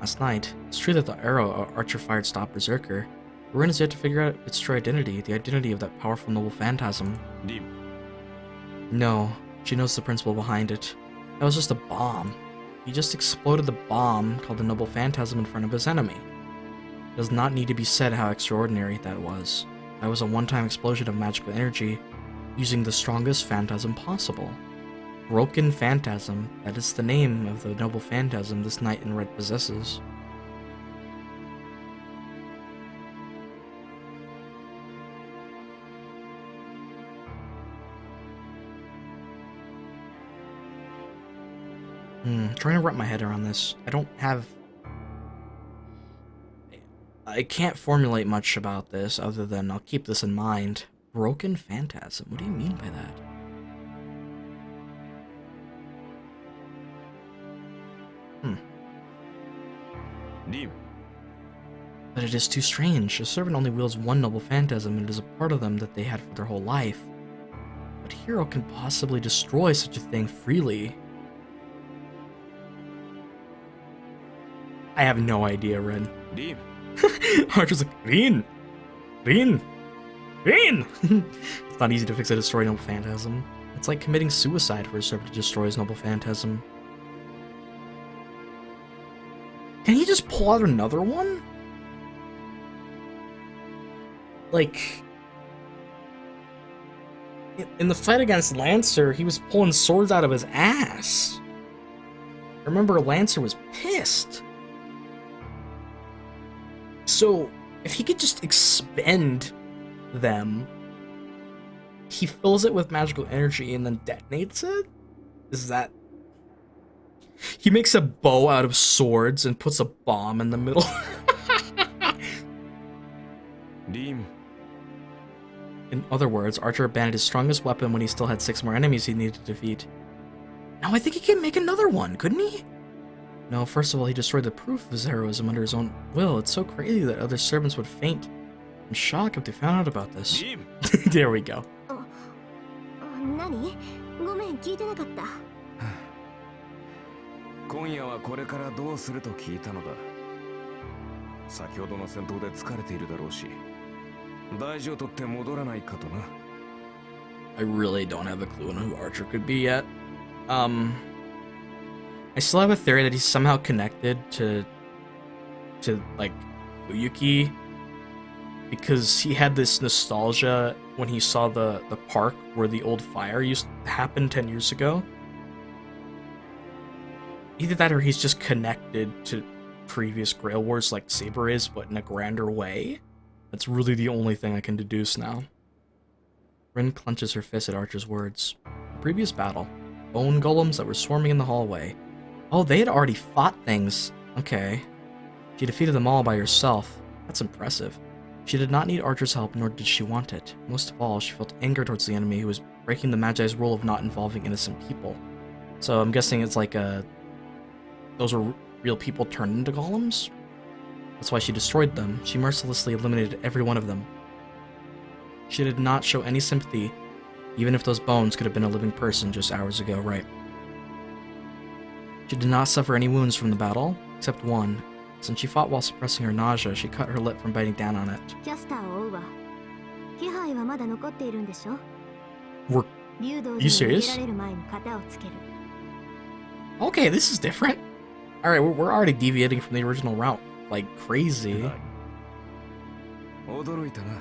Last night, it's true that the arrow Archer fired stopped Berserker, but Rin has yet to figure out its true identity, the identity of that powerful noble Phantasm. No, she knows the principle behind it. That was just a bomb. He just exploded the bomb called the Noble Phantasm in front of his enemy. It does not need to be said how extraordinary that was. That was a one-time explosion of magical energy, using the strongest phantasm possible. Broken Phantasm, that is the name of the Noble Phantasm this knight in red possesses. Trying to wrap my head around this. I can't formulate much about this other than I'll keep this in mind. Broken Phantasm. What do you mean by that? Dim. But it is too strange. A servant only wields one noble phantasm, and it is a part of them that they had for their whole life. What hero can possibly destroy such a thing freely? I have no idea, Ren. Dim. Archer's like, Rin! Rin! Rin! It's not easy to fix a destroy noble phantasm. It's like committing suicide for a servant to destroy his noble phantasm. Can he just pull out another one? Like, in the fight against Lancer, he was pulling swords out of his ass. Remember, Lancer was pissed. So, if he could just expend them, he fills it with magical energy and then detonates it? Is that... He makes a bow out of swords and puts a bomb in the middle. Dim. In other words, Archer abandoned his strongest weapon when he still had 6 more enemies he needed to defeat. Now I think he can make another one, couldn't he? No, first of all, he destroyed the proof of his heroism under his own will. It's so crazy that other servants would faint. I'm shocked if they found out about this. Dim. There we go. 何？ごめん、聞いてなかった。今夜はこれからどうすると聞いたのだ。先ほどの戦闘で疲れているだろうし、大事を取って戻らないかとな。I really don't have a clue on who Archer could be yet. I still have a theory that he's somehow connected to like Uyuki, because he had this nostalgia when he saw the park where the old fire used to happen 10 years ago. Either that or he's just connected to previous Grail Wars like Saber is, but in a grander way. That's really the only thing I can deduce now. Rin clenches her fist at Archer's words. The previous battle. Bone golems that were swarming in the hallway. Oh, they had already fought things. Okay. She defeated them all by herself. That's impressive. She did not need Archer's help, nor did she want it. Most of all, she felt anger towards the enemy who was breaking the Magi's rule of not involving innocent people. So I'm guessing it's like those were real people turned into golems? That's why she destroyed them. She mercilessly eliminated every one of them. She did not show any sympathy, even if those bones could have been a living person just hours ago, right? She did not suffer any wounds from the battle, except one. Since she fought while suppressing her nausea, she cut her lip from biting down on it. キャスターを追うわ。気配はまだ残っているんでしょ？ Were 竜道 You 寺に serious? 逃げられる前に型をつける。 Okay, this is different. Alright, we're already deviating from the original route. Like crazy. 驚いたな。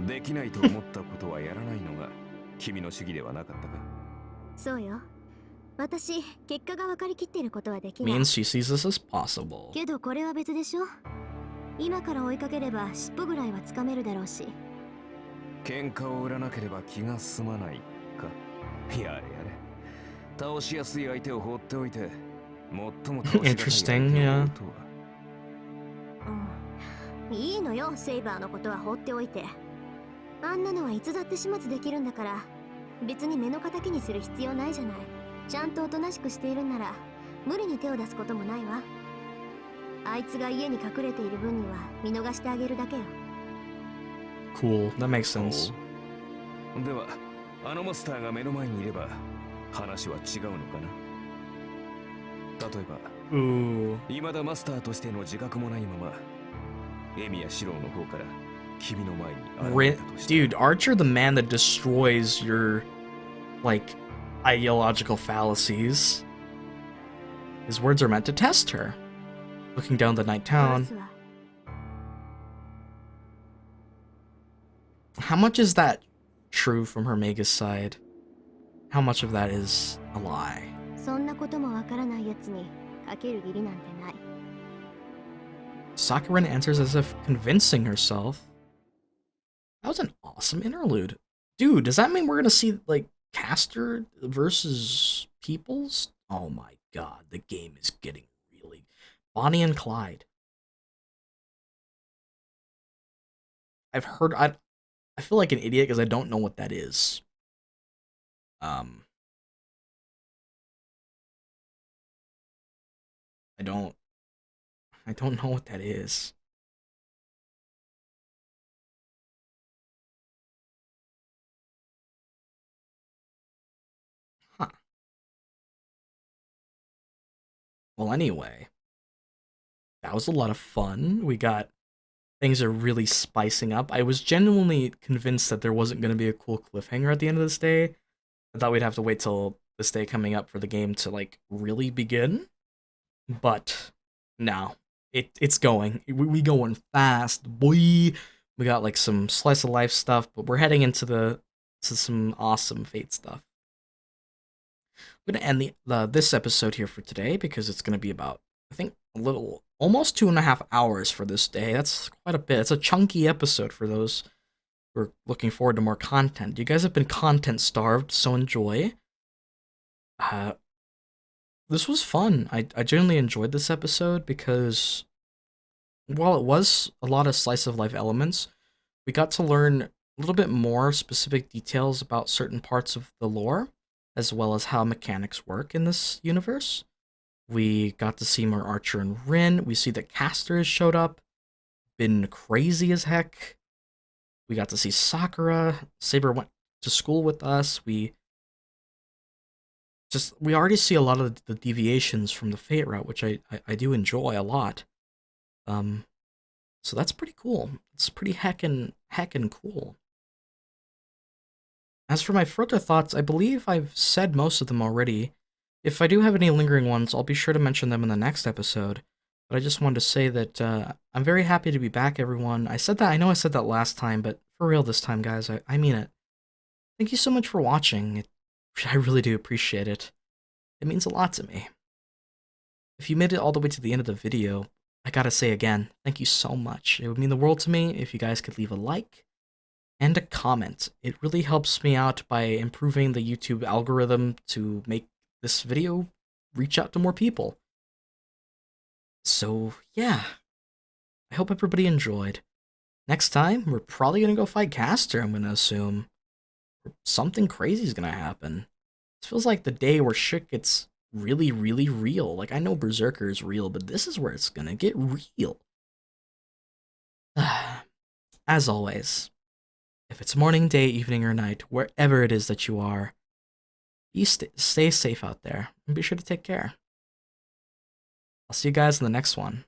できないと思ったことはやらないのが君の主義ではなかったか。そうよ。私、結果が分かりきっていることはできない。 Means she sees this as possible. けどこれは別でしょ。今から追いかければ尻尾ぐらいはつかめるだろうし。喧嘩を売らなければ気が済まないか。やれやれ。倒しやすい相手を放っておいて、最も倒しやすい相手を Interesting, yeah. とは。うん。いいのよ、セイバーのことは放っておいて。あんなのはいつだって始末できるんだから、別に目の敵にする必要ないじゃない。ちゃんとおとなしくしているんなら、無理に手を出すこともないわ。あいつが家に隠れている分には見逃してあげるだけよ。Cool, that makes sense. では、あのマスターが目の前にいれば、話は違うのかな。例えば、Ooh. 未だマスターとしての自覚もないまま、エミやシローの方から君の前に現れたとして。 Dude, Archer, the man that destroys your, like, ideological fallacies. His words are meant to test her. Looking down the night 殺 town. すわ。 How much is that true from Hermega's side? How much of that is a lie? そんなこともわからないやつにかける義理なんてない。Sakurin answers as if convincing herself. That was an awesome interlude. Dude, does that mean we're gonna see, like, Caster versus Peoples Oh my god, the game is getting really... Bonnie and Clyde. I've heard... I feel like an idiot because I don't know what that is. I don't know what that is. Huh. Well, anyway, that was a lot of fun. We got... Things are really spicing up. I was genuinely convinced that there wasn't going to be a cool cliffhanger at the end of this day. I thought we'd have to wait till this day coming up for the game to, like, really begin. But, no. It's going. We going fast, boy. We got, like, some slice of life stuff, but we're heading into some awesome Fate stuff. I'm going to end this episode here for today because it's going to be about, I think, almost 2.5 hours for this day. That's quite a bit. It's a chunky episode for those who are looking forward to more content. You guys have been content starved, so enjoy. This was fun. I genuinely enjoyed this episode because while it was a lot of slice of life elements, we got to learn a little bit more specific details about certain parts of the lore, as well as how mechanics work in this universe. We got to see more Archer and Rin. We see that Caster has showed up. Been crazy as heck. We got to see Sakura. Saber went to school with us. We already see a lot of the deviations from the Fate route, which I do enjoy a lot. So that's pretty cool. It's pretty heckin' cool. As for my further thoughts, I believe I've said most of them already. If I do have any lingering ones, I'll be sure to mention them in the next episode. But I just wanted to say that I'm very happy to be back, everyone. I know I said that last time, but for real this time, guys, I mean it. Thank you so much for watching. I really do appreciate it. It means a lot to me. If you made it all the way to the end of the video, I gotta say again, thank you so much. It would mean the world to me if you guys could leave a like and a comment. It really helps me out by improving the YouTube algorithm to make this video reach out to more people. So, yeah. I hope everybody enjoyed. Next time, we're probably gonna go fight Caster, I'm gonna assume. Something crazy is gonna happen. This feels like the day where shit gets really, really real. Like, I know Berserker is real, but this is where it's gonna get real. As always, if it's morning, day, evening, or night, wherever it is that you are, stay safe out there, and be sure to take care. I'll see you guys in the next one.